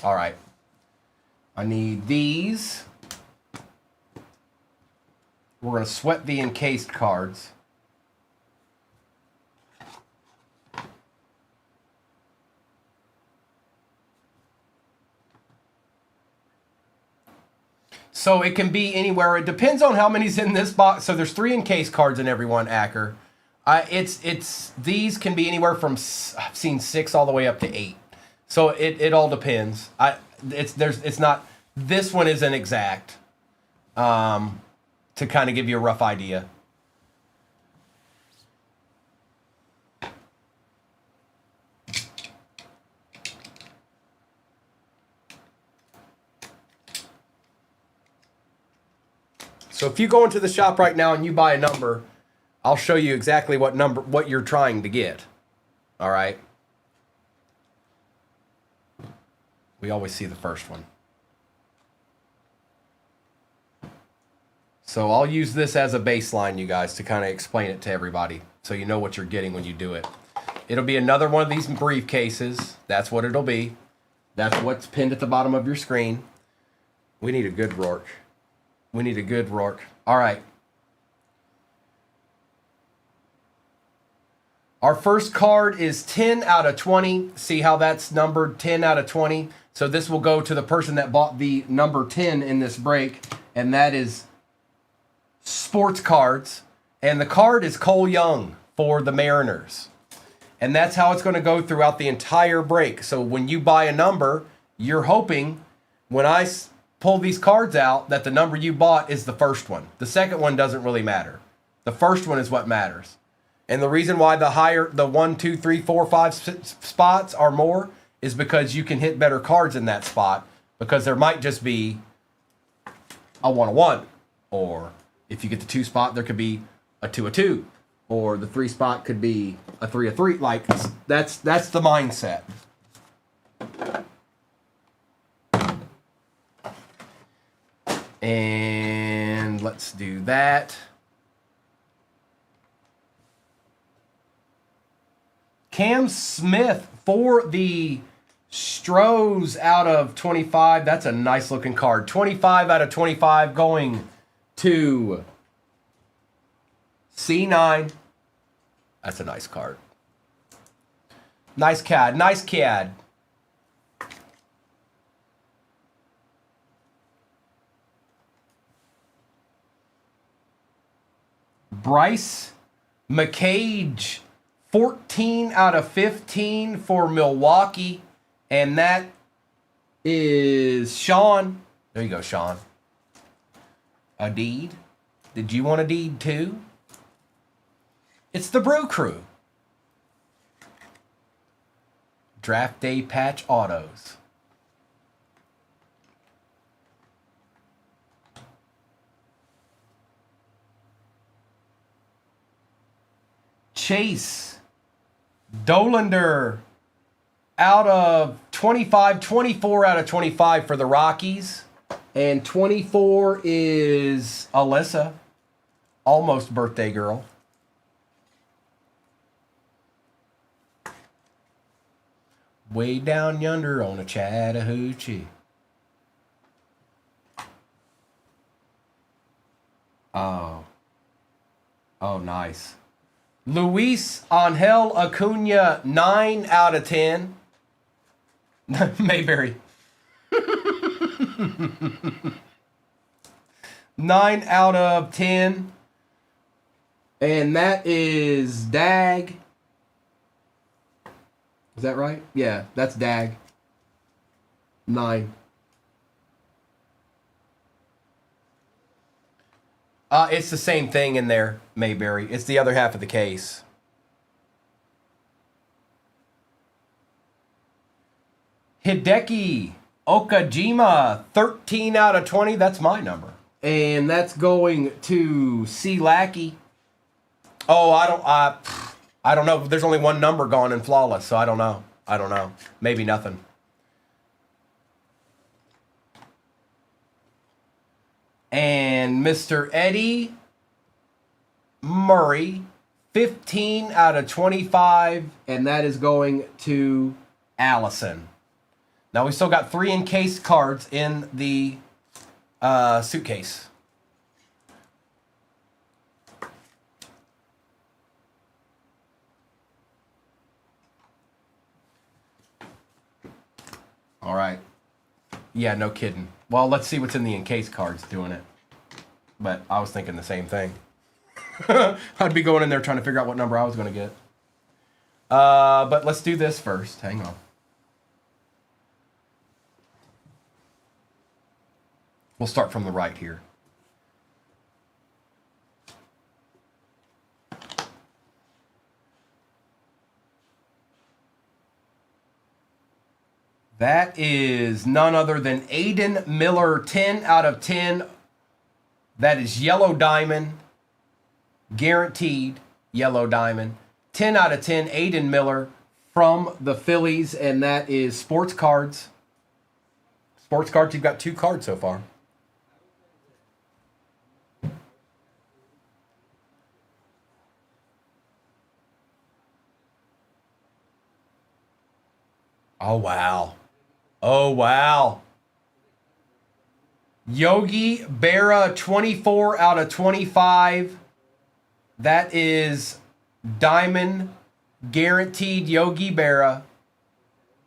All right. I need these. We're going to sweat the encased cards. So it can be anywhere. It depends on how many's in this box. So there's 3 encased cards in every one, Acker. These can be anywhere from, I've seen 6 all the way up to 8. So it all depends. This one isn't exact. To kind of give you a rough idea. So if you go into the shop right now and you buy a number, I'll show you exactly what you're trying to get. All right. We always see the first one. So I'll use this as a baseline, you guys, to kind of explain it to everybody so you know what you're getting when you do it. It'll be another one of these briefcases. That's what it'll be. That's what's pinned at the bottom of your screen. We need a good Rourke. We need a good Rourke. All right. Our first card is 10 out of 20. See how that's numbered 10 out of 20? So this will go to the person that bought the number 10 in this break, and that is Sports Cards, and the card is Cole Young for the Mariners. And that's how it's going to go throughout the entire break. So when you buy a number, you're hoping when I pull these cards out that the number you bought is the first one. The second one doesn't really matter. The first one is what matters. And the reason why the 1, 2, 3, 4, 5 spots are more is because you can hit better cards in that spot, because there might just be a 1, a 1, or if you get the 2 spot, there could be a 2, a 2, or the 3 spot could be a 3, a 3. Like that's the mindset. And let's do that. Cam Smith for the Stros out of 25. That's a nice looking card. 25 out of 25 going to C9. That's a nice card. Nice CAD. Nice CAD. Bryce McCage, 14 out of 15 for Milwaukee. And that is Sean. There you go, Sean. A deed. Did you want a deed too? It's the Brew Crew. Draft Day Patch Autos. Chase Dolander out of 25, 24 out of 25 for the Rockies. And 24 is Alyssa, almost birthday girl. Way down yonder on a Chattahoochee. Oh, nice. Luis Angel Acuna, 9 out of 10. Mayberry. 9 out of 10. And that is Dag. Is that right? Yeah, that's Dag. 9. It's the same thing in there, Mayberry. It's the other half of the case. Hideki Okajima, 13 out of 20. That's my number. And that's going to C. Lackey. Oh, I don't know. There's only one number gone in Flawless, so I don't know. Maybe nothing. And Mr. Eddie Murray, 15 out of 25, and that is going to Allison. Now we still got 3 encased cards in the suitcase. All right. Yeah, no kidding. Well, let's see what's in the encased cards doing it. But I was thinking the same thing. I'd be going in there trying to figure out what number I was going to get. But let's do this first. Hang on. We'll start from the right here. That is none other than Aiden Miller, 10 out of 10. That is Yellow Diamond. Guaranteed Yellow Diamond. 10 out of 10, Aiden Miller from the Phillies. And that is Sports Cards. Sports Cards, you've got 2 cards so far. Oh, wow. Oh, wow. Yogi Berra, 24 out of 25. That is Diamond Guaranteed Yogi Berra.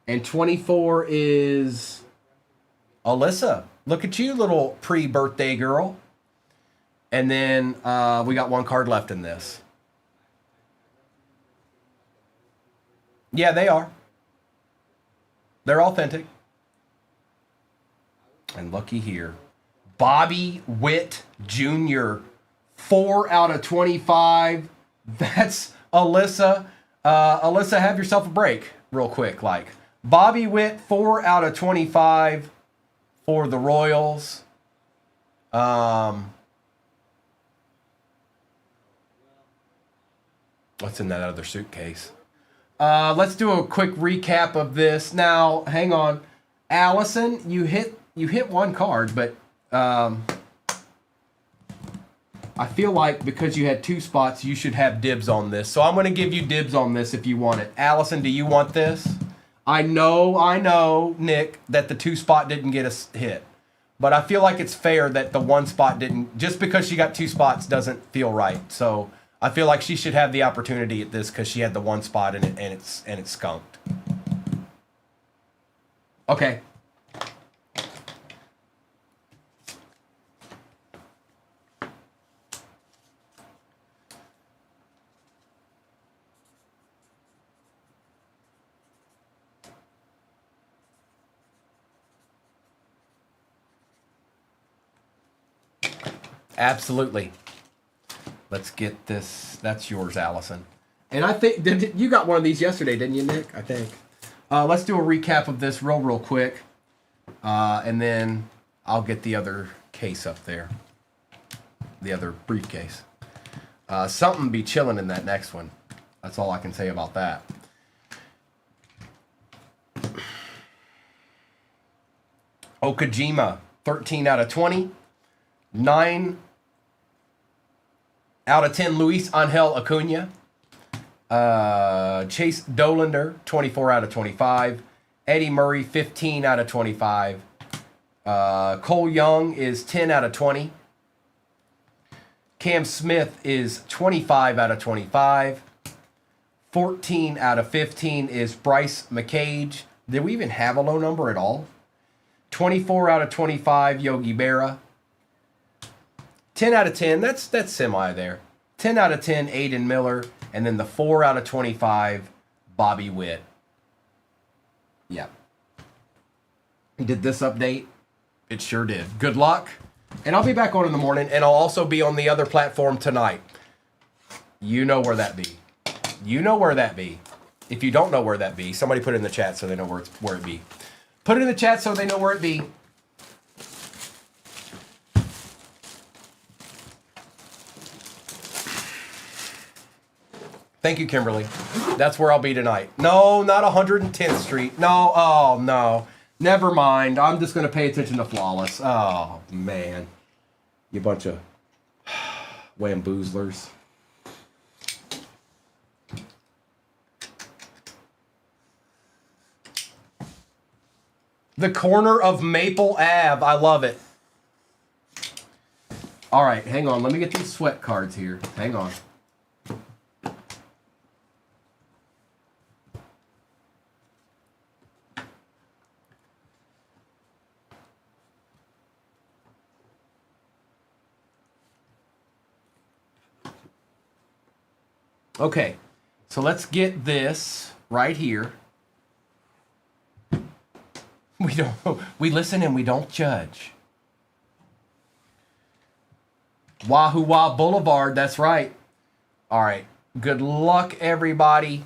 And 24 is Alyssa. Look at you, little pre-birthday girl. And then we got 1 card left in this. Yeah, they are. They're authentic. And looky here. Bobby Witt Jr., 4 out of 25. That's Alyssa. Alyssa, have yourself a break real quick. Like Bobby Witt, 4 out of 25 for the Royals. What's in that other suitcase? Let's do a quick recap of this. Now, hang on. Allison, you hit 1 card, but I feel like because you had 2 spots, you should have dibs on this. So I'm going to give you dibs on this if you want it. Allison, do you want this? I know, Nick, that the 2 spot didn't get a hit. But I feel like it's fair that the 1 spot didn't. Just because she got 2 spots doesn't feel right. So I feel like she should have the opportunity at this because she had the 1 spot and it's skunked. Okay. Absolutely. Let's get this. That's yours, Allison. And I think you got one of these yesterday, didn't you, Nick? I think. Let's do a recap of this real quick, and then I'll get the other case up there, the other briefcase. Something be chilling in that next one. That's all I can say about that. Okajima, 13 out of 20. 9 out of 10, Luis Angel Acuna. Chase Dolander, 24 out of 25. Eddie Murray, 15 out of 25. Cole Young is 10 out of 20. Cam Smith is 25 out of 25. 14 out of 15 is Bryce McCage. Did we even have a low number at all? 24 out of 25, Yogi Berra. 10 out of 10, that's semi there. 10 out of 10, Aiden Miller. And then the 4 out of 25, Bobby Witt. Yep. Did this update? It sure did. Good luck. And I'll be back on in the morning. And I'll also be on the other platform tonight. You know where that be. You know where that be. If you don't know where that be, somebody put it in the chat so they know where it be. Put it in the chat so they know where it be. Thank you, Kimberly. That's where I'll be tonight. No, not 110th Street. No, oh, no. Never mind. I'm just going to pay attention to Flawless. Oh, man. You bunch of wamboozlers. The corner of Maple Ave. I love it. All right, hang on. Let me get these sweat cards here. Hang on. Okay, so let's get this right here. We listen and we don't judge. Wahoo Wah Boulevard, that's right. All right, good luck, everybody.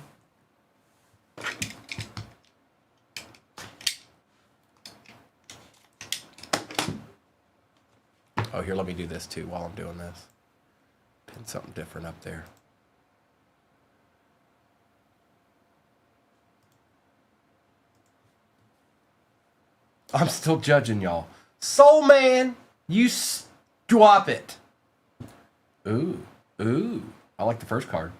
Oh, here, let me do this too while I'm doing this. Pin something different up there. I'm still judging y'all. Soul Man, you drop it. Ooh, ooh. I like the first card.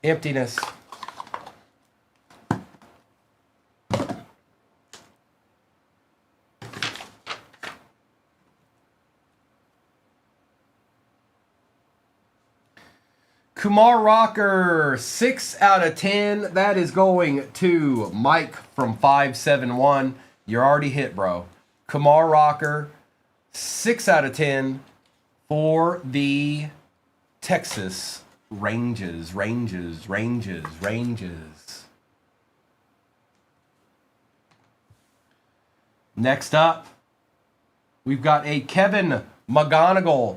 Emptiness. Kumar Rocker, 6 out of 10. That is going to Mike from 571. You're already hit, bro. Kumar Rocker, 6 out of 10 for the Texas Rangers. Next up, we've got a Kevin McGonigal.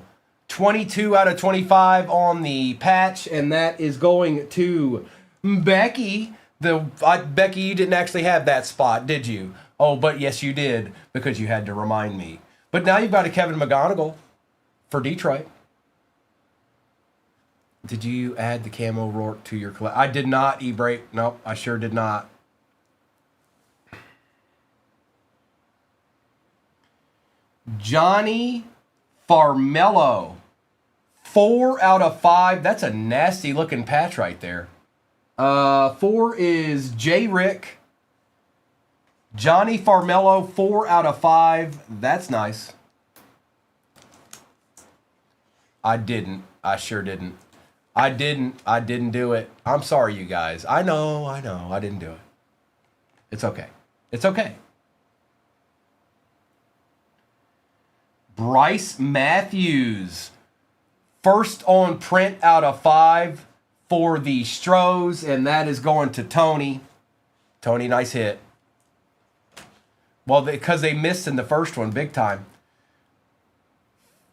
22 out of 25 on the patch, and that is going to Becky. Becky, you didn't actually have that spot, did you? Oh, but yes, you did, because you had to remind me. But now you've got a Kevin McGonigal for Detroit. Did you add the camo Rourke to your collection? I did not, E-Break. Nope, I sure did not. Johnny Farmello. 4 out of 5. That's a nasty looking patch right there. 4 is J. Rick. Johnny Farmello, 4 out of 5. That's nice. I didn't. I sure didn't. I didn't do it. I'm sorry, you guys. I know. I didn't do it. It's okay. It's okay. Bryce Matthews. First on print out of 5 for the Stros, and that is going to Tony. Tony, nice hit. Well, because they missed in the first one big time.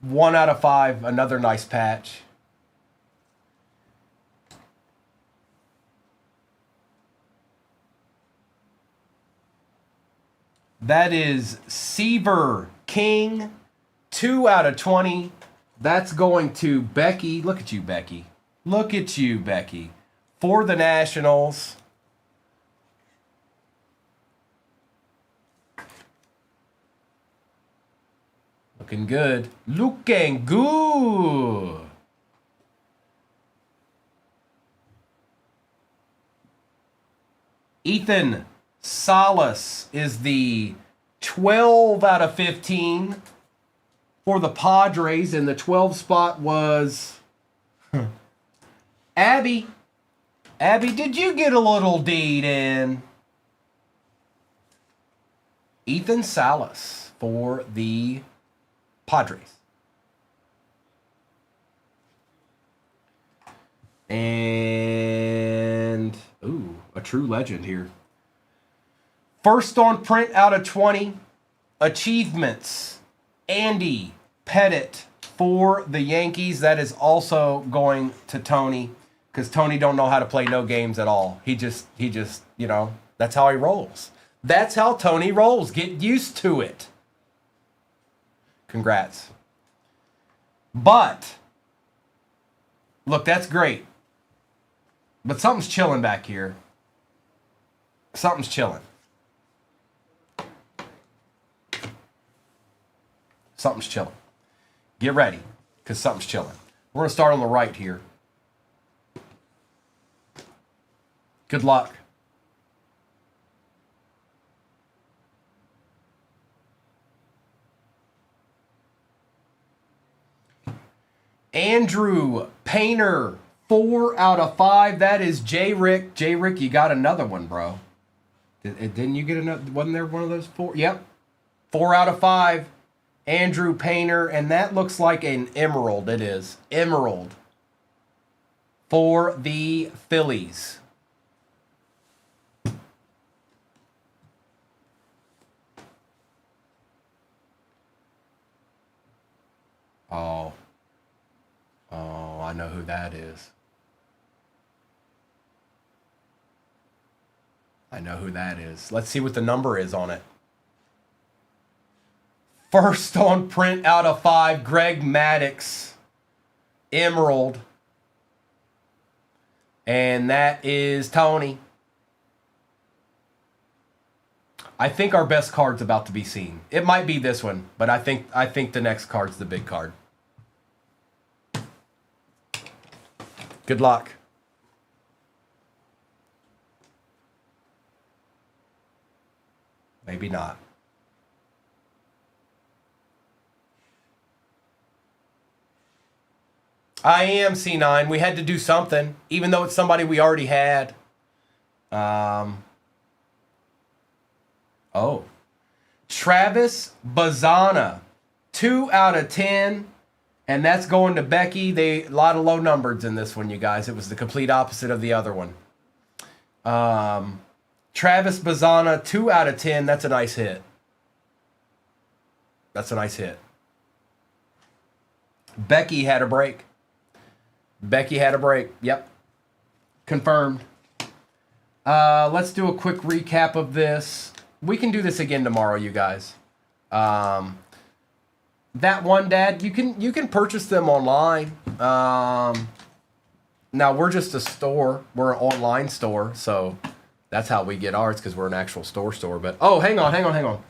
1 out of 5, another nice patch. That is Seaver King, 2 out of 20. That's going to Becky. Look at you, Becky. Look at you, Becky. For the Nationals. Looking good. Looking good. Ethan Salas is the 12 out of 15 for the Padres, and the 12 spot was Abby. Abby, did you get a little deed in? Ethan Salas for the Padres. And, ooh, a true legend here. First on print out of 20, Achievements, Andy Pettit for the Yankees. That is also going to Tony, because Tony don't know how to play no games at all. He just, you know, that's how he rolls. That's how Tony rolls. Get used to it. Congrats. But, look, that's great. But something's chilling back here. Something's chilling. Something's chilling. Get ready, because something's chilling. We're going to start on the right here. Good luck. Andrew Painter, 4 out of 5. That is J. Rick. J. Rick, you got another one, bro. Didn't you get another? Wasn't there one of those 4? Yep. 4 out of 5. Andrew Painter, and that looks like an emerald. It is. Emerald. For the Phillies. Oh, I know who that is. I know who that is. Let's see what the number is on it. First on print out of 5, Greg Maddux, Emerald. And that is Tony. I think our best card's about to be seen. It might be this one, but I think the next card's the big card. Good luck. Maybe not. I am C9. We had to do something, even though it's somebody we already had. Oh. Travis Bazana, 2 out of 10. And that's going to Becky. A lot of low numbers in this one, you guys. It was the complete opposite of the other one. Travis Bazana, 2 out of 10. That's a nice hit. That's a nice hit. Becky had a break. Becky had a break. Yep. Confirmed. Let's do a quick recap of this. We can do this again tomorrow, you guys. That one, Dad, you can purchase them online. Now we're just a store. We're an online store, so that's how we get ours, because we're an actual store. But oh, hang on.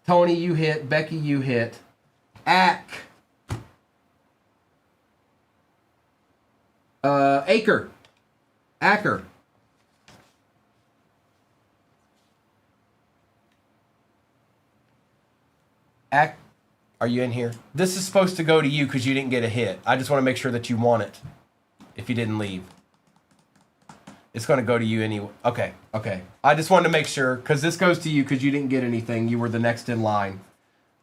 Tony, you hit. Becky, you hit. Acker. Acker. Are you in here? This is supposed to go to you because you didn't get a hit. I just want to make sure that you want it if you didn't leave. It's going to go to you anyway. Okay, okay. I just wanted to make sure because this goes to you because you didn't get anything. You were the next in line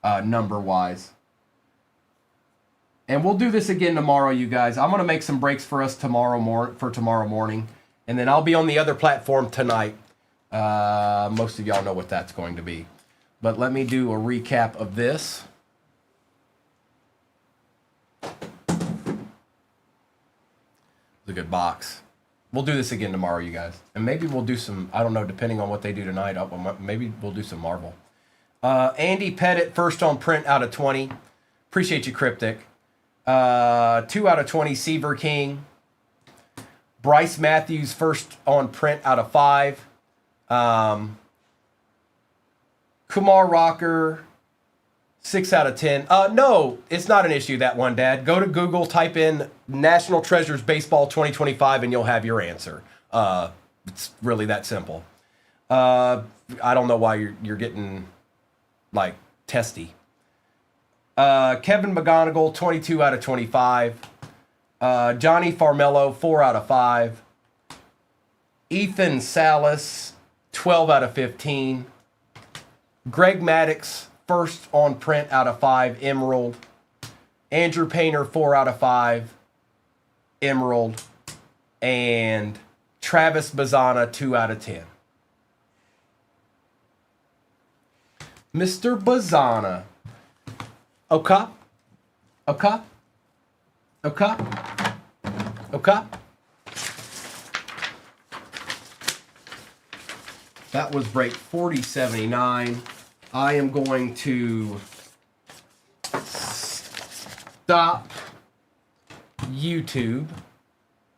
number-wise. And we'll do this again tomorrow, you guys. I'm going to make some breaks for us tomorrow morning. And then I'll be on the other platform tonight. Most of y'all know what that's going to be. But let me do a recap of this. It's a good box. We'll do this again tomorrow, you guys. And maybe we'll do some, I don't know, depending on what they do tonight, maybe we'll do some Marvel. Andy Pettit, first on print out of 20. Appreciate you, Cryptic. 2 out of 20, Seaver King. Bryce Matthews, first on print out of 5. Kumar Rocker, 6 out of 10. No, it's not an issue, that one, Dad. Go to Google, type in National Treasures Baseball 2025, and you'll have your answer. It's really that simple. I don't know why you're getting, like, testy. Kevin McGonigal, 22 out of 25. Johnny Farmello, 4 out of 5. Ethan Salas, 12 out of 15. Greg Maddox, first on print out of 5, Emerald. Andrew Painter, 4 out of 5, Emerald. And Travis Bazana, 2 out of 10. Mr. Bazana. Okay. Okay. Okay. Okay. That was break 4079. I am going to stop YouTube.